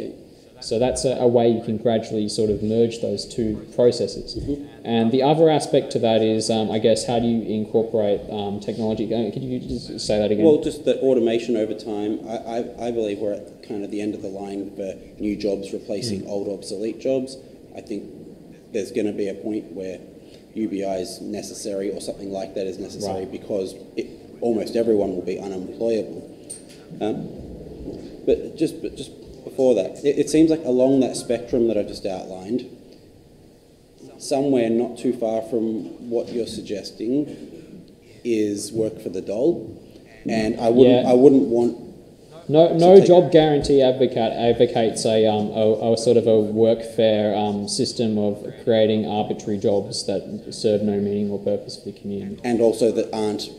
So that's a way you can gradually sort of merge those two processes. And the other aspect to that is, I guess, how do you incorporate technology? Could you just say that again? Well, just the automation over time. I believe we're at kind of the end of the line for new jobs replacing old obsolete jobs. I think there's going to be a point where UBI is necessary or something like that is necessary, because almost everyone will be unemployable. But just before that, it seems like along that spectrum that I've just outlined, somewhere not too far from what you're suggesting is work for the dole, and I wouldn't want. No job guarantee advocates a sort of a workfare system of creating arbitrary jobs that serve no meaning or purpose for the community. And also that aren't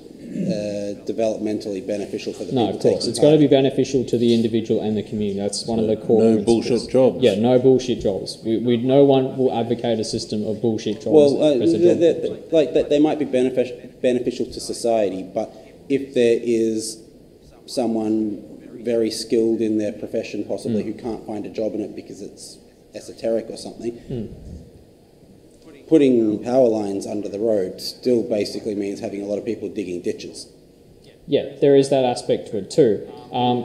developmentally beneficial for the people. No, of course. It's got to be beneficial to the individual and the community. That's one of the core principles. Bullshit jobs. Yeah, no bullshit jobs. No one will advocate a system of bullshit jobs. Well, they might be beneficial to society, but if there is someone very skilled in their profession, possibly, who can't find a job in it because it's esoteric or something, putting power lines under the road still basically means having a lot of people digging ditches. Yeah, there is that aspect to it too.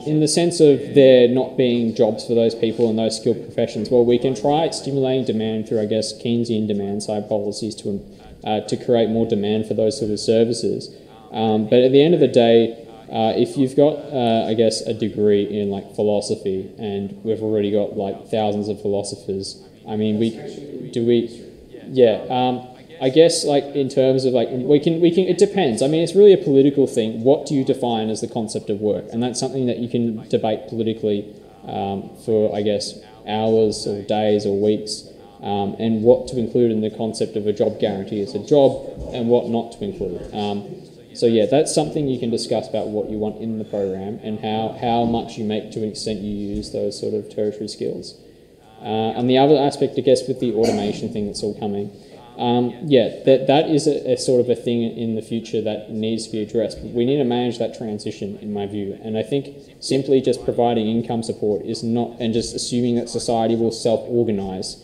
In the sense of there not being jobs for those people in those skilled professions, well, we can try stimulating demand through, I guess, Keynesian demand-side policies to create more demand for those sort of services. But at the end of the day, if you've got, I guess, a degree in like philosophy, and we've already got like thousands of philosophers, I mean, I guess like in terms of like we can it depends. I mean, it's really a political thing. What do you define as the concept of work? And that's something that you can debate politically for, I guess, hours or days or weeks, and what to include in the concept of a job guarantee as a job and what not to include. So yeah, that's something you can discuss about what you want in the program and how much you make to an extent you use those sort of tertiary skills. And the other aspect, I guess, with the automation thing that's all coming, that is a sort of a thing in the future that needs to be addressed. But we need to manage that transition, in my view. And I think simply just providing income support is not, and just assuming that society will self-organise,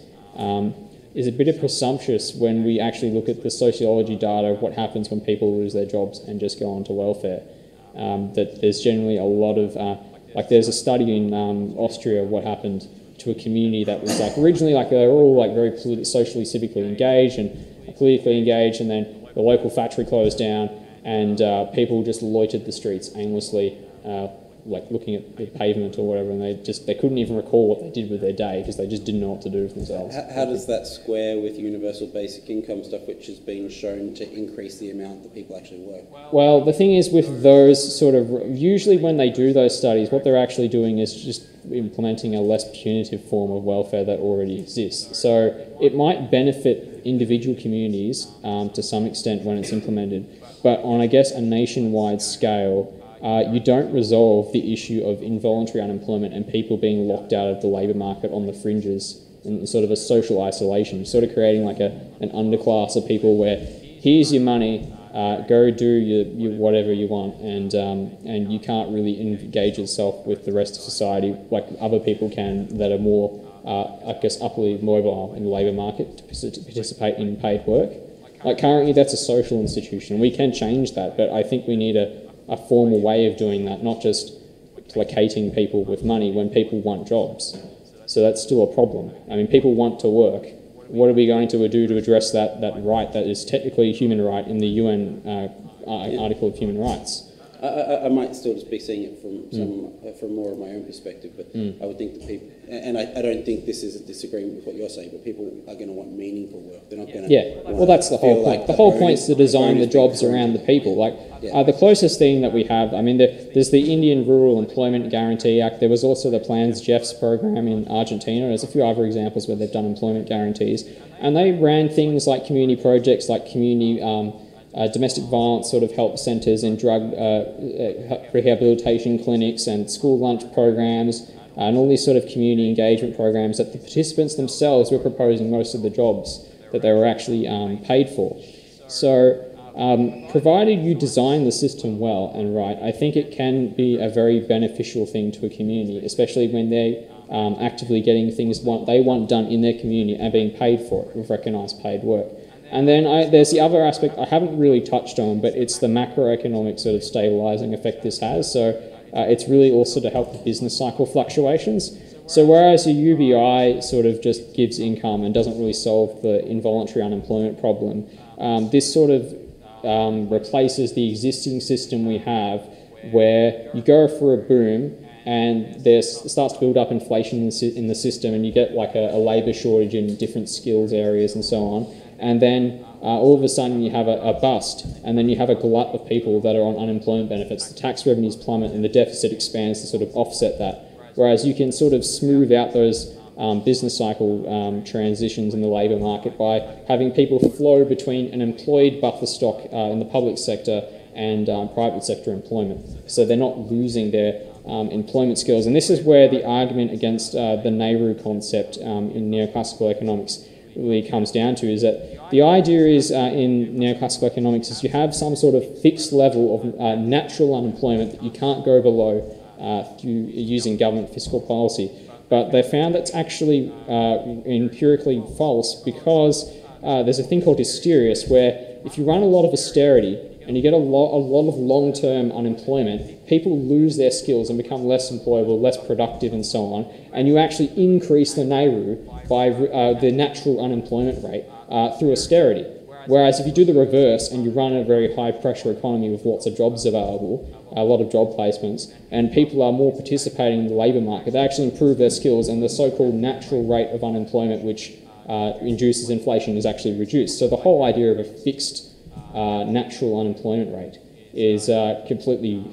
is a bit of presumptuous when we actually look at the sociology data of what happens when people lose their jobs and just go on to welfare. That there's generally a lot of, like there's a study in Austria of what happened to a community that was like originally like they were all like very socially, civically engaged and politically engaged, and then the local factory closed down and people just loitered the streets aimlessly, like looking at the pavement or whatever, and they couldn't even recall what they did with their day because they just didn't know what to do with themselves. How does that square with universal basic income stuff, which has been shown to increase the amount that people actually work? Well, the thing is with those sort of, usually when they do those studies, what they're actually doing is just implementing a less punitive form of welfare that already exists. So it might benefit individual communities to some extent when it's implemented, but on, I guess, a nationwide scale, you don't resolve the issue of involuntary unemployment and people being locked out of the labour market on the fringes in sort of a social isolation, sort of creating like an underclass of people where here's your money, go do your whatever you want, and you can't really engage yourself with the rest of society like other people can that are more, I guess, upwardly mobile in the labour market to participate in paid work. Like currently that's a social institution. We can change that, but I think we need a formal way of doing that, not just placating people with money when people want jobs. So that's still a problem. I mean, people want to work. What are we going to do to address that right that is technically a human right in the UN Article of Human Rights? I might sort of be seeing it from more of my own perspective, but I would think that people, and I don't think this is a disagreement with what you're saying, but people are going to want meaningful work. They're not going to. Yeah, well, that's the whole point. The whole point is to design the jobs around the people. Like the closest thing that we have, I mean, there's the Indian Rural Employment Guarantee Act. There was also the Plans Jeffs program in Argentina. There's a few other examples where they've done employment guarantees, and they ran things like community projects, like community. Domestic violence sort of help centres and drug rehabilitation clinics and school lunch programs and all these sort of community engagement programs that the participants themselves were proposing most of the jobs that they were actually paid for. So provided you design the system well and right, I think it can be a very beneficial thing to a community, especially when they're actively getting things they want done in their community and being paid for it with recognised paid work. And then there's the other aspect I haven't really touched on, but it's the macroeconomic sort of stabilising effect this has. So it's really also to help the business cycle fluctuations. So whereas a UBI sort of just gives income and doesn't really solve the involuntary unemployment problem, this sort of replaces the existing system we have where you go for a boom and there starts to build up inflation in the system and you get like a labour shortage in different skills areas and so on. And then all of a sudden you have a bust, and then you have a glut of people that are on unemployment benefits. The tax revenues plummet and the deficit expands to sort of offset that. Whereas you can sort of smooth out those business cycle transitions in the labour market by having people flow between an employed buffer stock in the public sector and private sector employment. So they're not losing their employment skills. And this is where the argument against the Nehru concept in neoclassical economics really comes down to, is that the idea is in neoclassical economics is you have some sort of fixed level of natural unemployment that you can't go below through using government fiscal policy. But they found that's actually empirically false because there's a thing called hysterius where if you run a lot of austerity and you get a lot of long-term unemployment, people lose their skills and become less employable, less productive and so on, and you actually increase the Nehru by the natural unemployment rate through austerity. Whereas if you do the reverse and you run a very high-pressure economy with lots of jobs available, a lot of job placements, and people are more participating in the labour market, they actually improve their skills and the so-called natural rate of unemployment, which induces inflation, is actually reduced. So the whole idea of a fixed natural unemployment rate is completely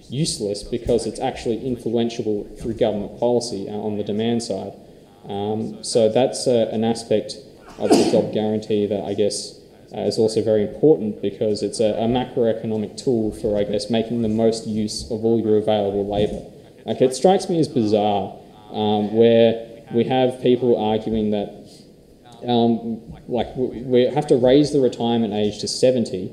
useless because it's actually influential through government policy on the demand side. So that's an aspect of the job guarantee that I guess is also very important because it's a macroeconomic tool for, I guess, making the most use of all your available labour. Like, it strikes me as bizarre where we have people arguing that we have to raise the retirement age to 70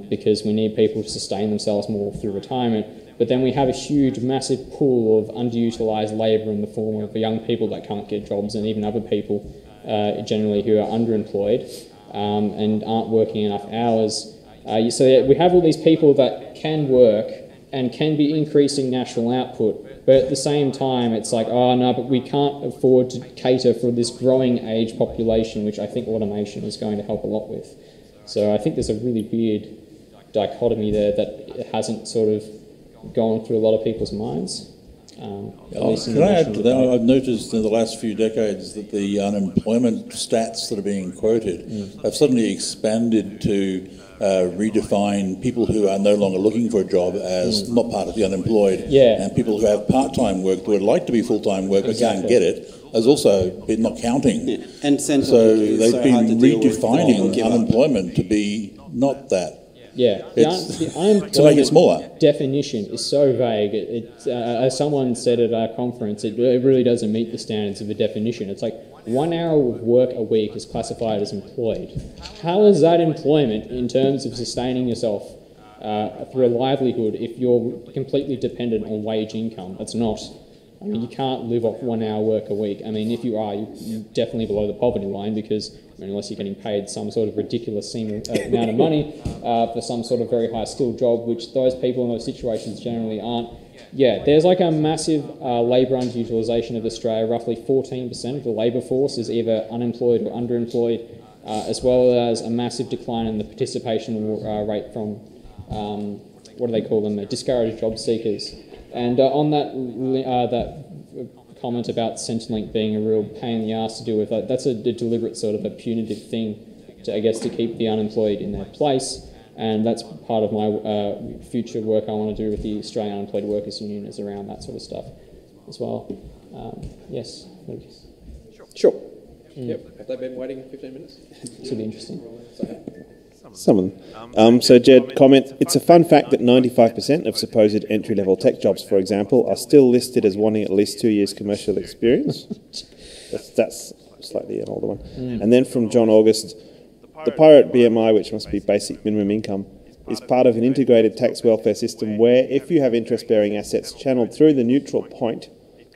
because we need people to sustain themselves more through retirement. But then we have a huge, massive pool of underutilised labour in the form of young people that can't get jobs and even other people generally who are underemployed and aren't working enough hours. So we have all these people that can work and can be increasing national output, but at the same time it's like, oh no, but we can't afford to cater for this growing age population, which I think automation is going to help a lot with. So I think there's a really weird dichotomy there that hasn't sort of gone through a lot of people's minds. Can I add to that? I've noticed in the last few decades that the unemployment stats that are being quoted have suddenly expanded to redefine people who are no longer looking for a job as not part of the unemployed, and people who have part-time work who would like to be full-time work but can't get it as also been not counting. Yeah. And so they've been redefining unemployment to be not that. Yeah, the unemployment definition is so vague. As someone said at our conference, it really doesn't meet the standards of a definition. It's like 1 hour of work a week is classified as employed. How is that employment in terms of sustaining yourself through a livelihood if you're completely dependent on wage income? That's not. I mean, you can't live off 1 hour work a week. I mean, if you are, you're definitely below the poverty line because, I mean, unless you're getting paid some sort of ridiculous amount of money for some sort of very high skilled job, which those people in those situations generally aren't. Yeah, there's like a massive labour underutilisation of Australia. Roughly 14% of the labour force is either unemployed or underemployed, as well as a massive decline in the participation rate from what do they call them? Discourage job seekers. And on that comment about Centrelink being a real pain in the ass to deal with, that's a deliberate sort of a punitive thing to, I guess, to keep the unemployed in their place. And that's part of my future work I want to do with the Australian Unemployed Workers Union, is around that sort of stuff as well. Yes, Luke? Sure. Yep. Have they been waiting 15 minutes? This will be interesting. Some of them. So Jed, comment, it's a fun fact that 95% of supposed entry-level tech jobs, for example, are still listed as wanting at least 2 years commercial experience. That's slightly an older one. And then from John August, the Pirate BMI, which must be basic minimum income, is part of an integrated tax welfare system where if you have interest-bearing assets channeled through the neutral point,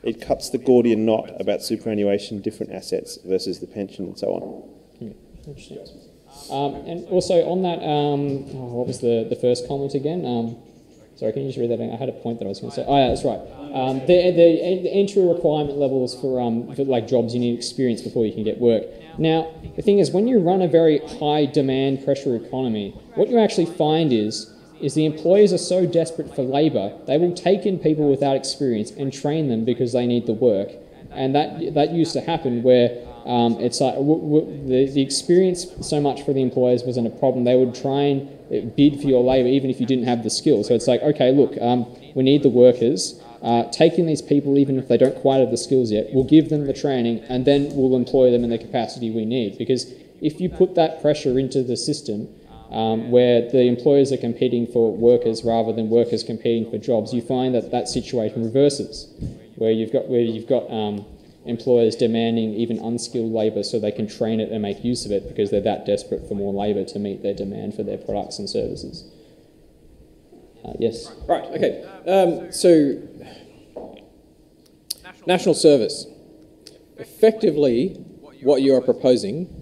it cuts the Gordian knot about superannuation, different assets versus the pension and so on. Interesting. And also on that, what was the first comment again? Sorry, can you just read that again? I had a point that I was going to say. Oh, yeah, that's right. The entry requirement levels for like jobs, you need experience before you can get work. Now, the thing is, when you run a very high demand pressure economy, what you actually find is the employers are so desperate for labour, they will take in people without experience and train them because they need the work. And that used to happen where it's like the experience so much for the employers wasn't a problem. They would try and bid for your labour even if you didn't have the skills. So it's like, okay, look, we need the workers. Taking these people, even if they don't quite have the skills yet, we'll give them the training and then we'll employ them in the capacity we need. Because if you put that pressure into the system, where the employers are competing for workers rather than workers competing for jobs, you find that situation reverses, where you've got employers demanding even unskilled labour so they can train it and make use of it because they're that desperate for more labour to meet their demand for their products and services. Yes. Right. Okay. So, national service. Effectively, what you are proposing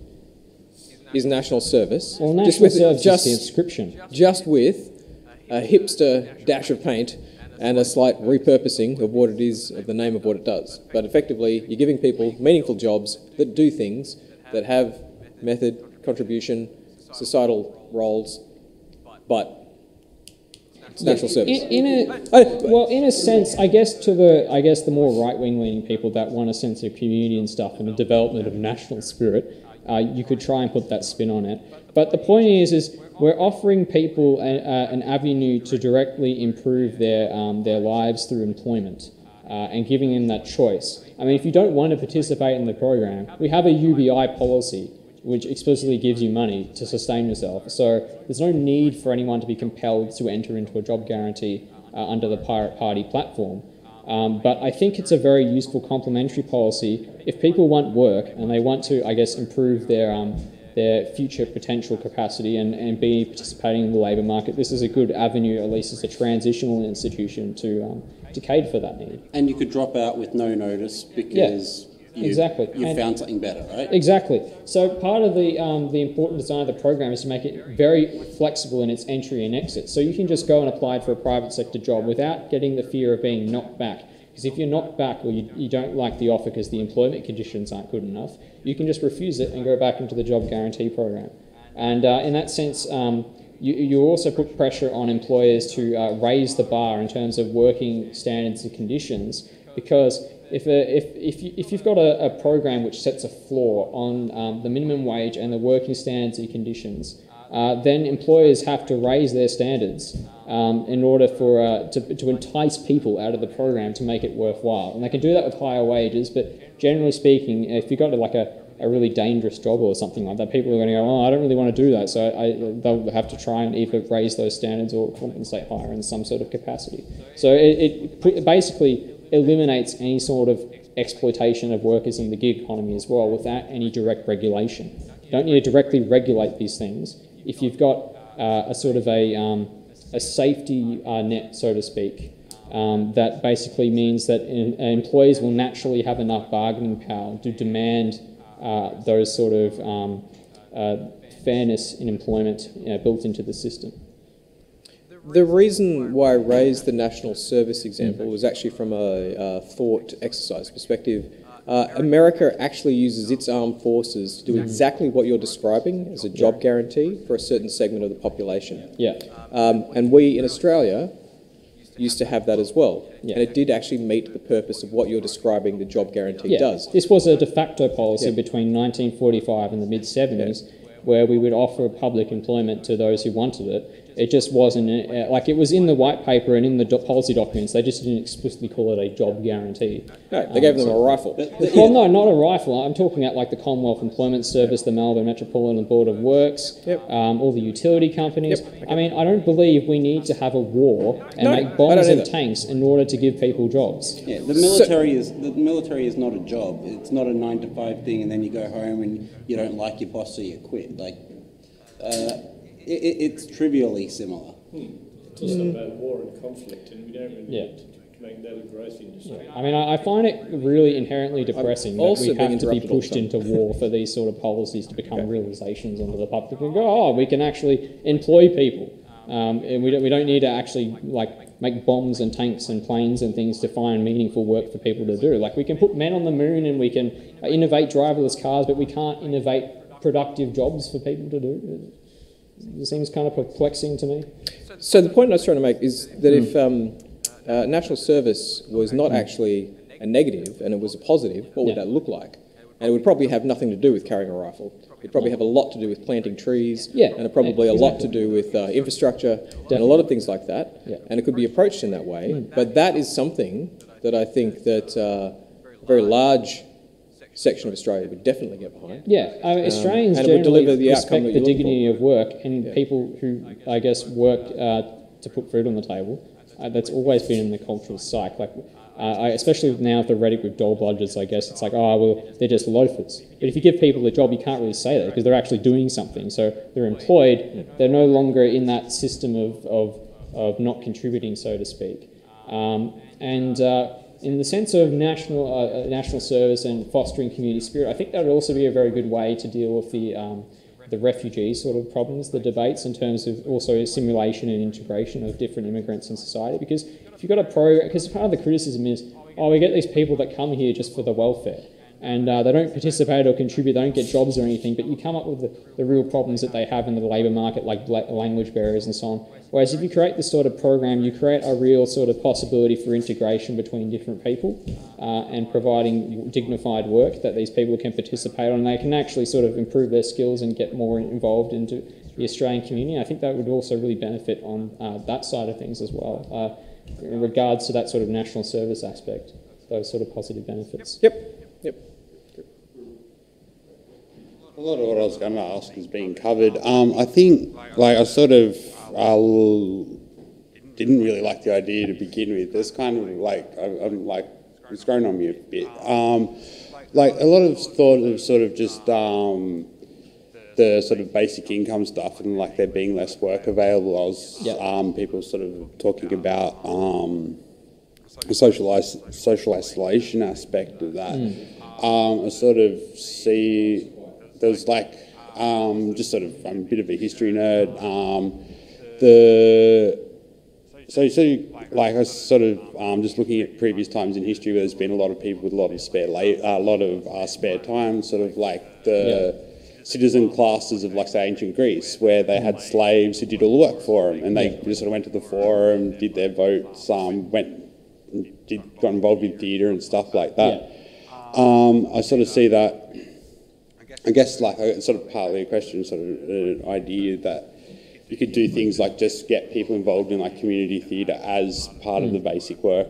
is national service. Well, national service is the inscription. Just with a hipster dash of paint and a slight repurposing of what it is, of the name of what it does. But effectively, you're giving people meaningful jobs that do things, that have method, contribution, societal roles, but it's national service. In a sense, I guess the more right-wing leaning people that want a sense of community and stuff and the development of national spirit, you could try and put that spin on it. But the point is we're offering people an avenue to directly improve their lives through employment and giving them that choice. I mean, if you don't want to participate in the program, we have a UBI policy which explicitly gives you money to sustain yourself. So there's no need for anyone to be compelled to enter into a job guarantee under the Pirate Party platform. But I think it's a very useful complementary policy if people want work and they want to, I guess, improve their future potential capacity and be participating in the labour market. This is a good avenue, at least as a transitional institution, to cater for that need. And you could drop out with no notice because you found something better, right? Exactly. So part of the important design of the program is to make it very flexible in its entry and exit. So you can just go and apply for a private sector job without getting the fear of being knocked back. Because if you're knocked back or you don't like the offer because the employment conditions aren't good enough, you can just refuse it and go back into the job guarantee program. And in that sense, you also put pressure on employers to raise the bar in terms of working standards and conditions, because if you've got a program which sets a floor on the minimum wage and the working standards and conditions, then employers have to raise their standards in order to entice people out of the program to make it worthwhile. And they can do that with higher wages, but generally speaking, if you've got like a really dangerous job or something like that, people are going to go, oh, I don't really want to do that, so they'll have to try and either raise those standards or compensate higher in some sort of capacity. So it basically eliminates any sort of exploitation of workers in the gig economy as well without any direct regulation. You don't need to directly regulate these things. If you've got a sort of a safety net, so to speak, that basically means that employees will naturally have enough bargaining power to demand those sort of fairness in employment built into the system. The reason why I raised the national service example was actually from a thought exercise perspective. America actually uses its armed forces to do exactly what you're describing as a job guarantee for a certain segment of the population. Yeah. And we in Australia used to have that as well. And it did actually meet the purpose of what you're describing the job guarantee does. This was a de facto policy between 1945 and the mid-70s where we would offer public employment to those who wanted it. It just wasn't, like it was in the white paper and in the policy documents, they just didn't explicitly call it a job guarantee. No, they gave them a rifle. Well, no, not a rifle. I'm talking about like the Commonwealth Employment Service, the Melbourne Metropolitan Board of Works, all the utility companies. I mean, I don't believe we need to have a war and make bombs and tanks in order to give people jobs. Yeah, the military is not a job. It's not a 9-to-5 thing, and then you go home and you don't like your boss, so you quit. Like, it's trivially similar. It's also about war and conflict, and we don't really need to make that a growth industry. I mean, I find it really inherently depressing that we have to be pushed into war for these sort of policies to become realizations under the public and go, oh, we can actually employ people. And we don't need to actually like make bombs and tanks and planes and things to find meaningful work for people to do. Like we can put men on the moon and we can innovate driverless cars, but we can't innovate productive jobs for people to do. It seems kind of perplexing to me. So the point I was trying to make is that if national service was not actually a negative and it was a positive, what would that look like? And it would probably have nothing to do with carrying a rifle. It'd probably have a lot to do with planting trees, and it probably a lot to do with infrastructure and a lot of things like that. And it could be approached in that way. But that is something that I think that a very large section of Australia would definitely get behind. Australians generally respect the dignity of work and people who, I guess, work to put food on the table. That's always been in the cultural psyche. Like, especially now with the rhetoric with dole bludgers, I guess it's like, oh, well, they're just loafers. But if you give people a job, you can't really say that because they're actually doing something. So they're employed. They're no longer in that system of not contributing, so to speak. In the sense of national service and fostering community spirit, I think that would also be a very good way to deal with the refugee sort of problems, the debates in terms of also assimilation and integration of different immigrants in society. Because if you've got a program, because part of the criticism is, oh, we get these people that come here just for the welfare, and they don't participate or contribute, they don't get jobs or anything, but you come up with the real problems that they have in the labour market, like language barriers and so on. Whereas if you create this sort of program, you create a real sort of possibility for integration between different people and providing dignified work that these people can participate on. They can actually sort of improve their skills and get more involved into the Australian community. I think that would also really benefit on that side of things as well, in regards to that sort of national service aspect, those sort of positive benefits. Yep. A lot of what I was going to ask is being covered. I think, like, I sort of didn't really like the idea to begin with. There's kind of like, I'm like, it's grown on me a bit. Like, a lot of thought of sort of just the sort of basic income stuff and like there being less work available. I was people sort of talking about the social isolation aspect of that. I sort of see there's like just sort of I'm a bit of a history nerd. So like I was sort of just looking at previous times in history where there's been a lot of people with a lot of spare time, sort of like the citizen classes of, like, say, ancient Greece, where they had slaves who did all the work for them, and they just sort of went to the forum, did their votes, got involved in theatre and stuff like that. I sort of see that, I guess, like, it's sort of partly a question, sort of an idea that you could do things like just get people involved in, like, community theatre as part of the basic work,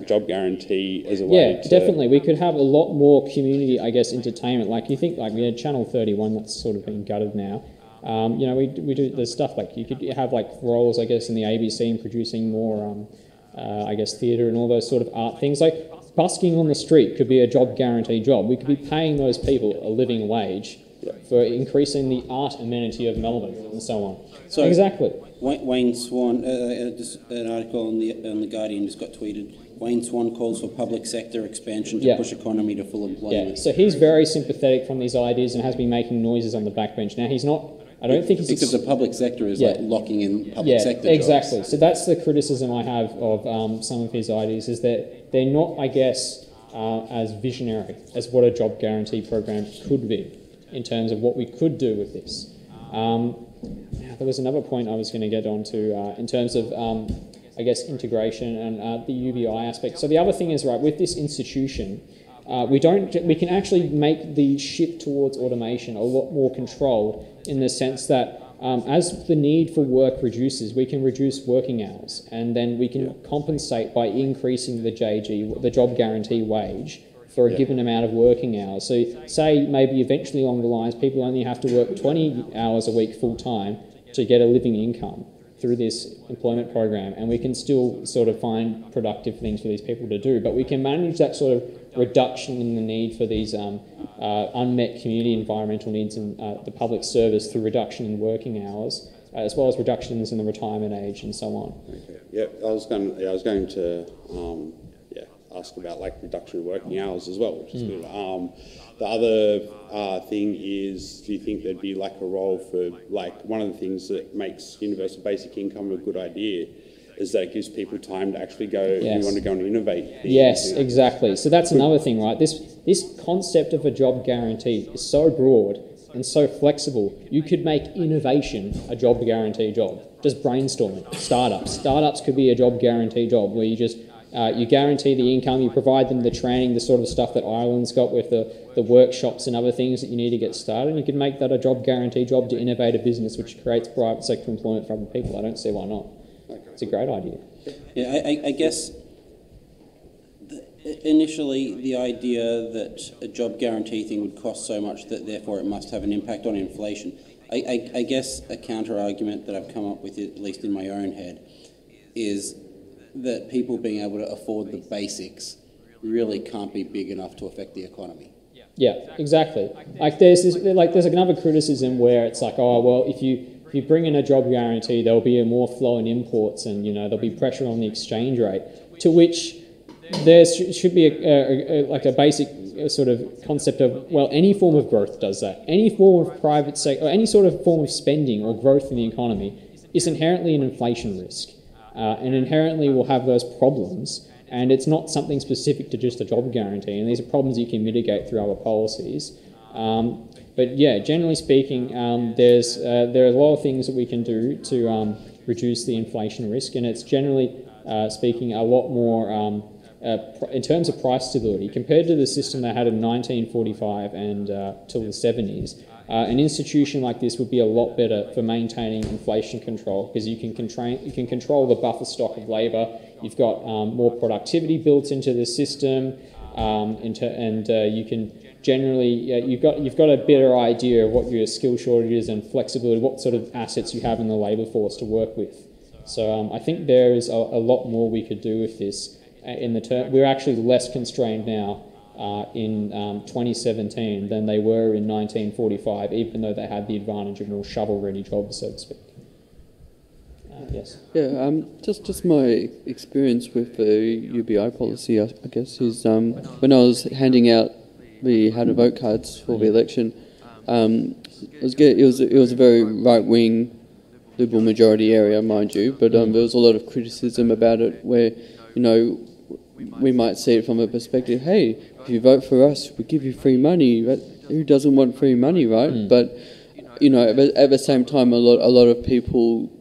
job guarantee as a way to... definitely. We could have a lot more community, I guess, entertainment. Like, you think, like, we had Channel 31 that's sort of been gutted now. You know, we do the stuff, like, you could have, like, roles, I guess, in the ABC in producing more, I guess, theatre and all those sort of art things. Like, busking on the street could be a job guarantee job. We could be paying those people a living wage for increasing the art amenity of Melbourne and so on. So exactly. Wayne Swan, just an article on the Guardian just got tweeted. Wayne Swan calls for public sector expansion to push economy to full employment. So he's very sympathetic from these ideas and has been making noises on the backbench. Now he's not. I don't think he's because the public sector is like locking in public sector exactly. jobs. So that's the criticism I have of some of his ideas is that they're not, I guess, as visionary as what a job guarantee program could be in terms of what we could do with this. There was another point I was going to get onto in terms of, I guess, integration and the UBI aspect. So the other thing is, right, with this institution, we can actually make the shift towards automation a lot more controlled in the sense that as the need for work reduces, we can reduce working hours, and then we can compensate by increasing the JG, the job guarantee wage, for a given amount of working hours. So say maybe eventually along the lines, people only have to work 20 hours a week full time to get a living income through this employment program, and we can still sort of find productive things for these people to do, but we can manage that sort of reduction in the need for these unmet community environmental needs in the public service through reduction in working hours, as well as reductions in the retirement age and so on. Okay. Yeah, I was going to ask about like reduction in working hours as well, which is good. The other thing is, do you think there'd be like a role for, like, one of the things that makes universal basic income a good idea is that it gives people time to actually go, if you want to go and innovate. Yes, exactly. So that's another thing, right? This concept of a job guarantee is so broad and so flexible. You could make innovation a job guarantee job. Just brainstorming. Startups could be a job guarantee job where you just you guarantee the income, you provide them the training, the sort of stuff that Ireland's got with the workshops and other things that you need to get started, and you can make that a job guarantee job to innovate a business which creates private sector employment for other people. I don't see why not. It's a great idea. Yeah, I guess initially the idea that a job guarantee thing would cost so much that therefore it must have an impact on inflation. I guess a counter-argument that I've come up with, at least in my own head, is that people being able to afford the basics really can't be big enough to affect the economy. Yeah, exactly. Like there's another criticism where it's like, oh well, if you bring in a job guarantee, there'll be a more flow in imports, and there'll be pressure on the exchange rate. To which there should be a basic sort of concept of, well, any form of growth does that. Any form of private sector, or any sort of form of spending or growth in the economy is inherently an inflation risk. And inherently will have those problems, and it's not something specific to just a job guarantee, and these are problems you can mitigate through other policies. But yeah, generally speaking, there are a lot of things that we can do to reduce the inflation risk, and it's generally speaking a lot more in terms of price stability compared to the system they had in 1945 and till the 70s. An institution like this would be a lot better for maintaining inflation control, because you can control the buffer stock of labour. You've got more productivity built into the system, and you can generally you've got a better idea of what your skill shortages and flexibility, what sort of assets you have in the labour force to work with. So I think there is a lot more we could do with this. We're actually less constrained now in 2017 than they were in 1945, even though they had the advantage of more shovel-ready jobs, so to speak. Yes. Yeah. Just my experience with the UBI policy, I guess, is when I was handing out the how to vote cards for the election, it was a very right-wing Liberal majority area, mind you, but there was a lot of criticism about it, where we might see it from a perspective, hey, if you vote for us, we give you free money. But who doesn't want free money, right? But at the same time, a lot of people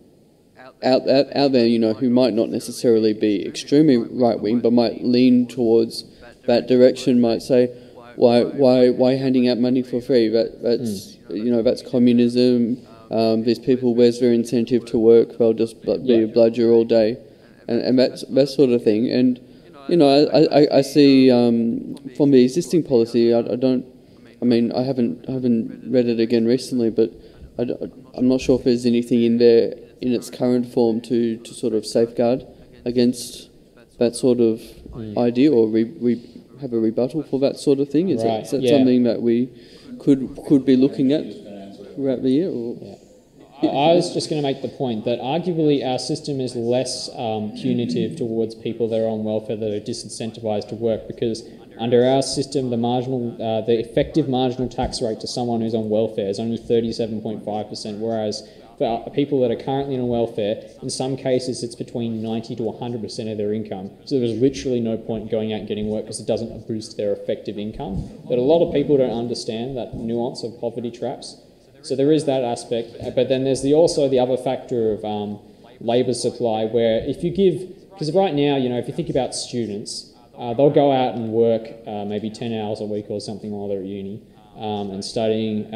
out there, who might not necessarily be extremely right wing, but might lean towards that direction, might say, why handing out money for free? That's communism. These people, where's their incentive to work? They'll just be a bludger all day, and that sort of thing. And I see from the existing policy, I haven't read it again recently, but I'm not sure if there's anything in there in its current form to sort of safeguard against that sort of idea, or have a rebuttal for that sort of thing. Is that something that we could be looking at throughout the year? Or? Yeah. I was just going to make the point that arguably our system is less punitive towards people that are on welfare that are disincentivised to work, because under our system the effective marginal tax rate to someone who's on welfare is only 37.5%, whereas for people that are currently on welfare, in some cases it's between 90 to 100% of their income. So there's literally no point in going out and getting work because it doesn't boost their effective income. But a lot of people don't understand that nuance of poverty traps. So there is that aspect. But then there's also the other factor of labour supply, where if you give, because right now, if you think about students, they'll go out and work maybe 10 hours a week or something while they're at uni. And studying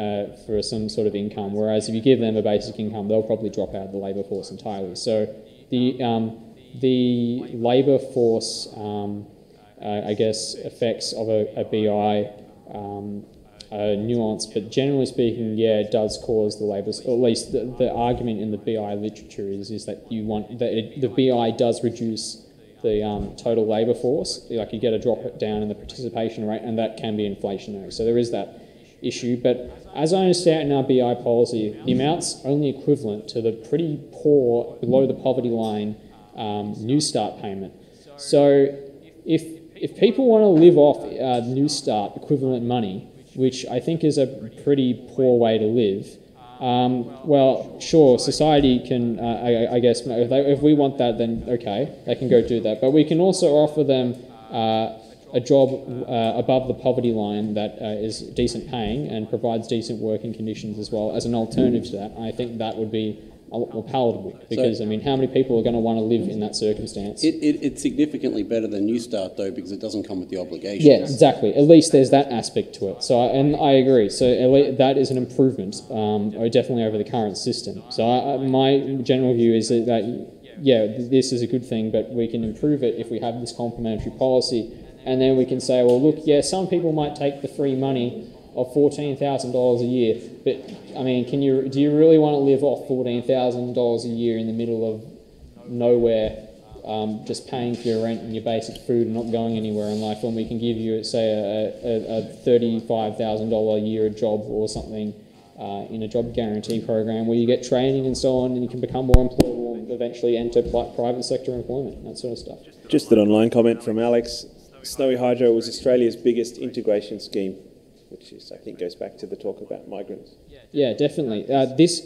for some sort of income, whereas if you give them a basic income, they'll probably drop out of the labour force entirely. So the labour force, I guess, effects of a BI nuance, but generally speaking, yeah, it does cause the labour. Or at least the argument in the BI literature is that the BI does reduce the total labour force. Like you get a drop down in the participation rate, and that can be inflationary. So there is that issue, but as I understand in our BI policy, the amount's only equivalent to the pretty poor, below the poverty line, New Start payment. So if people want to live off New Start equivalent money, which I think is a pretty poor way to live, well, sure, society can, I guess, if we want that, then okay, they can go do that. But we can also offer them a job above the poverty line that is decent paying and provides decent working conditions as well as an alternative to that. I think that would be a lot more palatable because, how many people are going to want to live in that circumstance? It's significantly better than New Start, though, because it doesn't come with the obligations. Yeah, exactly. At least there's that aspect to it. So, and I agree. So that is an improvement, definitely over the current system. So my general view is that, yeah, this is a good thing, but we can improve it if we have this complementary policy. And then we can say, well, look, yeah, some people might take the free money of $14,000 a year, but do you really want to live off $14,000 a year in the middle of nowhere, just paying for your rent and your basic food and not going anywhere in life, when we can give you, say, a $35,000 a year job or something in a job guarantee program where you get training and so on, and you can become more employable and eventually enter private sector employment, that sort of stuff. Just an online comment from Alex. Snowy Hydro was Australia's biggest integration scheme, which is, I think, goes back to the talk about migrants. Yeah, definitely. This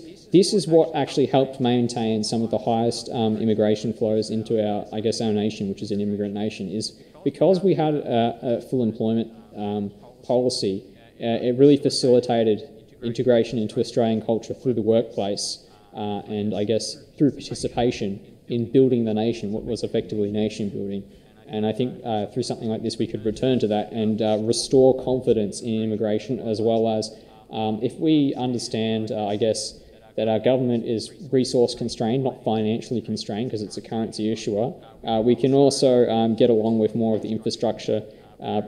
is what actually helped maintain some of the highest immigration flows into our nation, which is an immigrant nation, is because we had a full employment policy. It really facilitated integration into Australian culture through the workplace and I guess through participation in building the nation, what was effectively nation building. And I think through something like this, we could return to that and restore confidence in immigration, as well as if we understand, that our government is resource constrained, not financially constrained, because it's a currency issuer, we can also get along with more of the infrastructure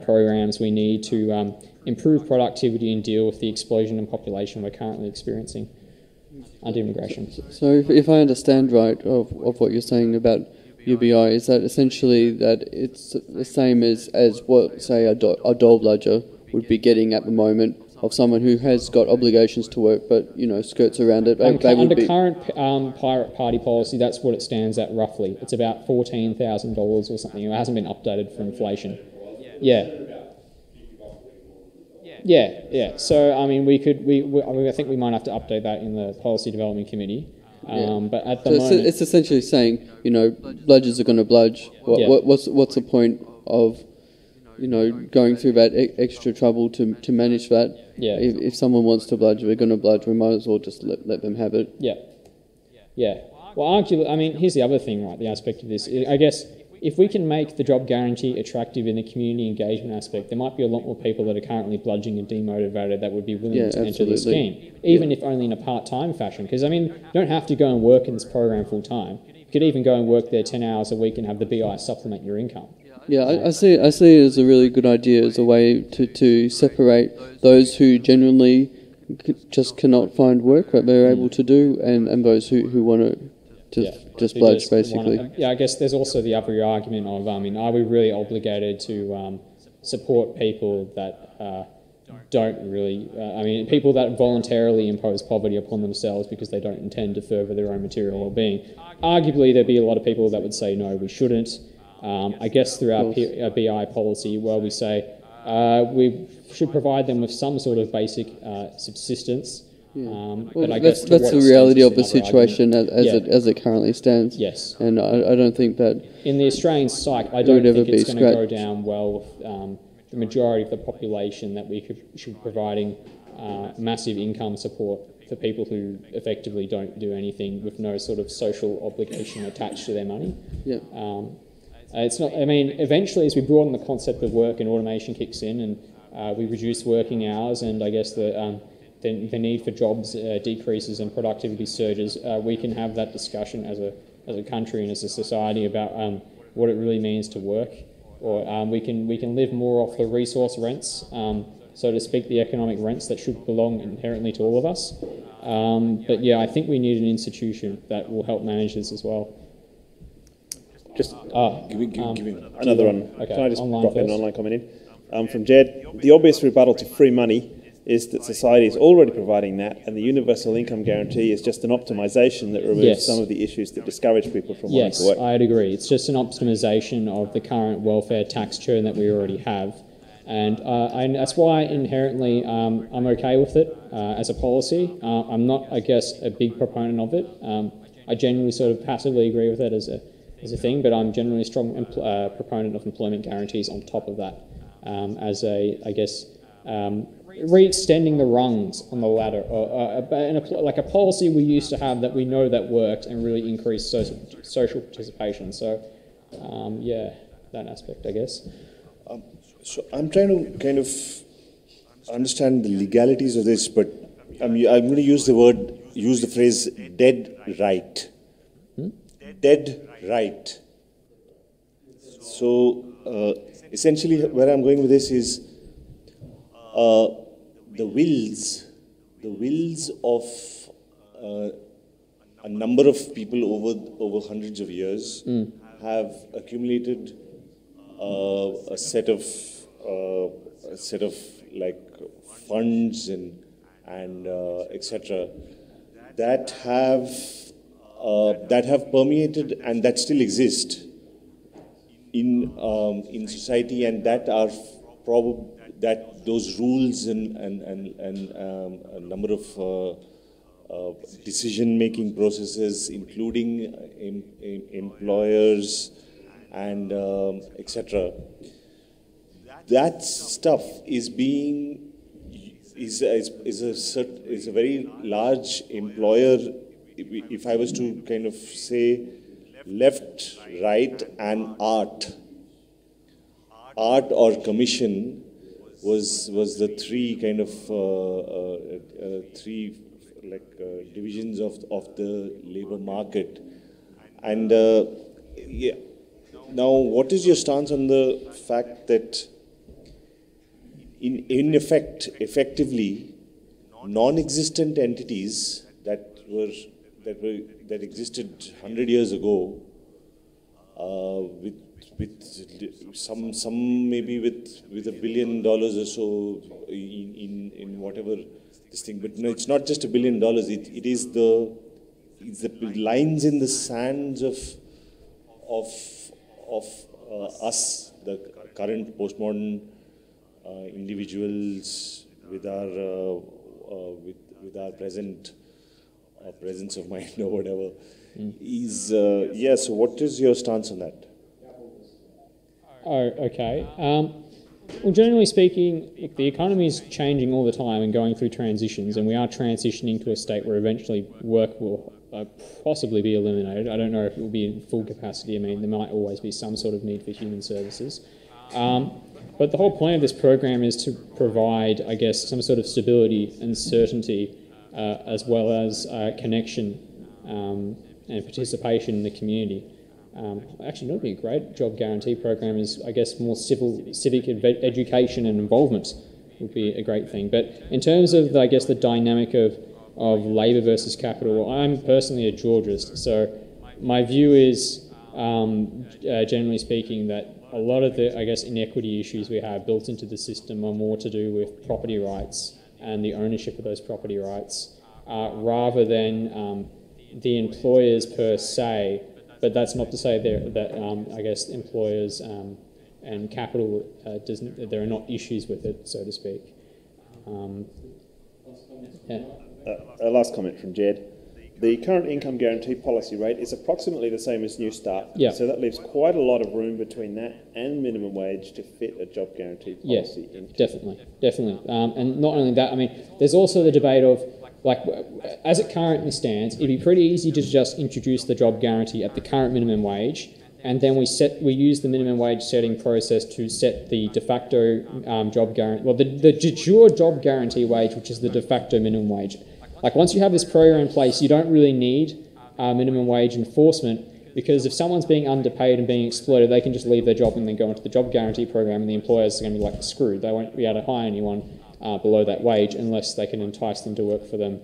programs we need to improve productivity and deal with the explosion in population we're currently experiencing under immigration. So if I understand right of what you're saying about UBI, is that essentially that it's the same as what, say, a dole bludger would be getting at the moment of someone who has got obligations to work but, skirts around it. Under current Pirate Party policy, that's what it stands at roughly. It's about $14,000 or something. It hasn't been updated for inflation. Yeah. So, I think we might have to update that in the Policy Development Committee. But at the moment, it's essentially saying, bludgers are going to bludge. What's the point of, going through that extra trouble to manage that? Yeah. If someone wants to bludge, we're going to bludge. We might as well just let them have it. Yeah. Well, arguably, here's the other thing, right? The aspect of this, I guess, if we can make the job guarantee attractive in the community engagement aspect, there might be a lot more people that are currently bludging and demotivated that would be willing to enter the scheme, even if only in a part-time fashion. Because, you don't have to go and work in this program full-time. You could even go and work there 10 hours a week and have the BI supplement your income. Yeah, I see it as a really good idea, as a way to separate those who genuinely just cannot find work that they're able to do, and those who want to just bludge, basically. I guess there's also the other argument of, are we really obligated to support people that don't really, people that voluntarily impose poverty upon themselves because they don't intend to further their own material well-being? Arguably, there'd be a lot of people that would say, no, we shouldn't. I guess through our BI policy, where we say we should provide them with some sort of basic subsistence, Well, but I guess that's the reality of the another situation argument. as it currently stands. Yes. And I don't think that in the Australian psyche, I it don't would ever think it's be going to go scratched. down well with the majority of the population that should be providing massive income support for people who effectively don't do anything with no sort of social obligation attached to their money. Yeah. It's not. I mean, eventually, as we broaden the concept of work and automation kicks in, and we reduce working hours, and I guess the need for jobs decreases and productivity surges, we can have that discussion as a country and as a society about what it really means to work, or we can live more off the resource rents, so to speak, the economic rents that should belong inherently to all of us. But yeah, I think we need an institution that will help manage this as well. Just give me another one. Okay. Can I just Online drop an first? online comment in? From Jed, the obvious rebuttal to free money is that society is already providing that, and the universal income guarantee is just an optimisation that removes Yes. some of the issues that discourage people from wanting to work. Yes, I'd agree. It's just an optimisation of the current welfare tax churn that we already have. And that's why inherently I'm okay with it as a policy. I'm not, I guess, a big proponent of it. I genuinely sort of passively agree with it as a thing, but I'm generally a strong proponent of employment guarantees on top of that as I guess, re-extending the rungs on the ladder, like a policy we used to have that we know that worked and really increased social participation. So, yeah, that aspect, I guess. So I'm trying to kind of understand the legalities of this, but I'm going to use the phrase dead right. Dead right. So essentially where I'm going with this is the wills of a number of people over hundreds of years have accumulated a set of like funds and etc. that have permeated and that still exist in society, and that are that those rules and a number of decision-making processes, including employers and etc. That stuff is a very large employer. If I was to kind of say left, right, and art or commission was the three kind of divisions of the labor market. And yeah. Now, what is your stance on the fact that in effect, effectively, non-existent entities that existed 100 years ago, with some maybe with $1 billion or so in whatever this thing, but no, it's not just $1 billion. It is the lines in the sands of us, the current postmodern individuals, with our present presence of mind or whatever. So what is your stance on that? Oh, okay. Well, generally speaking, the economy is changing all the time and going through transitions, and we are transitioning to a state where eventually work will possibly be eliminated. I don't know if it will be in full capacity. I mean, there might always be some sort of need for human services. But the whole point of this program is to provide, I guess, some sort of stability and certainty, as well as connection and participation in the community. Actually, not be a great job guarantee program is, I guess, more civic education and involvement would be a great thing. But in terms of, I guess, the dynamic of labour versus capital, I'm personally a Georgist, so my view is, generally speaking, that a lot of the, I guess, inequity issues we have built into the system are more to do with property rights and the ownership of those property rights, rather than the employers per se. But that's not to say that I guess employers and capital there are not issues with it, so to speak. Yeah. a last comment from Jed. The current income guarantee policy rate is approximately the same as New Start. Yeah. So that leaves quite a lot of room between that and minimum wage to fit a job guarantee policy. Yeah, definitely. And not only that, I mean, there's also the debate of, like, as it currently stands, it'd be pretty easy to just introduce the job guarantee at the current minimum wage, and then we use the minimum wage setting process to set the de facto job guarantee, well, the de jure job guarantee wage, which is the de facto minimum wage. Like, once you have this program in place, you don't really need minimum wage enforcement, because if someone's being underpaid and being exploited, they can just leave their job and then go into the job guarantee program, and the employers are going to be like screwed. They won't be able to hire anyone below that wage unless they can entice them to work for them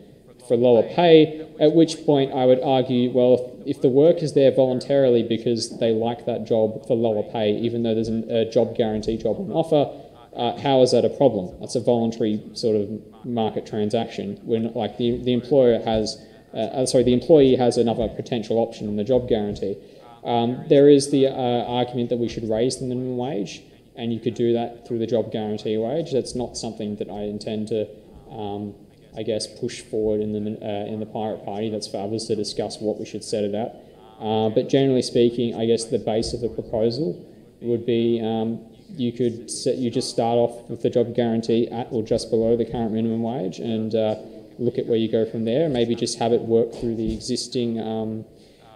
for lower pay, at which point I would argue, well, if the work is there voluntarily because they like that job for lower pay, even though there's a job guarantee job on offer, how is that a problem? That's a voluntary sort of market transaction when, like, the employer has, the employee has another potential option in the job guarantee. There is the argument that we should raise the minimum wage, and you could do that through the job guarantee wage. That's not something that I intend to, I guess, push forward in the Pirate Party. That's for others to discuss what we should set it at. But generally speaking, I guess the base of the proposal would be you just start off with the job guarantee at or just below the current minimum wage, and look at where you go from there. Maybe just have it work through the existing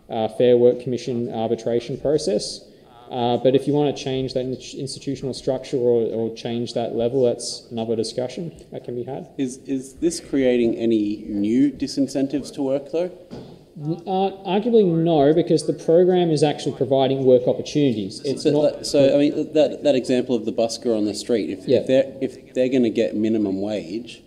Fair Work Commission arbitration process. But if you want to change that institutional structure or change that level, that's another discussion that can be had. Is this creating any new disincentives to work, though? Arguably no, because the program is actually providing work opportunities. It's not. So I mean, that example of the busker on the street. If they're going to get minimum wage,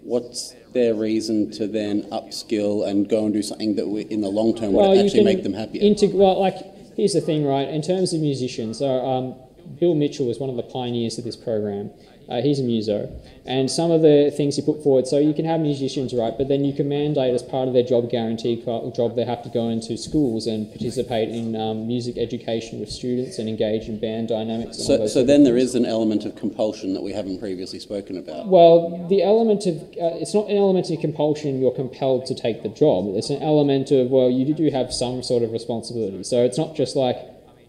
what's their reason to then upskill and go and do something that in the long term would actually make them happier? Here's the thing, right? In terms of musicians, Bill Mitchell was one of the pioneers of this program. He's a muso. And some of the things he put forward, so you can have musicians, right, but then you can mandate as part of their job guarantee job, they have to go into schools and participate in music education with students and engage in band dynamics. So then there is an element of compulsion that we haven't previously spoken about. Well, the element of, it's not an element of compulsion, you're compelled to take the job. It's an element of, well, you do have some sort of responsibility. So it's not just like,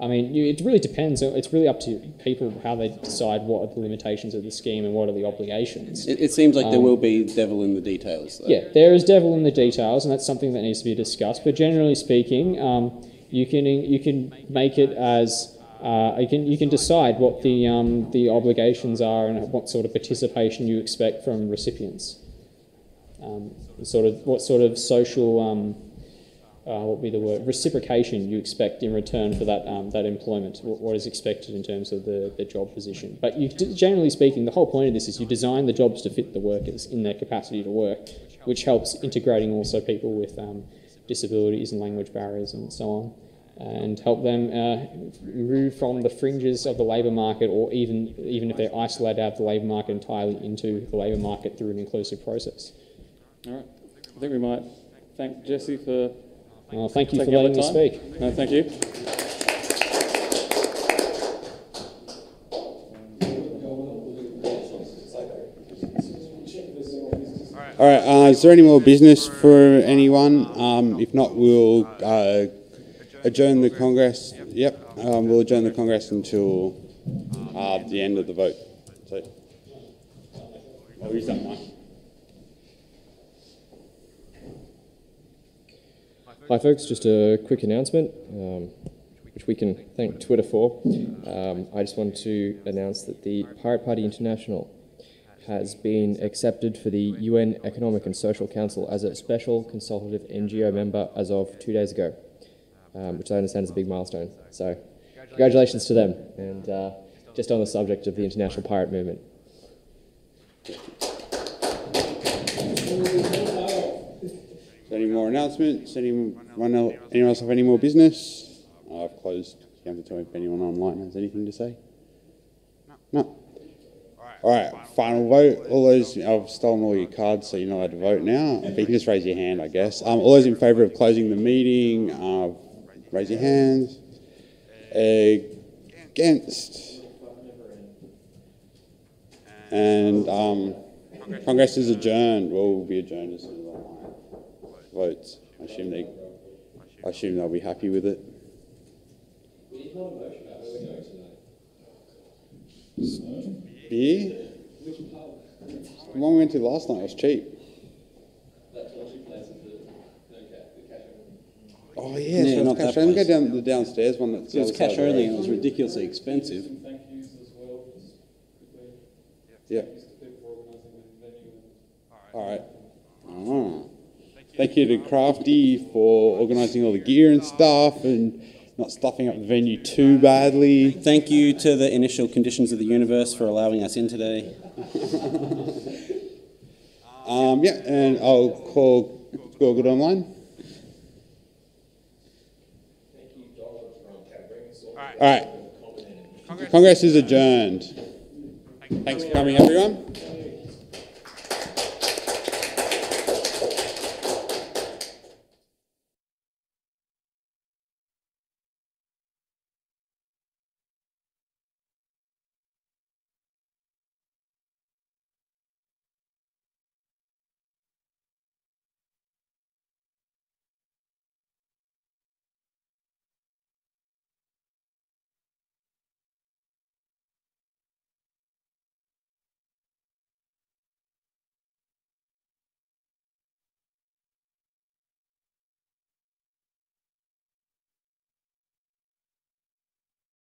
I mean, it really depends. It's really up to people how they decide what are the limitations of the scheme and what are the obligations. It seems like there will be devil in the details, though. Yeah, there is devil in the details, and that's something that needs to be discussed. But generally speaking, you can make it as you can decide what the obligations are and what sort of participation you expect from recipients. What sort of social what would be the word, reciprocation you expect in return for that that employment, what is expected in terms of the job position. But generally speaking, the whole point of this is you design the jobs to fit the workers in their capacity to work, which helps integrating also people with disabilities and language barriers and so on, and help them move from the fringes of the labour market, or even if they're isolated out of the labour market entirely, into the labour market through an inclusive process. All right. I think we might thank Jesse for thank you for letting me speak. No, thank you. All right, is there any more business for anyone? If not, we'll adjourn the Congress. Yep, we'll adjourn the Congress until the end of the vote. So, I'll use that mic. Hi folks, just a quick announcement, which we can thank Twitter for. I just want to announce that the Pirate Party International has been accepted for the UN Economic and Social Council as a special consultative NGO member as of 2 days ago, which I understand is a big milestone. So congratulations to them, and just on the subject of the international pirate movement. Any more announcements? Anyone else have any more business? I've closed. You have to tell me if anyone online has anything to say. No. All right. Final vote. All those. I've stolen all your cards, so you're not allowed to vote now. But you can just raise your hand, I guess. All those in favour of closing the meeting, raise your hands. Against. And Congress is adjourned. Well, we'll be adjourned as soon as I votes. I assume they'll be happy with it. Beer? The one we went to last night was cheap. Oh yeah, Yeah, so not cash that only. Go place. down the downstairs one that's. It was the other cash side of the only and road. it was ridiculously expensive. Yeah. All right. Oh. Thank you to Crafty for organising all the gear and stuff and not stuffing up the venue too badly. Thank you to the initial conditions of the universe for allowing us in today. Yeah, and I'll call Good Online. All right. Congress is adjourned. Thanks for coming, everyone.